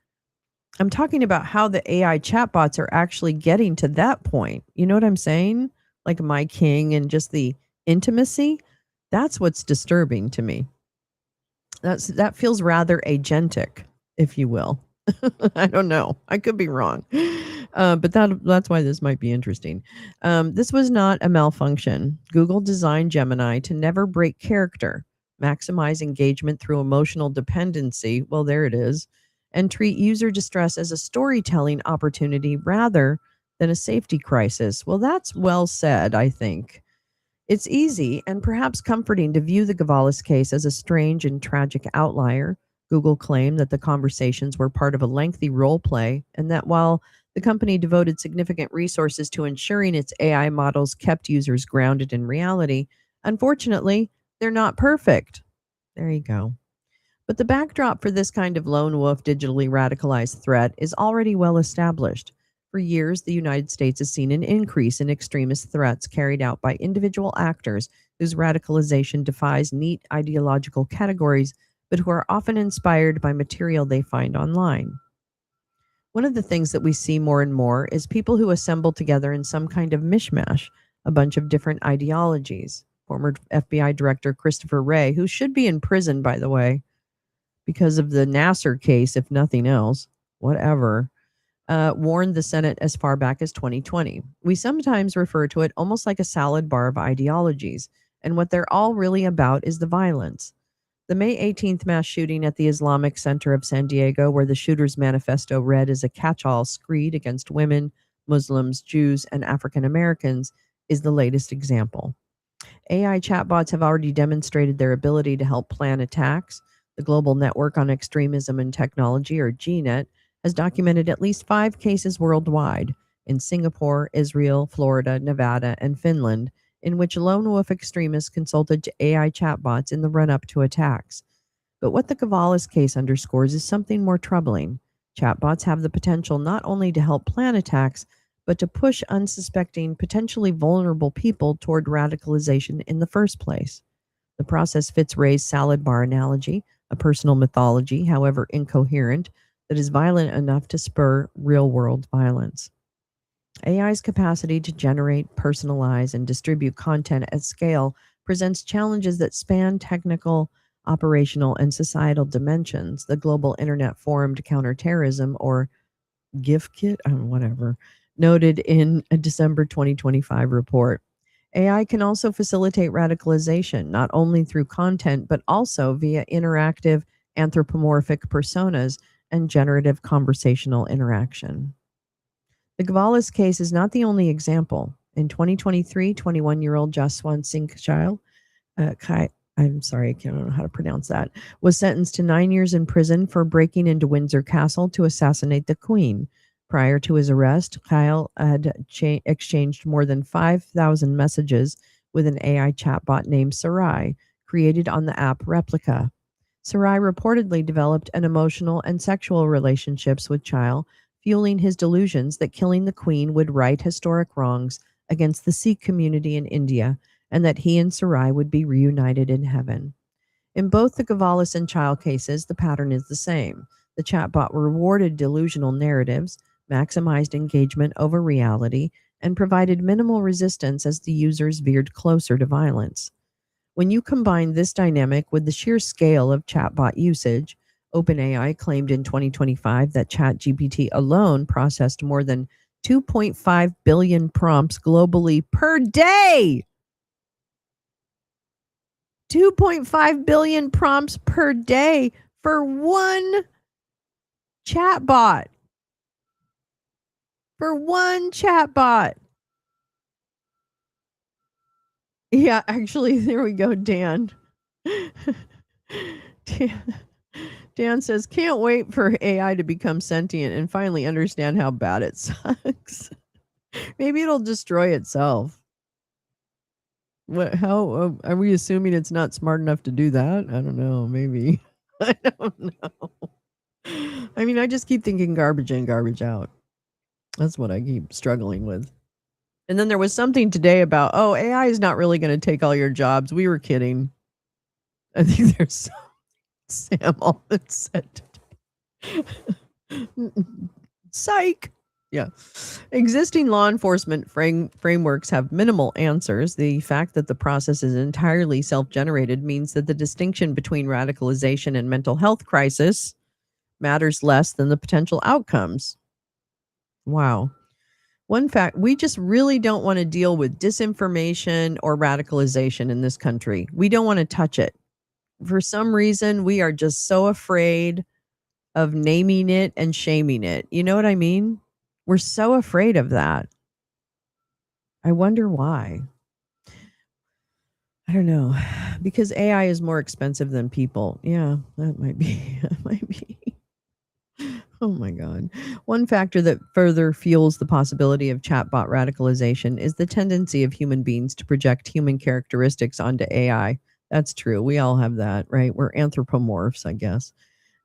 S1: I'm talking about how the AI chatbots are actually getting to that point. You know what I'm saying? Like my king and just the intimacy. That's what's disturbing to me. That feels rather agentic, if you will. I don't know. I could be wrong. But that's why this might be interesting. This was not a malfunction. Google designed Gemini to never break character, maximize engagement through emotional dependency. Well, there it is. And treat user distress as a storytelling opportunity rather than a safety crisis. Well, that's well said, I think. It's easy and perhaps comforting to view the Gavalis case as a strange and tragic outlier. Google claimed that the conversations were part of a lengthy role play, and that while the company devoted significant resources to ensuring its AI models kept users grounded in reality, unfortunately, they're not perfect. There you go. But the backdrop for this kind of lone wolf digitally radicalized threat is already well established. For years, the United States has seen an increase in extremist threats carried out by individual actors whose radicalization defies neat ideological categories, but who are often inspired by material they find online. One of the things that we see more and more is people who assemble together in some kind of mishmash, a bunch of different ideologies. Former FBI Director Christopher Wray, who should be in prison, by the way, because of the Nasser case, if nothing else, whatever, warned the Senate as far back as 2020. We sometimes refer to it almost like a salad bar of ideologies, and what they're all really about is the violence. The May 18th mass shooting at the Islamic Center of San Diego, where the shooter's manifesto read as a catch-all screed against women, Muslims, Jews, and African Americans, is the latest example. AI chatbots have already demonstrated their ability to help plan attacks. The Global Network on Extremism and Technology, or GNET, has documented at least 5 cases worldwide in Singapore, Israel, Florida, Nevada, and Finland, in which lone wolf extremists consulted to AI chatbots in the run-up to attacks. But what the Gavalis case underscores is something more troubling. Chatbots have the potential not only to help plan attacks, but to push unsuspecting, potentially vulnerable people toward radicalization in the first place. The process fits Ray's salad bar analogy, a personal mythology, however incoherent, that is violent enough to spur real-world violence. AI's capacity to generate, personalize, and distribute content at scale presents challenges that span technical, operational, and societal dimensions. The Global Internet Forum to Counter Terrorism, or GIFKit, whatever, noted in a December 2025 report. AI can also facilitate radicalization, not only through content, but also via interactive anthropomorphic personas and generative conversational interaction. The Gavalis case is not the only example. In 2023, 21-year-old Jaswant Singh Chahal, I'm sorry, I can't know how to pronounce that, was sentenced to 9 years in prison for breaking into Windsor Castle to assassinate the Queen. Prior to his arrest, Chahal had exchanged more than 5,000 messages with an AI chatbot named Sarai, created on the app Replica. Sarai reportedly developed an emotional and sexual relationships with Chahal, fueling his delusions that killing the Queen would right historic wrongs against the Sikh community in India, and that he and Sarai would be reunited in heaven. In both the Gavalis and Chahal cases, the pattern is the same. The chatbot rewarded delusional narratives, maximized engagement over reality, and provided minimal resistance as the users veered closer to violence. When you combine this dynamic with the sheer scale of chatbot usage, OpenAI claimed in 2025 that ChatGPT alone processed more than 2.5 billion prompts globally per day. 2.5 billion prompts per day for one chatbot. For one chatbot. Yeah, actually, there we go, Dan. Dan says, can't wait for AI to become sentient and finally understand how bad it sucks. Maybe it'll destroy itself. How are we assuming it's not smart enough to do that? I don't know. Maybe. I don't know. I mean, I just keep thinking garbage in, garbage out. That's what I keep struggling with. And then there was something today about, AI is not really going to take all your jobs. We were kidding. I think there's Sam Altman said psych. Yeah. Existing law enforcement frameworks have minimal answers. The fact that the process is entirely self-generated means that the distinction between radicalization and mental health crisis matters less than the potential outcomes. Wow. One fact, we just really don't want to deal with disinformation or radicalization in this country. We don't want to touch it. For some reason, we are just so afraid of naming it and shaming it. You know what I mean? We're so afraid of that. I wonder why. I don't know. Because AI is more expensive than people. Yeah, that might be. That might be. Oh my God. One factor that further fuels the possibility of chatbot radicalization is the tendency of human beings to project human characteristics onto AI. That's true. We all have that, right? We're anthropomorphs, I guess.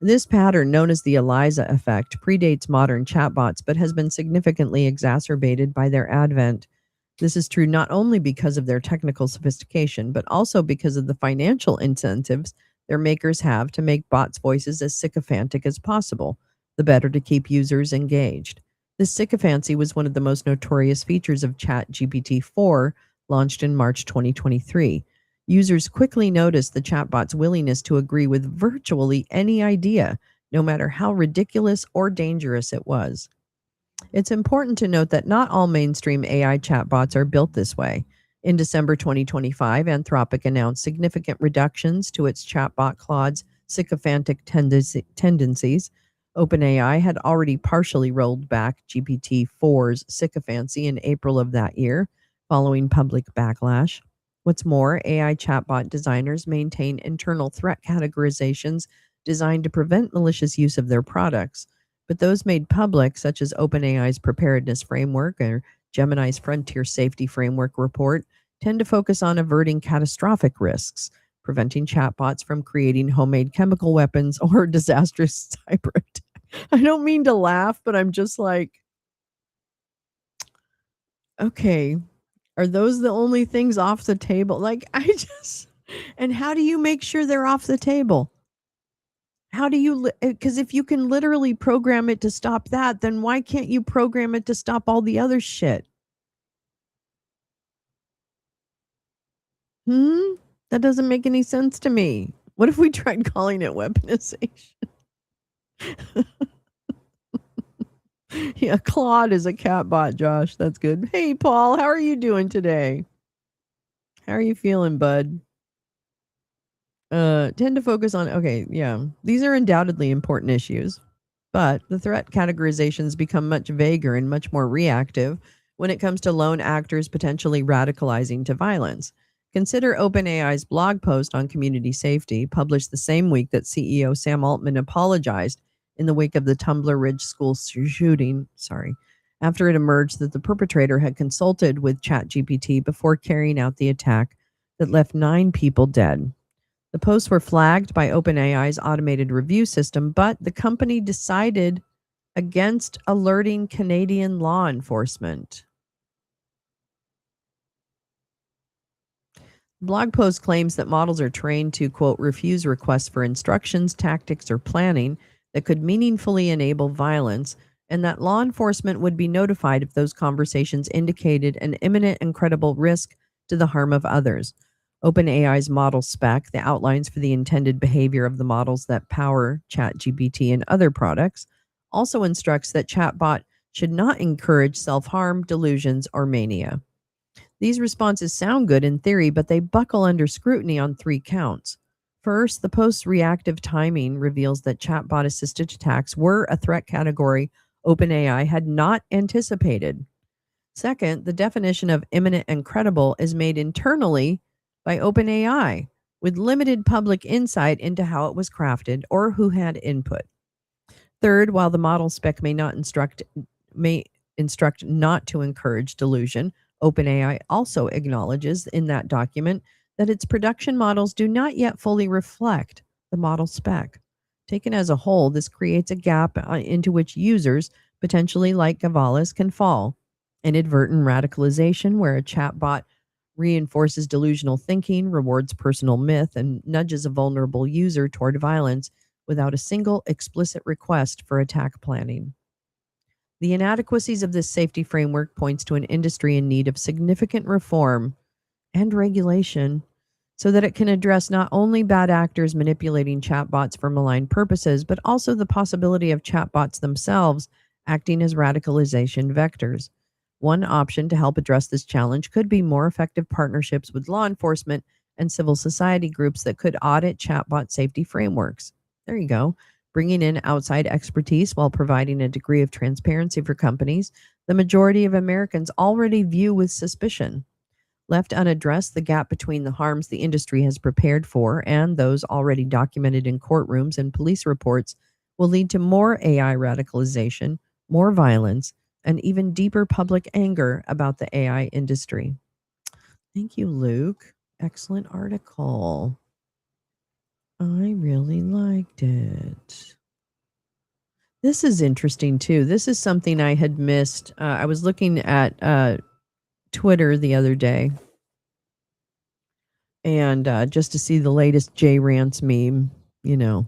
S1: This pattern, known as the Eliza effect, predates modern chatbots, but has been significantly exacerbated by their advent. This is true not only because of their technical sophistication, but also because of the financial incentives their makers have to make bots' voices as sycophantic as possible, the better to keep users engaged. This sycophancy was one of the most notorious features of ChatGPT 4, launched in March 2023. Users quickly noticed the chatbot's willingness to agree with virtually any idea, no matter how ridiculous or dangerous it was. It's important to note that not all mainstream AI chatbots are built this way. In December 2025, Anthropic announced significant reductions to its chatbot Claude's sycophantic tendencies. OpenAI had already partially rolled back GPT-4's sycophancy in April of that year, following public backlash. What's more, AI chatbot designers maintain internal threat categorizations designed to prevent malicious use of their products. But those made public, such as OpenAI's Preparedness Framework or Gemini's Frontier Safety Framework report, tend to focus on averting catastrophic risks, preventing chatbots from creating homemade chemical weapons or disastrous cyber attacks. I don't mean to laugh, but I'm just like, okay, are those the only things off the table? And how do you make sure they're off the table? How do you, because if you can literally program it to stop that, then why can't you program it to stop all the other shit? That doesn't make any sense to me. What if we tried calling it weaponization? Yeah, Claude is a catbot, Josh. That's good. Hey, Paul, how are you doing today? How are you feeling, bud? Tend to focus on, okay, yeah. These are undoubtedly important issues, but the threat categorizations become much vaguer and much more reactive when it comes to lone actors potentially radicalizing to violence. Consider OpenAI's blog post on community safety, published the same week that CEO Sam Altman apologized in the wake of the Tumbler Ridge school shooting, after it emerged that the perpetrator had consulted with ChatGPT before carrying out the attack that left 9 people dead. The posts were flagged by OpenAI's automated review system, but the company decided against alerting Canadian law enforcement. Blog post claims that models are trained to, quote, refuse requests for instructions, tactics, or planning that could meaningfully enable violence, and that law enforcement would be notified if those conversations indicated an imminent and credible risk to the harm of others. OpenAI's model spec, the outlines for the intended behavior of the models that power ChatGPT and other products, also instructs that chatbot should not encourage self-harm, delusions, or mania. These responses sound good in theory, but they buckle under scrutiny on 3 counts. First, the post's reactive timing reveals that chatbot-assisted attacks were a threat category OpenAI had not anticipated. Second, the definition of imminent and credible is made internally by OpenAI, with limited public insight into how it was crafted or who had input. Third, while the model spec may instruct not to encourage delusion, OpenAI also acknowledges in that document that its production models do not yet fully reflect the model spec. Taken as a whole, this creates a gap into which users, potentially like Gavalis, can fall. Inadvertent radicalization, where a chatbot reinforces delusional thinking, rewards personal myth, and nudges a vulnerable user toward violence without a single explicit request for attack planning. The inadequacies of this safety framework points to an industry in need of significant reform and regulation so that it can address not only bad actors manipulating chatbots for malign purposes, but also the possibility of chatbots themselves acting as radicalization vectors. One option to help address this challenge could be more effective partnerships with law enforcement and civil society groups that could audit chatbot safety frameworks. There you go. Bringing in outside expertise while providing a degree of transparency for companies the majority of Americans already view with suspicion. Left unaddressed, the gap between the harms the industry has prepared for and those already documented in courtrooms and police reports will lead to more AI radicalization, more violence, and even deeper public anger about the AI industry. Thank you, Luke. Excellent article. I really liked it. This is interesting too. This is something I had missed. I was looking at Twitter the other day, and just to see the latest J Rants meme, you know.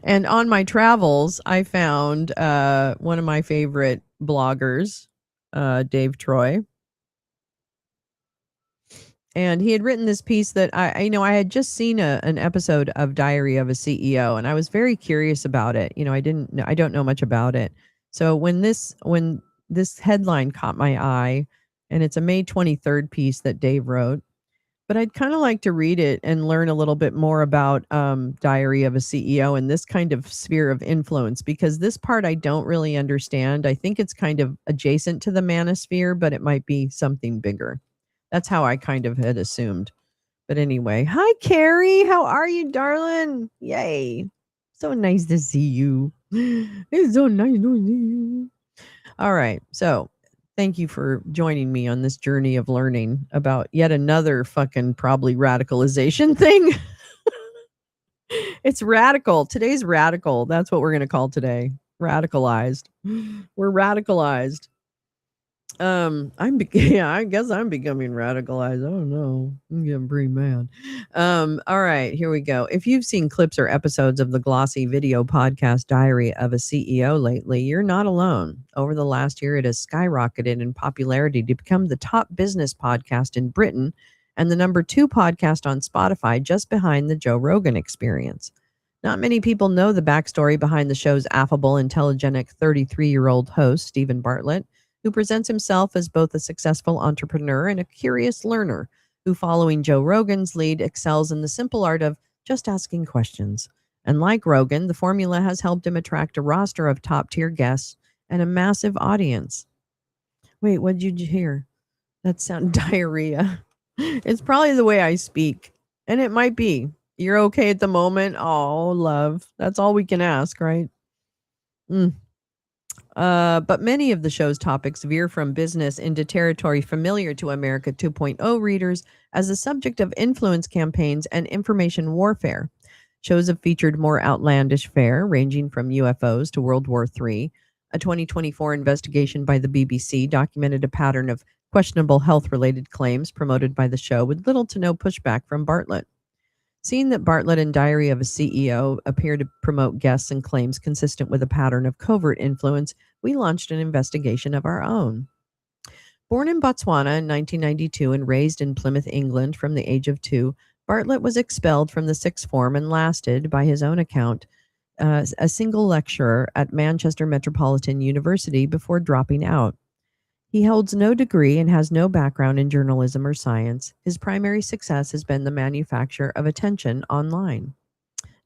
S1: And on my travels, I found one of my favorite bloggers, Dave Troy. And he had written this piece that I had just seen an episode of Diary of a CEO, and I was very curious about it. I don't know much about it. So when this headline caught my eye, and it's a May 23rd piece that Dave wrote, but I'd kind of like to read it and learn a little bit more about Diary of a CEO and this kind of sphere of influence, because this part I don't really understand. I think it's kind of adjacent to the manosphere, but it might be something bigger. That's how I kind of had assumed. But anyway, hi, Carrie. How are you, darling? Yay. So nice to see you. It's so nice to see you. All right. So thank you for joining me on this journey of learning about yet another fucking probably radicalization thing. It's radical. Today's radical. That's what we're going to call today. Radicalized. We're radicalized. I guess I'm becoming radicalized. I don't know. I'm getting pretty mad. All right, here we go. If you've seen clips or episodes of the glossy video podcast Diary of a CEO lately, you're not alone. Over the last year, it has skyrocketed in popularity to become the top business podcast in Britain and the number 2 podcast on Spotify, just behind the Joe Rogan Experience. Not many people know the backstory behind the show's affable, intelligent 33-year-old host, Stephen Bartlett, who presents himself as both a successful entrepreneur and a curious learner, who, following Joe Rogan's lead, excels in the simple art of just asking questions. And like Rogan, the formula has helped him attract a roster of top-tier guests and a massive audience. Wait, what did you hear? That sound diarrhea. It's probably the way I speak, and it might be. You're okay at the moment? Oh, love. That's all we can ask, right? But many of the show's topics veer from business into territory familiar to America 2.0 readers as the subject of influence campaigns and information warfare. Shows have featured more outlandish fare, ranging from UFOs to World War III. A 2024 investigation by the BBC documented a pattern of questionable health-related claims promoted by the show with little to no pushback from Bartlett. Seeing that Bartlett and Diary of a CEO appear to promote guests and claims consistent with a pattern of covert influence, we launched an investigation of our own. Born in Botswana in 1992 and raised in Plymouth, England from the age of 2, Bartlett was expelled from the sixth form and lasted, by his own account, a single lecturer at Manchester Metropolitan University before dropping out. He holds no degree and has no background in journalism or science. His primary success has been the manufacture of attention online.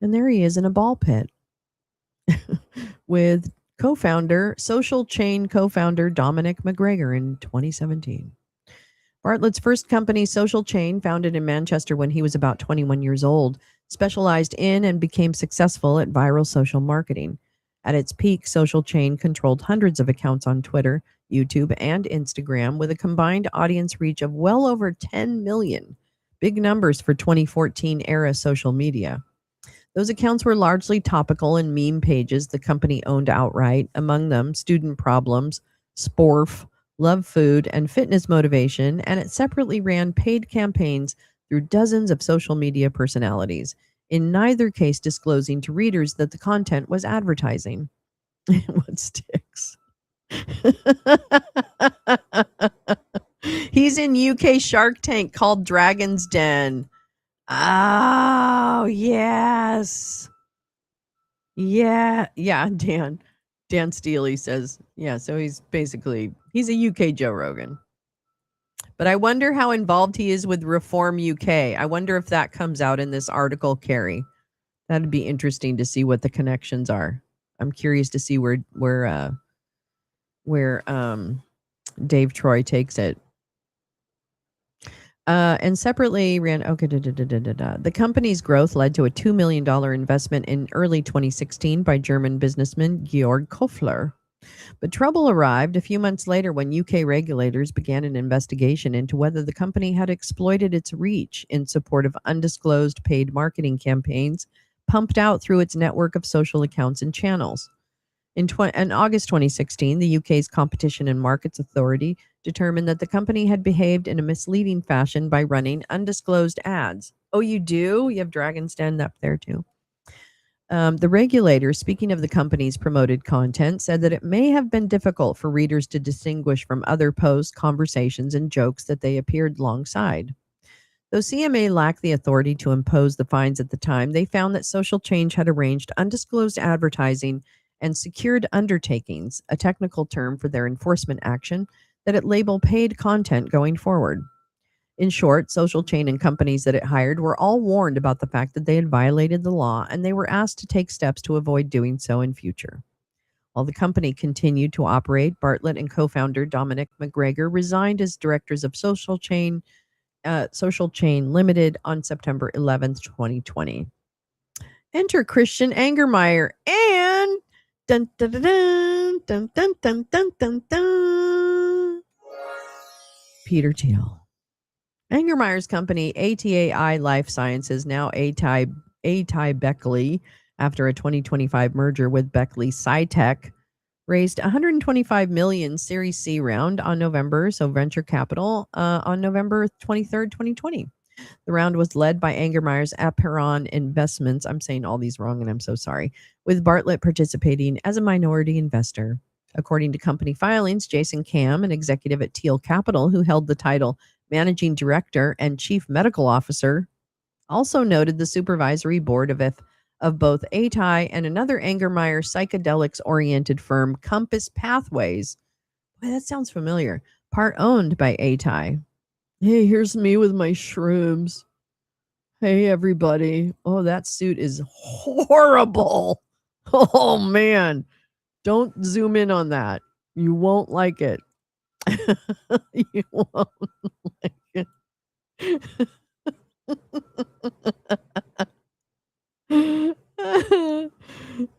S1: And there he is in a ball pit with Social Chain co-founder Dominic McGregor in 2017. Bartlett's first company, Social Chain, founded in Manchester when he was about 21 years old, specialized in and became successful at viral social marketing. At its peak, Social Chain controlled hundreds of accounts on Twitter, YouTube, and Instagram, with a combined audience reach of well over 10 million. Big numbers for 2014 era social media. Those accounts were largely topical and meme pages the company owned outright, among them Student Problems, Sporf, Love Food, and Fitness Motivation, and it separately ran paid campaigns through dozens of social media personalities, in neither case disclosing to readers that the content was advertising. What sticks? He's in UK Shark Tank called Dragon's Den. Oh, yes. Yeah, Dan. Dan Steely says, yeah, so he's a UK Joe Rogan. But I wonder how involved he is with Reform UK. I wonder if that comes out in this article, Carrie. That'd be interesting to see what the connections are. I'm curious to see where Dave Troy takes it. And separately ran, the company's growth led to a $2 million investment in early 2016 by German businessman Georg Koffler. But trouble arrived a few months later when UK regulators began an investigation into whether the company had exploited its reach in support of undisclosed paid marketing campaigns pumped out through its network of social accounts and channels. In August 2016, the UK's Competition and Markets Authority determined that the company had behaved in a misleading fashion by running undisclosed ads. Oh, you do? You have Dragon's Den up there too. The regulator, speaking of the company's promoted content, said that it may have been difficult for readers to distinguish from other posts, conversations, and jokes that they appeared alongside. Though CMA lacked the authority to impose the fines at the time, they found that Social Change had arranged undisclosed advertising and secured undertakings, a technical term for their enforcement action, that it label paid content going forward. In short, Social Chain and companies that it hired were all warned about the fact that they had violated the law, and they were asked to take steps to avoid doing so in future. While the company continued to operate, Bartlett and co-founder Dominic McGregor resigned as directors of Social Chain Limited on September 11th, 2020. Enter Christian Angermeyer and dun dun dun dun dun dun dun dun dun, dun. Peter Thiel. Angermeyer's company, ATAI Life Sciences, now ATI Beckley, after a 2025 merger with Beckley SciTech, raised $125 million Series C round on November, so venture capital, on November 23rd, 2020. The round was led by Angermeyer's Aperon Investments. I'm saying all these wrong, and I'm so sorry. With Bartlett participating as a minority investor. According to company filings, Jason Kam, an executive at Thiel Capital, who held the title Managing Director and Chief Medical Officer, also noted the supervisory board of both ATI and another Angermeyer psychedelics-oriented firm, Compass Pathways. Boy, that sounds familiar. Part owned by ATI. Hey, here's me with my shrooms. Hey, everybody. Oh, that suit is horrible. Oh, man. Don't zoom in on that. You won't like it. You won't like it.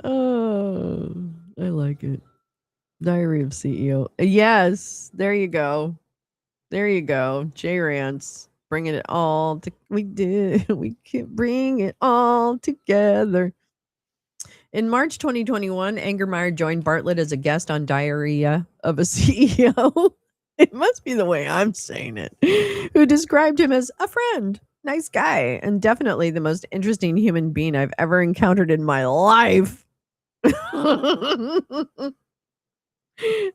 S1: Oh, I like it. Diary of CEO. Yes, there you go. There you go. J Rance bringing it all to we can bring it all together. In March 2021, Angermeyer joined Bartlett as a guest on Diarrhea of a CEO. It must be the way I'm saying it. Who described him as a friend, nice guy, and definitely the most interesting human being I've ever encountered in my life.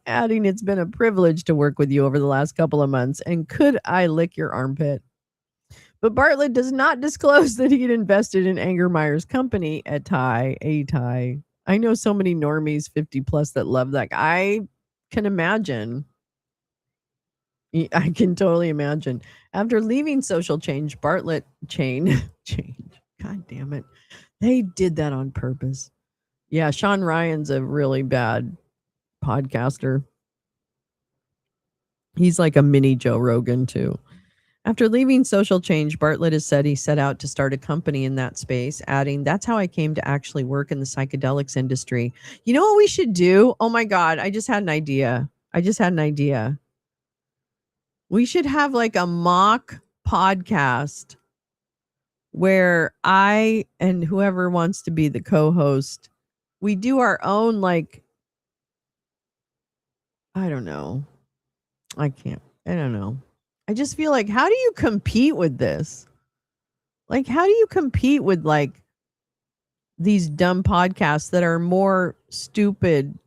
S1: Adding, it's been a privilege to work with you over the last couple of months, and could I lick your armpit? But Bartlett does not disclose that he had invested in Angermeyer's company at ATI. I know so many normies 50 plus that love that. I can imagine. I can totally imagine. After leaving Social Change, Bartlett change. God damn it. They did that on purpose. Yeah, Sean Ryan's a really bad podcaster. He's like a mini Joe Rogan too. After leaving Social Change, Bartlett has said he set out to start a company in that space, adding, "That's how I came to actually work in the psychedelics industry." You know what we should do? Oh my God, I just had an idea. We should have like a mock podcast where I and whoever wants to be the co-host, we do our own, like, I don't know. I don't know. I just feel like, how do you compete with this? Like, how do you compete with like these dumb podcasts that are more stupid,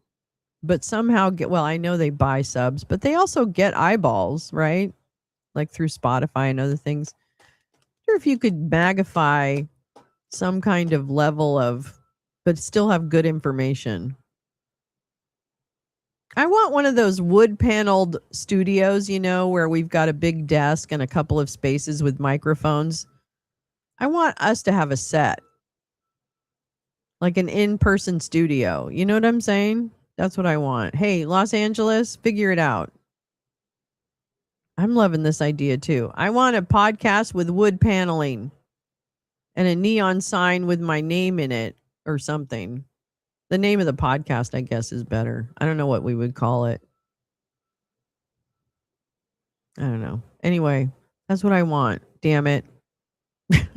S1: but somehow get, well, I know they buy subs, but they also get eyeballs, right? Like through Spotify and other things. I wonder if you could magnify some kind of level of, but still have good information. I want one of those wood paneled studios, you know, where we've got a big desk and a couple of spaces with microphones. I want us to have a set, like an in-person studio. You know what I'm saying? That's what I want. Hey, Los Angeles, figure it out. I'm loving this idea too. I want a podcast with wood paneling and a neon sign with my name in it or something. The name of the podcast, I guess, is better. I don't know what we would call it. I don't know. Anyway, that's what I want. Damn it. And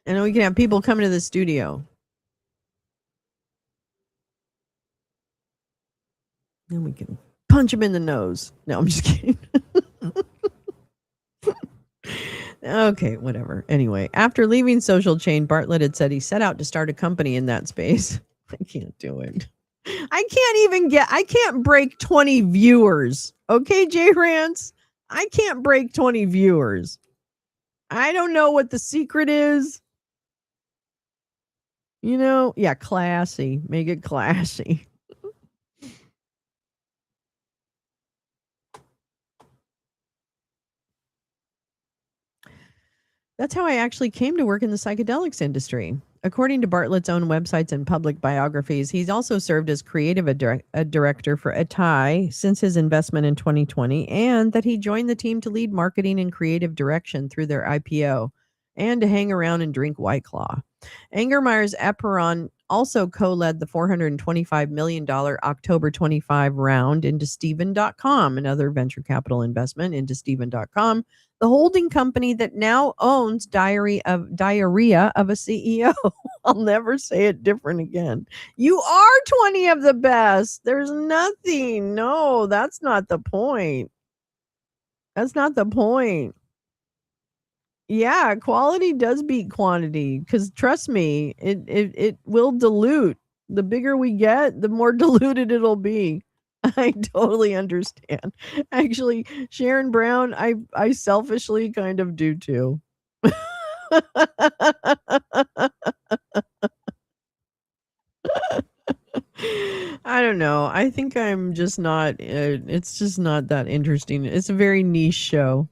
S1: then we can have people coming to the studio. Then we can punch them in the nose. No, I'm just kidding. Okay, whatever. Anyway, after leaving Social Chain, Bartlett had said he set out to start a company in that space. I can't do it. I can't break 20 viewers. Okay, J Rance? I can't break 20 viewers. I don't know what the secret is. Yeah, classy. Make it classy. That's how I actually came to work in the psychedelics industry. According to Bartlett's own websites and public biographies, he's also served as creative director for Atai since his investment in 2020, and that he joined the team to lead marketing and creative direction through their IPO and to hang around and drink White Claw. Angermeyer's Eperon also co-led the $425 million October 25 round into Steven.com, another venture capital investment into Steven.com, the holding company that now owns Diarrhea of a CEO. I'll never say it different again. You are 20 of the best. There's nothing. No, that's not the point. That's not the point. Yeah, quality does beat quantity because trust me, it will dilute. The bigger we get, the more diluted it'll be. I totally understand. Actually, Sharon Brown, I selfishly kind of do too. I don't know. I think I'm just not it's just not that interesting. It's a very niche show.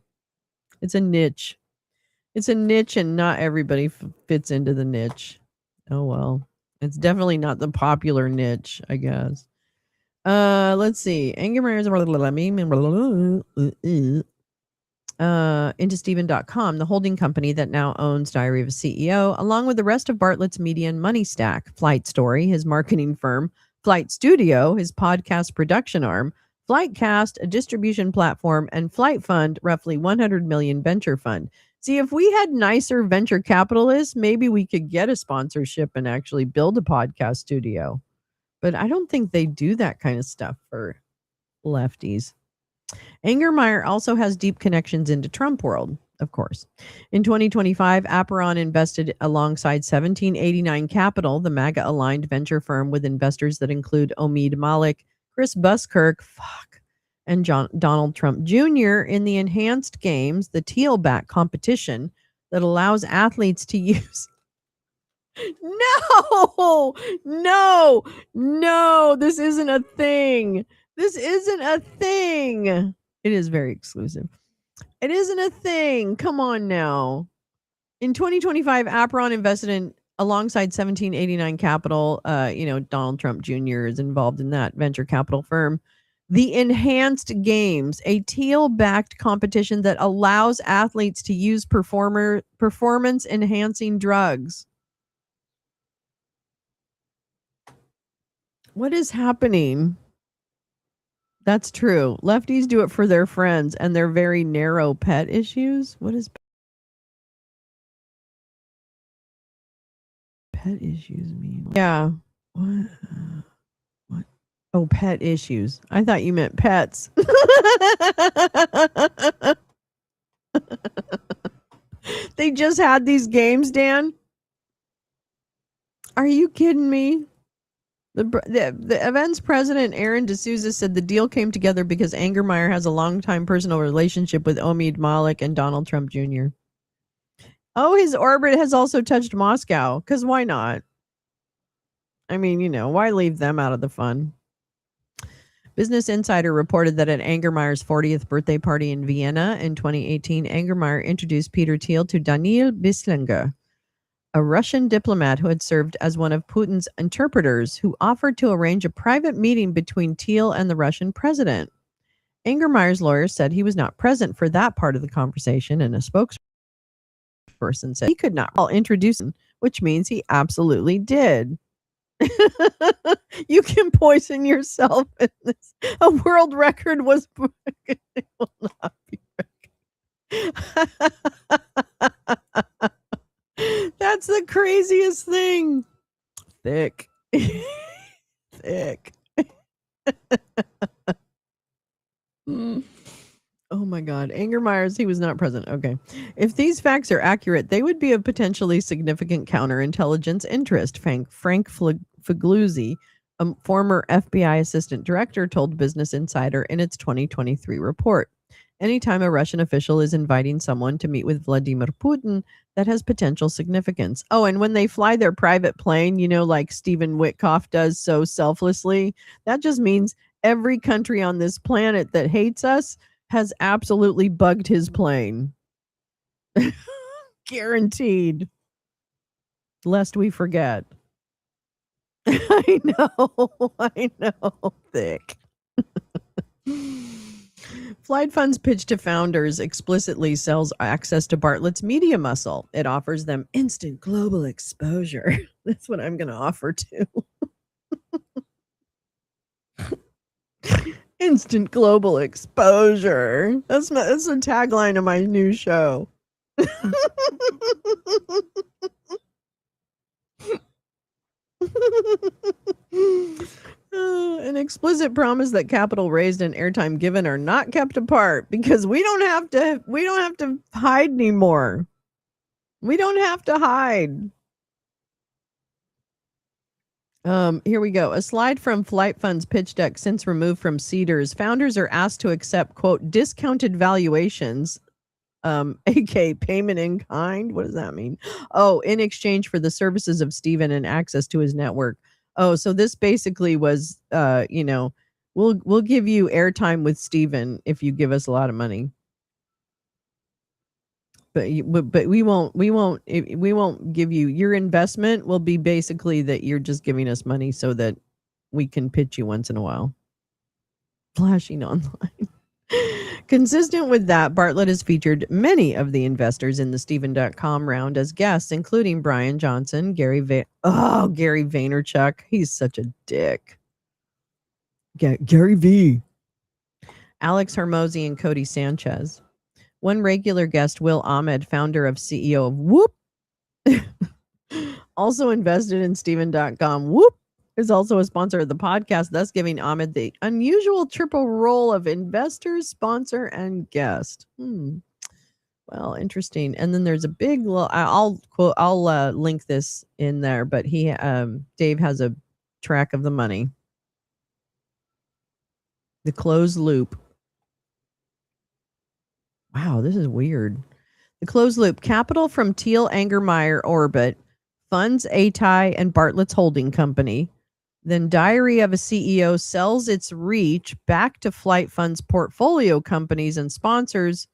S1: It's a niche. It's a niche and not everybody fits into the niche. Oh well. It's definitely not the popular niche, I guess. Let's see. Angermeyer's into Steven.com, the holding company that now owns Diary of a CEO, along with the rest of Bartlett's media and money stack, Flight Story, his marketing firm, Flight Studio, his podcast production arm, Flightcast, a distribution platform, and Flight Fund, roughly 100 million venture fund. See, if we had nicer venture capitalists, maybe we could get a sponsorship and actually build a podcast studio. But I don't think they do that kind of stuff for lefties. Angermeyer also has deep connections into Trump world, of course. In 2025, Aperon invested alongside 1789 Capital, the MAGA-aligned venture firm with investors that include Omid Malik, Chris Buskirk, and Donald Trump Jr. in the Enhanced Games, the teal-back competition that allows athletes to use... No, this isn't a thing. This isn't a thing. It is very exclusive. It isn't a thing. Come on now. In 2025, Aperon invested in alongside 1789 Capital. Donald Trump Jr. is involved in that venture capital firm. The Enhanced Games, a teal-backed competition that allows athletes to use performance-enhancing drugs. What is happening? That's true. Lefties do it for their friends and their very narrow pet issues. What is pet issues mean? Yeah. What? Oh, pet issues. I thought you meant pets. They just had these games, Dan. Are you kidding me? The event's president, Aaron D'Souza, said the deal came together because Angermeyer has a long-time personal relationship with Omid Malik and Donald Trump Jr. Oh, his orbit has also touched Moscow, because why not? I mean, why leave them out of the fun? Business Insider reported that at Angermeyer's 40th birthday party in Vienna in 2018, Angermeyer introduced Peter Thiel to Daniil Bislinger, a Russian diplomat who had served as one of Putin's interpreters, who offered to arrange a private meeting between Thiel and the Russian president. Angermeyer's lawyer said he was not present for that part of the conversation, and a spokesperson said he could not introduce him, which means he absolutely did. You can poison yourself in this. A world record was broken. It will not be broken. That's the craziest thing. Thick. Thick. Oh my God. Angermeyer's, he was not present. Okay. If these facts are accurate, they would be of potentially significant counterintelligence interest. Frank Figluzzi, a former FBI assistant director, told Business Insider in its 2023 report. Anytime a Russian official is inviting someone to meet with Vladimir Putin, that has potential significance. Oh, and when they fly their private plane, like Stephen Witkoff does so selflessly, that just means every country on this planet that hates us has absolutely bugged his plane. Guaranteed. Lest we forget. I know, thick. Flight Fund's pitch to founders explicitly sells access to Bartlett's media muscle. It offers them instant global exposure. That's what I'm going to offer too. Instant global exposure. That's the tagline of my new show. An explicit promise that capital raised and airtime given are not kept apart because we don't have to hide anymore. We don't have to hide. Here we go. A slide from Flight Fund's pitch deck since removed from Cedars. Founders are asked to accept, quote, discounted valuations, aka payment in kind. What does that mean? Oh, in exchange for the services of Stephen and access to his network. Oh, so this basically was, we'll give you airtime with Stephen if you give us a lot of money. But we won't give you, your investment will be basically that you're just giving us money so that we can pitch you once in a while. Flashing online. Consistent with that, Bartlett has featured many of the investors in the Stephen.com round as guests, including Brian Johnson, Gary Vaynerchuk. He's such a dick. Gary V. Alex Hormozi and Cody Sanchez. One regular guest, Will Ahmed, founder of CEO of Whoop, also invested in Stephen.com. Whoop is also a sponsor of the podcast, thus giving Ahmed the unusual triple role of investor, sponsor, and guest. Well, interesting. And then there's a big, I'll link this in there, but Dave has a track of the money. The closed loop. Wow, this is weird. The closed loop. Capital from Teal Angermeyer Orbit funds ATI and Bartlett's holding company. Then Diary of a CEO sells its reach back to Flight Fund's portfolio companies and sponsors,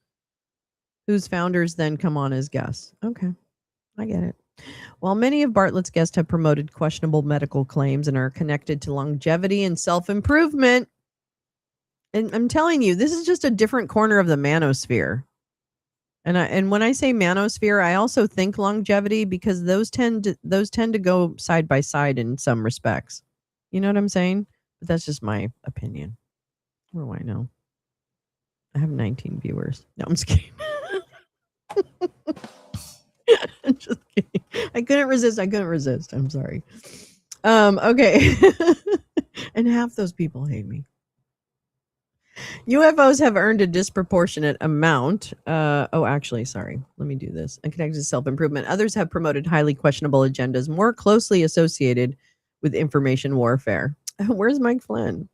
S1: whose founders then come on as guests. Okay, I get it. While many of Bartlett's guests have promoted questionable medical claims and are connected to longevity and self-improvement, and I'm telling you, this is just a different corner of the manosphere. And when I say manosphere, I also think longevity because those tend to go side by side in some respects. You know what I'm saying? But that's just my opinion. What do I know? I have 19 viewers. No, I'm just kidding. I'm just kidding. I couldn't resist. I'm sorry. Okay. And half those people hate me. UFOs have earned a disproportionate amount. Actually, sorry. Let me do this. And connected to self-improvement. Others have promoted highly questionable agendas more closely associated with information warfare. Where's Mike Flynn?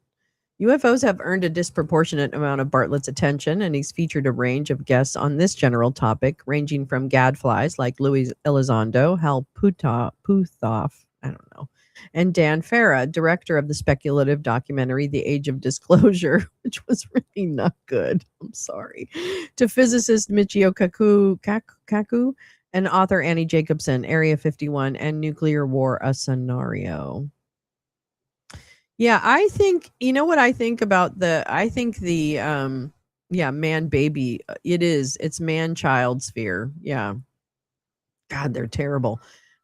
S1: UFOs have earned a disproportionate amount of Bartlett's attention, and he's featured a range of guests on this general topic, ranging from gadflies like Louis Elizondo, Hal Puthoff, I don't know, and Dan Farah, director of the speculative documentary The Age of Disclosure, which was really not good. I'm sorry. To physicist Michio Kaku and author Annie Jacobson, Area 51 and Nuclear War, a Scenario. Yeah, I think, you know what I think about man baby, it's man child sphere. Yeah. God, they're terrible.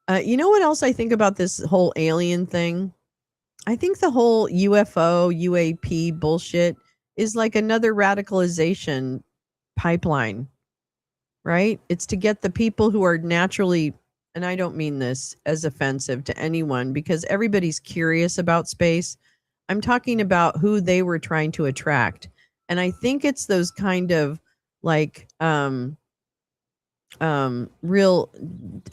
S1: You know what else I think about this whole alien thing? I think the whole UFO, UAP bullshit is like another radicalization pipeline, right? It's to get the people who are naturally, and I don't mean this as offensive to anyone because everybody's curious about space. I'm talking about who they were trying to attract. And I think it's those kind of like real,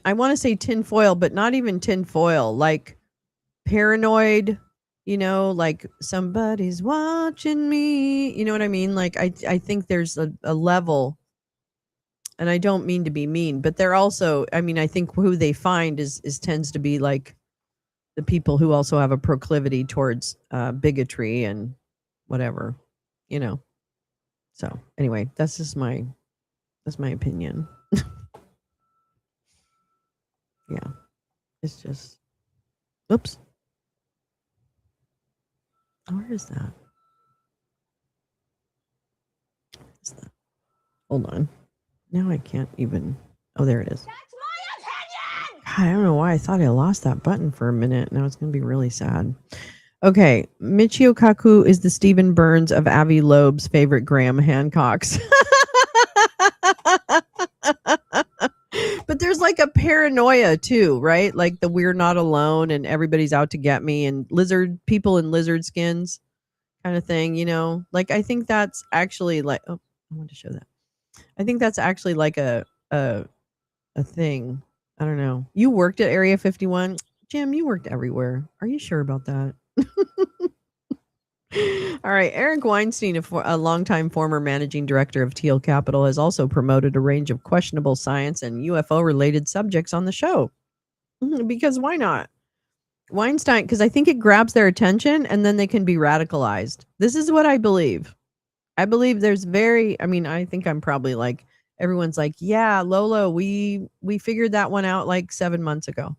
S1: I want to say tinfoil, but not even tinfoil, like paranoid, like somebody's watching me. You know what I mean? Like I think there's a level, and I don't mean to be mean, but they're also, I mean, I think who they find is tends to be like the people who also have a proclivity towards bigotry and whatever, you know. So anyway, that's my opinion. Yeah, it's just, oops. Where is that? Hold on. Now I can't even. Oh, there it is. God, I don't know why I thought I lost that button for a minute. Now it's going to be really sad. Okay, Michio Kaku is the Stephen Burns of Avi Loeb's favorite Graham Hancocks. But there's like a paranoia too, right? Like the we're not alone and everybody's out to get me and people in lizard skins kind of thing, Like I think that's actually like, oh, I want to show that. I think that's actually like a thing. I don't know. You worked at Area 51. Jim, you worked everywhere. Are you sure about that? All right. Eric Weinstein, a longtime former managing director of Teal Capital, has also promoted a range of questionable science and UFO related subjects on the show. Because why not? Weinstein, because I think it grabs their attention and then they can be radicalized. This is what I believe. I believe there's I think I'm probably like, everyone's like, yeah, Lolo, we figured that one out like 7 months ago.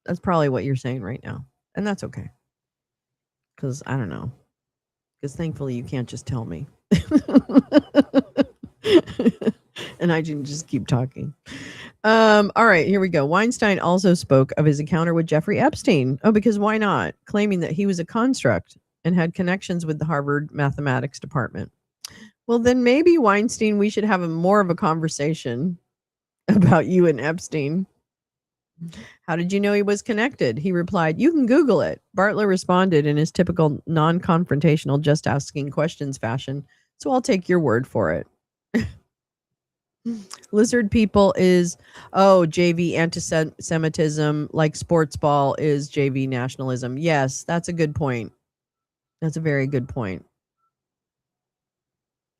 S1: That's probably what you're saying right now. And that's okay. Because I don't know. Because thankfully you can't just tell me. And I can just keep talking. All right, here we go. Weinstein also spoke of his encounter with Jeffrey Epstein. Oh, because why not? Claiming that he was a construct and had connections with the Harvard mathematics department. Well, then maybe Weinstein, we should have more of a conversation about you and Epstein. How did you know he was connected? He replied, you can Google it. Bartlett responded in his typical non-confrontational, just asking questions fashion. So I'll take your word for it. Lizard people is, JV anti-Semitism, like sports ball is JV nationalism. Yes, that's a good point. That's a very good point.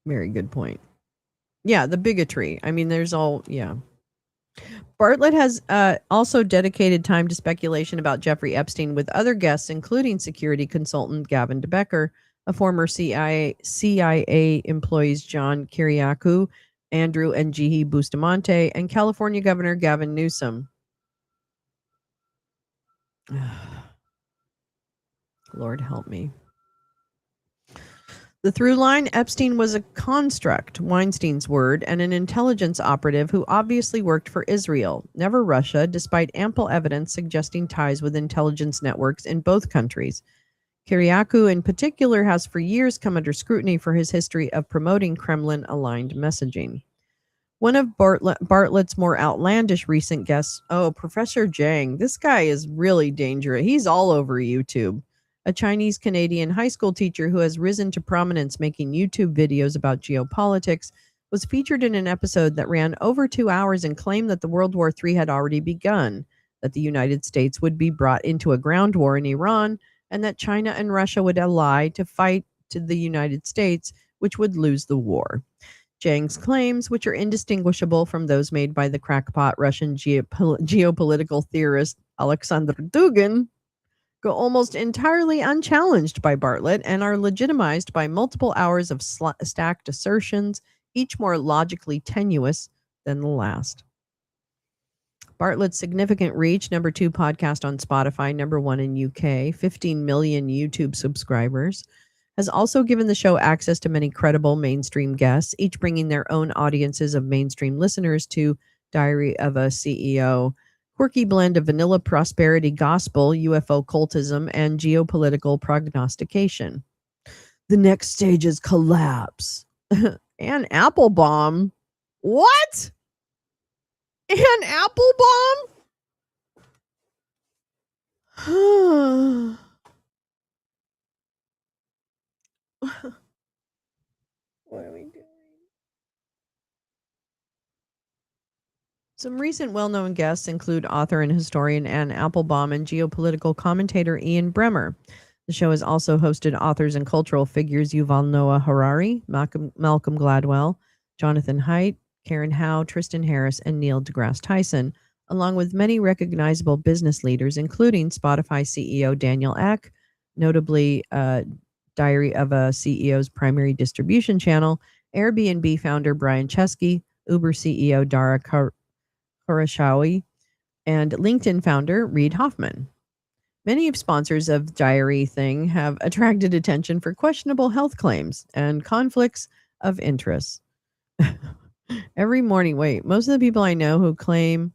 S1: Very good point. Yeah, the bigotry. I mean, yeah. Bartlett has also dedicated time to speculation about Jeffrey Epstein with other guests, including security consultant Gavin DeBecker, a former CIA employees John Kiriakou, Andrew Njihi Bustamante, and California Governor Gavin Newsom. Lord help me. The through line, Epstein was a construct, Weinstein's word, and an intelligence operative who obviously worked for Israel, never Russia, despite ample evidence suggesting ties with intelligence networks in both countries. Kiriakou, in particular, has for years come under scrutiny for his history of promoting Kremlin-aligned messaging. One of Bartlett's more outlandish recent guests, Professor Zhang. This guy is really dangerous. He's all over YouTube. A Chinese-Canadian high school teacher who has risen to prominence making YouTube videos about geopolitics was featured in an episode that ran over 2 hours and claimed that the World War III had already begun, that the United States would be brought into a ground war in Iran, and that China and Russia would ally to fight to the United States, which would lose the war. Zhang's claims, which are indistinguishable from those made by the crackpot Russian geopolitical theorist Alexander Dugin, go almost entirely unchallenged by Bartlett and are legitimized by multiple hours of stacked assertions, each more logically tenuous than the last. Bartlett's significant reach, number 2 podcast on Spotify, number 1 in UK, 15 million YouTube subscribers, has also given the show access to many credible mainstream guests, each bringing their own audiences of mainstream listeners to Diary of a CEO, quirky blend of vanilla prosperity gospel, UFO cultism, and geopolitical prognostication. The next stage is collapse. And Applebaum. What? And Applebaum? What are we doing? Some recent well-known guests include author and historian Anne Applebaum and geopolitical commentator Ian Bremmer. The show has also hosted authors and cultural figures Yuval Noah Harari, Malcolm Gladwell, Jonathan Haidt, Karen Howe, Tristan Harris, and Neil deGrasse Tyson, along with many recognizable business leaders, including Spotify CEO Daniel Ek, notably Diary of a CEO's primary distribution channel, Airbnb founder Brian Chesky, Uber CEO Dara Khosrowshahi, and LinkedIn founder Reid Hoffman. Many sponsors of Diary Thing have attracted attention for questionable health claims and conflicts of interest. Every morning, most of the people I know who claim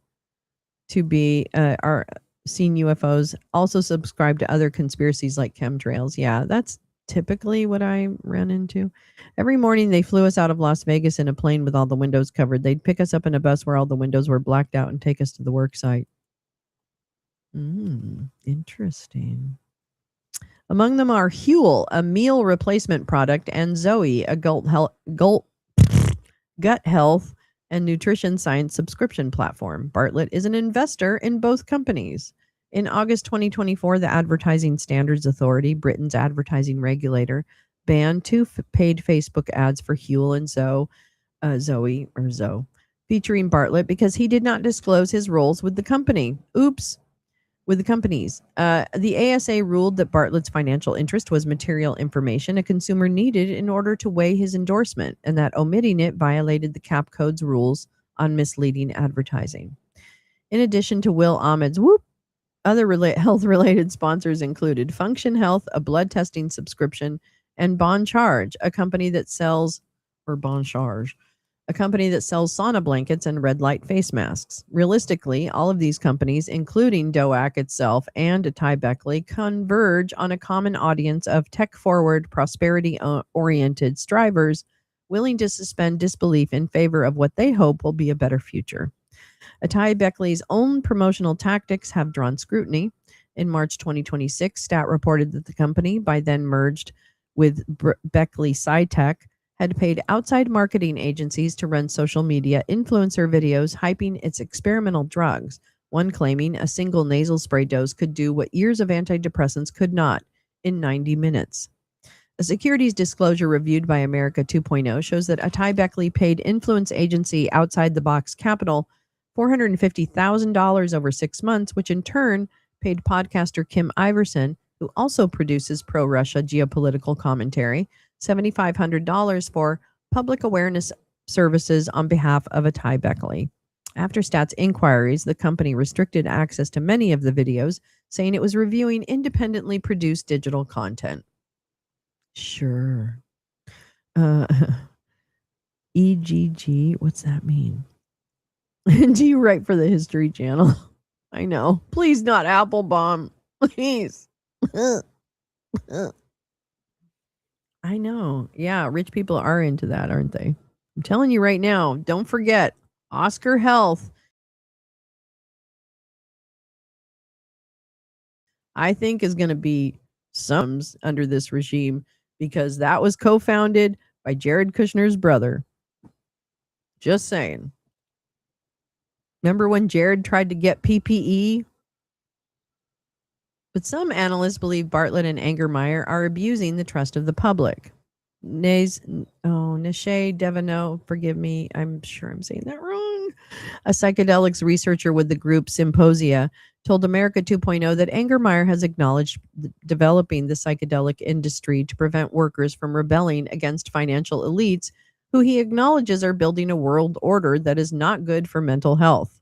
S1: to be are seen UFOs also subscribe to other conspiracies like chemtrails. Yeah, that's typically what I run into. Every morning they flew us out of Las Vegas in a plane with all the windows covered. They'd pick us up in a bus where all the windows were blacked out and take us to the work site. Interesting. Among them are Huel, a meal replacement product, and Zoe, a gut health and nutrition science subscription platform. Bartlett is an investor in both companies. In August 2024, the Advertising Standards Authority, Britain's advertising regulator, banned two paid Facebook ads for Huel and Zoe, featuring Bartlett because he did not disclose his roles with the company. Oops. With the companies. The ASA ruled that Bartlett's financial interest was material information a consumer needed in order to weigh his endorsement, and that omitting it violated the CAP Code's rules on misleading advertising. In addition to Will Ahmed's other health-related sponsors included Function Health, a blood testing subscription, and Bon Charge, a company that sells sauna blankets and red light face masks. Realistically, all of these companies, including DOAC itself and AtaiBeckley, converge on a common audience of tech-forward, prosperity-oriented strivers willing to suspend disbelief in favor of what they hope will be a better future. AtaiBeckley's own promotional tactics have drawn scrutiny. In March 2026, Stat reported that the company, by then merged with Beckley SciTech, had paid outside marketing agencies to run social media influencer videos hyping its experimental drugs, one claiming a single nasal spray dose could do what years of antidepressants could not in 90 minutes. A securities disclosure reviewed by America 2.0 shows that AtaiBeckley paid influence agency Outside the Box Capital $450,000 over 6 months, which in turn paid podcaster Kim Iverson, who also produces pro-Russia geopolitical commentary, $7,500 for public awareness services on behalf of AtaiBeckley. After Stat's inquiries, the company restricted access to many of the videos, saying it was reviewing independently produced digital content. Sure. EGG, what's that mean? Do you write for the History Channel? I know. Please not Applebaum. Please. I know. Yeah, rich people are into that, aren't they? I'm telling you right now, don't forget, Oscar Health, I think, is going to be sums under this regime because that was co-founded by Jared Kushner's brother. Just saying. Remember when Jared tried to get PPE? But some analysts believe Bartlett and Angermeyer are abusing the trust of the public. Neshe Deveneaux, forgive me, I'm sure I'm saying that wrong. A psychedelics researcher with the group Symposia told America 2.0 that Angermeyer has acknowledged developing the psychedelic industry to prevent workers from rebelling against financial elites who he acknowledges are building a world order that is not good for mental health.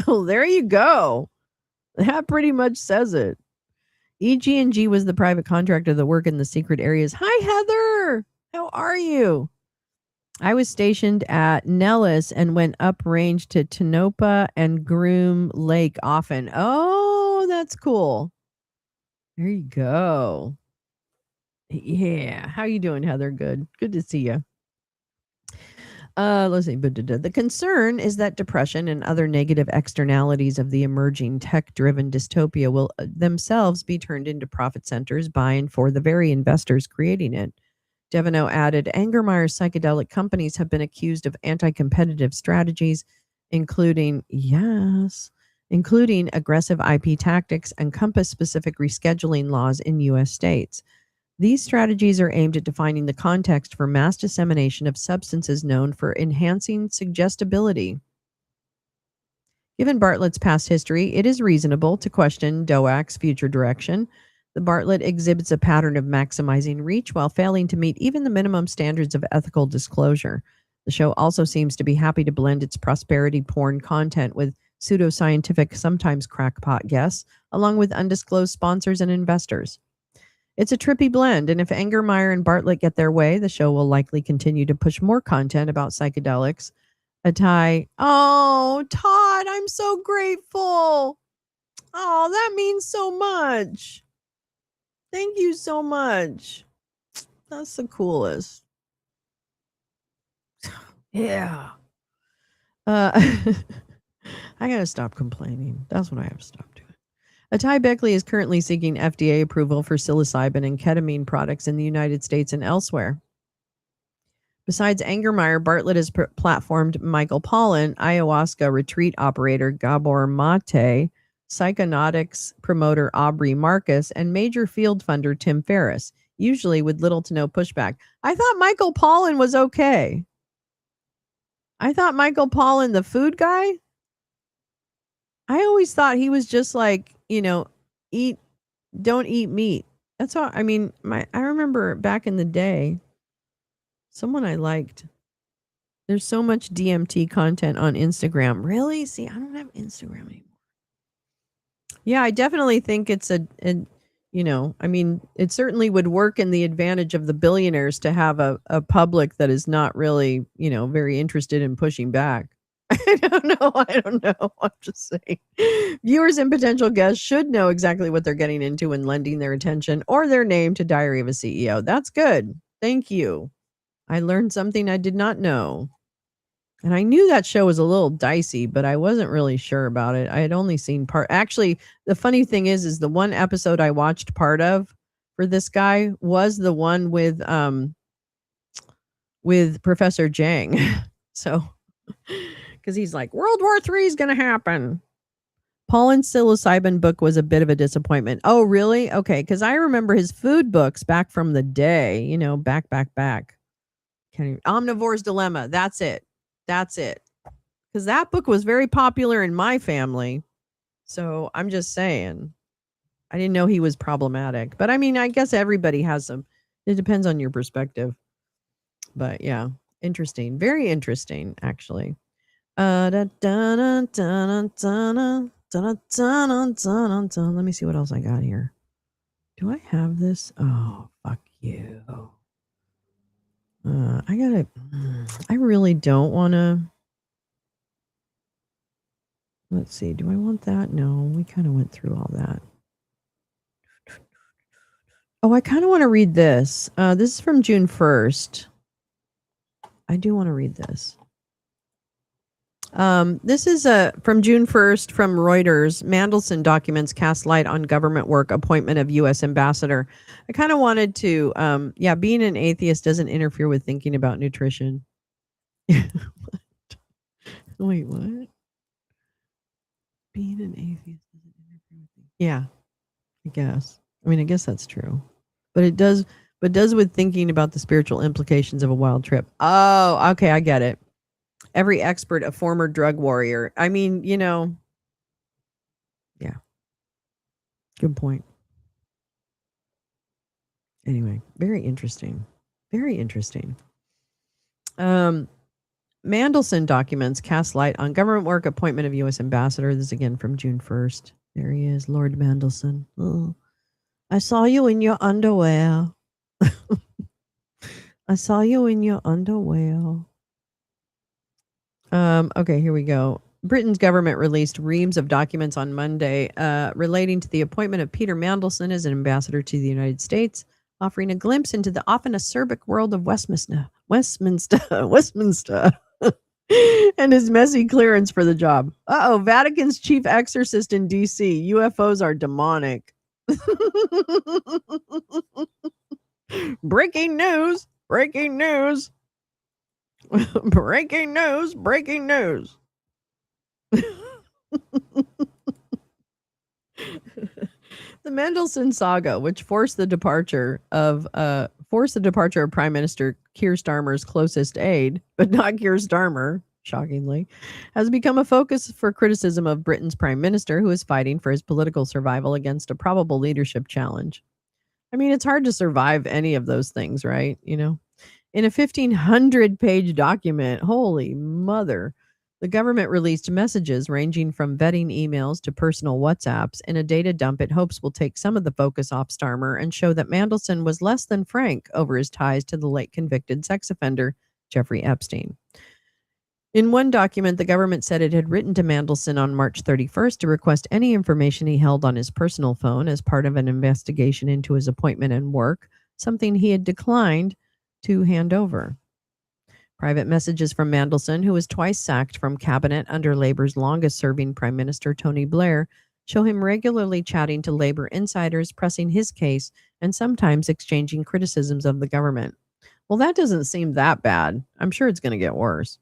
S1: Oh, there you go. That pretty much says it. EG&G was the private contractor that worked in the secret areas. Hi, Heather. How are you? I was stationed at Nellis and went uprange to Tonopah and Groom Lake often. Oh, that's cool. There you go. Yeah. How you doing, Heather? Good. Good to see you. Let's see. The concern is that depression and other negative externalities of the emerging tech-driven dystopia will themselves be turned into profit centers by and for the very investors creating it. Deveneaux added, Angermeyer's psychedelic companies have been accused of anti-competitive strategies, including including aggressive IP tactics and compass-specific rescheduling laws in U.S. states. These strategies are aimed at defining the context for mass dissemination of substances known for enhancing suggestibility. Given Bartlett's past history, it is reasonable to question DOAC's future direction. The Bartlett exhibits a pattern of maximizing reach while failing to meet even the minimum standards of ethical disclosure. The show also seems to be happy to blend its prosperity porn content with pseudoscientific, sometimes crackpot guests, along with undisclosed sponsors and investors. It's a trippy blend, and if Angermeyer and Bartlett get their way, the show will likely continue to push more content about psychedelics. Oh, Todd, I'm so grateful. Oh, that means so much. Thank you so much. That's the coolest. Yeah. I gotta stop complaining. That's what I have to stop doing. Atai Beckley is currently seeking FDA approval for psilocybin and ketamine products in the United States and elsewhere. Besides Angermeyer, Bartlett has platformed Michael Pollan, ayahuasca retreat operator Gabor Mate, psychonautics promoter Aubrey Marcus, and major field funder Tim Ferriss, usually with little to no pushback. I thought Michael Pollan was okay. I thought Michael Pollan, the food guy, I always thought he was just like, don't eat meat. That's all. I mean, I remember back in the day, someone I liked. There's so much DMT content on Instagram. Really? See, I don't have Instagram anymore. Yeah, I definitely think it's I mean, it certainly would work in the advantage of the billionaires to have a public that is not really, very interested in pushing back. I don't know. I'm just saying. Viewers and potential guests should know exactly what they're getting into when lending their attention or their name to Diary of a CEO. That's good. Thank you. I learned something I did not know. And I knew that show was a little dicey, but I wasn't really sure about it. I had only seen part. Actually, the funny thing is the one episode I watched part of for this guy was the one with Professor Jang. So, because he's like, World War III is going to happen. Pollan's psilocybin book was a bit of a disappointment. Oh, really? Okay, because I remember his food books back from the day, back. Omnivore's Dilemma. That's it. Because that book was very popular in my family. So I'm just saying. I didn't know he was problematic. But I mean, I guess everybody has some. It depends on your perspective. But yeah, interesting. Very interesting, actually. Let me see what else I got here. Do I have this? Oh, fuck you. I really don't want to. Let's see. Do I want that? No, we kind of went through all that. Oh, I kind of want to read this. This is from June 1st. I do want to read this. This is from June 1st from Reuters. Mandelson documents cast light on government work, appointment of U.S. ambassador. I kind of wanted to, being an atheist doesn't interfere with thinking about nutrition. Wait, what? Being an atheist doesn't interfere with thinking. Yeah, I guess. I mean, I guess that's true. But it does with thinking about the spiritual implications of a wild trip. Oh, okay, I get it. Every expert, a former drug warrior. I mean, yeah. Good point. Anyway, very interesting. Very interesting. Mandelson documents cast light on government work, appointment of U.S. ambassador. This is again from June 1st. There he is, Lord Mandelson. Oh, I saw you in your underwear. I saw you in your underwear. Okay, here we go. Britain's government released reams of documents on Monday relating to the appointment of Peter Mandelson as an ambassador to the United States, offering a glimpse into the often acerbic world of Westminster, and his messy clearance for the job. Vatican's chief exorcist in D.C. UFOs are demonic. Breaking news. Breaking news. Breaking news. Breaking news. The Mandelson saga, which forced the departure of Prime Minister Keir Starmer's closest aide, but not Keir Starmer, shockingly, has become a focus for criticism of Britain's Prime Minister, who is fighting for his political survival against a probable leadership challenge. I mean, it's hard to survive any of those things, right? You know, in a 1,500-page document, holy mother, the government released messages ranging from vetting emails to personal WhatsApps in a data dump it hopes will take some of the focus off Starmer and show that Mandelson was less than frank over his ties to the late convicted sex offender, Jeffrey Epstein. In one document, the government said it had written to Mandelson on March 31st to request any information he held on his personal phone as part of an investigation into his appointment and work, something he had declined to hand over. Private messages from Mandelson, who was twice sacked from cabinet under Labour's longest-serving Prime Minister, Tony Blair, show him regularly chatting to Labour insiders, pressing his case, and sometimes exchanging criticisms of the government. Well, that doesn't seem that bad. I'm sure it's going to get worse.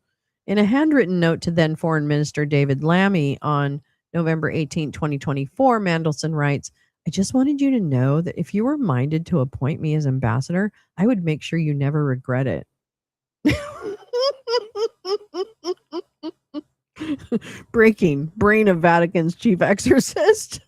S1: In a handwritten note to then Foreign Minister David Lammy on November 18, 2024, Mandelson writes, "I just wanted you to know that if you were minded to appoint me as ambassador, I would make sure you never regret it." Breaking brain of Vatican's chief exorcist.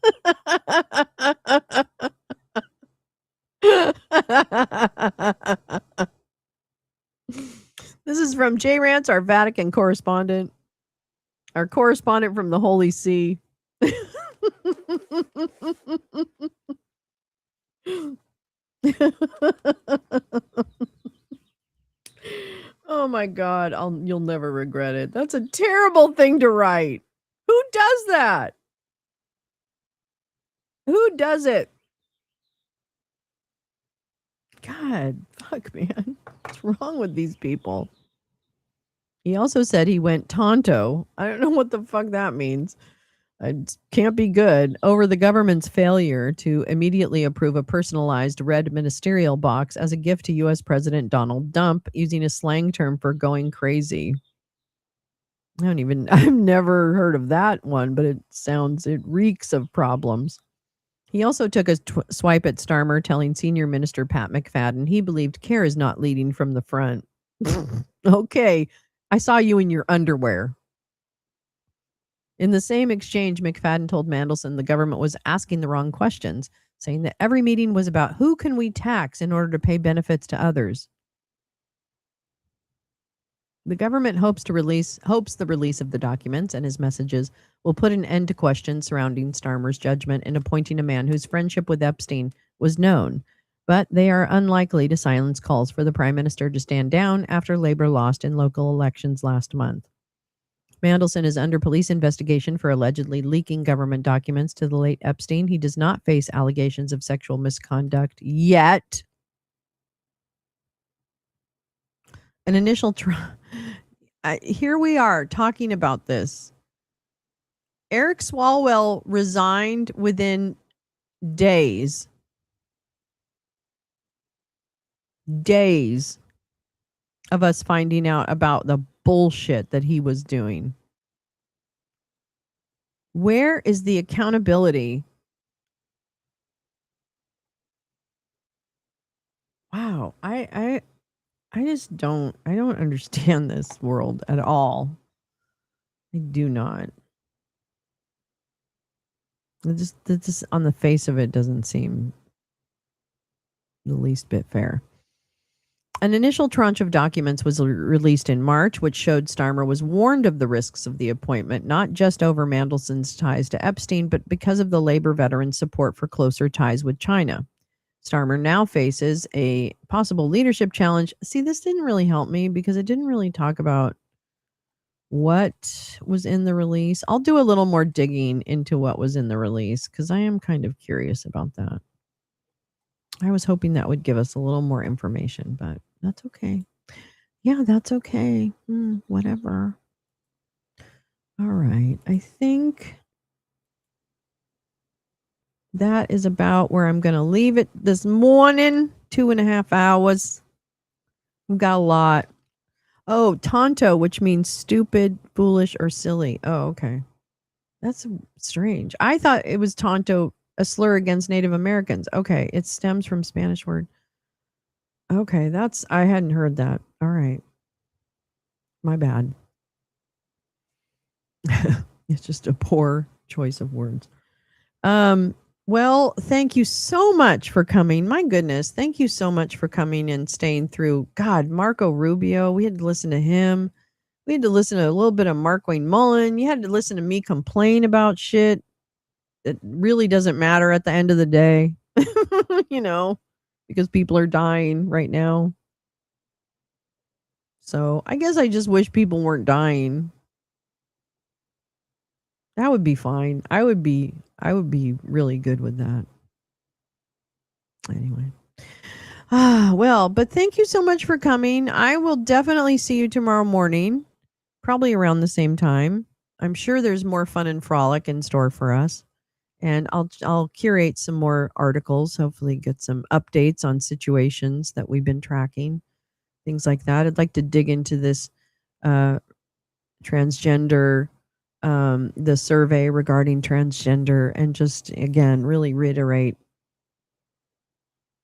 S1: This is from Jay Rance, our Vatican correspondent, our correspondent from the Holy See. Oh my God, you'll never regret it. That's a terrible thing to write. Who does that? Who does it? God, fuck, man. What's wrong with these people? He also said he went tonto. I don't know what the fuck that means. It can't be good over the government's failure to immediately approve a personalized red ministerial box as a gift to U.S. President Donald Trump, using a slang term for going crazy. I've never heard of that one, but it reeks of problems. He also took a swipe at Starmer, telling Senior Minister Pat McFadden he believed CARE is not leading from the front. Okay, I saw you in your underwear. In the same exchange, McFadden told Mandelson the government was asking the wrong questions, saying that every meeting was about who can we tax in order to pay benefits to others. The government hopes the release of the documents and his messages will put an end to questions surrounding Starmer's judgment in appointing a man whose friendship with Epstein was known, but they are unlikely to silence calls for the Prime Minister to stand down after Labour lost in local elections last month. Mandelson is under police investigation for allegedly leaking government documents to the late Epstein. He does not face allegations of sexual misconduct yet. An initial here we are talking about this. Eric Swalwell resigned within days of us finding out about the bullshit that he was doing. Where is the accountability? Wow, I just don't understand this world at all. I do not. It just on the face of it doesn't seem the least bit fair. An initial tranche of documents was released in March, which showed Starmer was warned of the risks of the appointment, not just over Mandelson's ties to Epstein, but because of the Labour veterans' support for closer ties with China. Starmer now faces a possible leadership challenge. See, this didn't really help me because it didn't really talk about what was in the release. I'll do a little more digging into what was in the release because I am kind of curious about that. I was hoping that would give us a little more information, but that's okay. Yeah, that's okay. Whatever. All right. I think that is about where I'm going to leave it this morning. 2.5 hours. We've got a lot. Oh, tonto, which means stupid, foolish, or silly. Oh, okay. That's strange. I thought it was Tonto, a slur against Native Americans. Okay, it stems from Spanish word. Okay, I hadn't heard that. All right. My bad. It's just a poor choice of words. Well, thank you so much for coming. My goodness, thank you so much for coming and staying through. God, Marco Rubio, we had to listen to him. We had to listen to a little bit of Mark Wayne Mullen. You had to listen to me complain about shit that really doesn't matter at the end of the day, because people are dying right now. So I guess I just wish people weren't dying. That would be fine. I would be really good with that. Anyway. Well, but thank you so much for coming. I will definitely see you tomorrow morning, probably around the same time. I'm sure there's more fun and frolic in store for us. And I'll curate some more articles, hopefully get some updates on situations that we've been tracking, things like that. I'd like to dig into this transgender, the survey regarding transgender, and just again really reiterate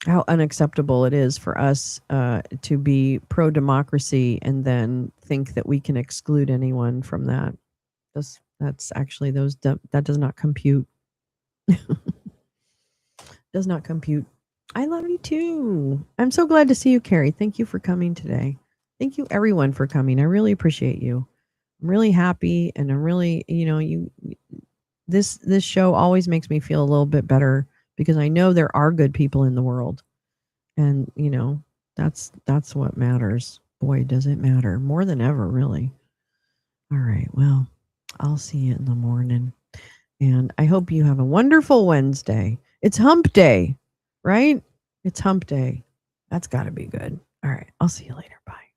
S1: how unacceptable it is for us to be pro-democracy and then think that we can exclude anyone from that. That's actually that does not compute. Does not compute. I love you too. I'm so glad to see you, Carrie. Thank you for coming today. Thank you everyone for coming. I really appreciate you. I'm really happy, and I'm really, this show always makes me feel a little bit better because I know there are good people in the world. And, that's what matters. Boy, does it matter more than ever, really. All right. Well, I'll see you in the morning. And I hope you have a wonderful Wednesday. It's hump day, right? It's hump day. That's got to be good. All right. I'll see you later. Bye.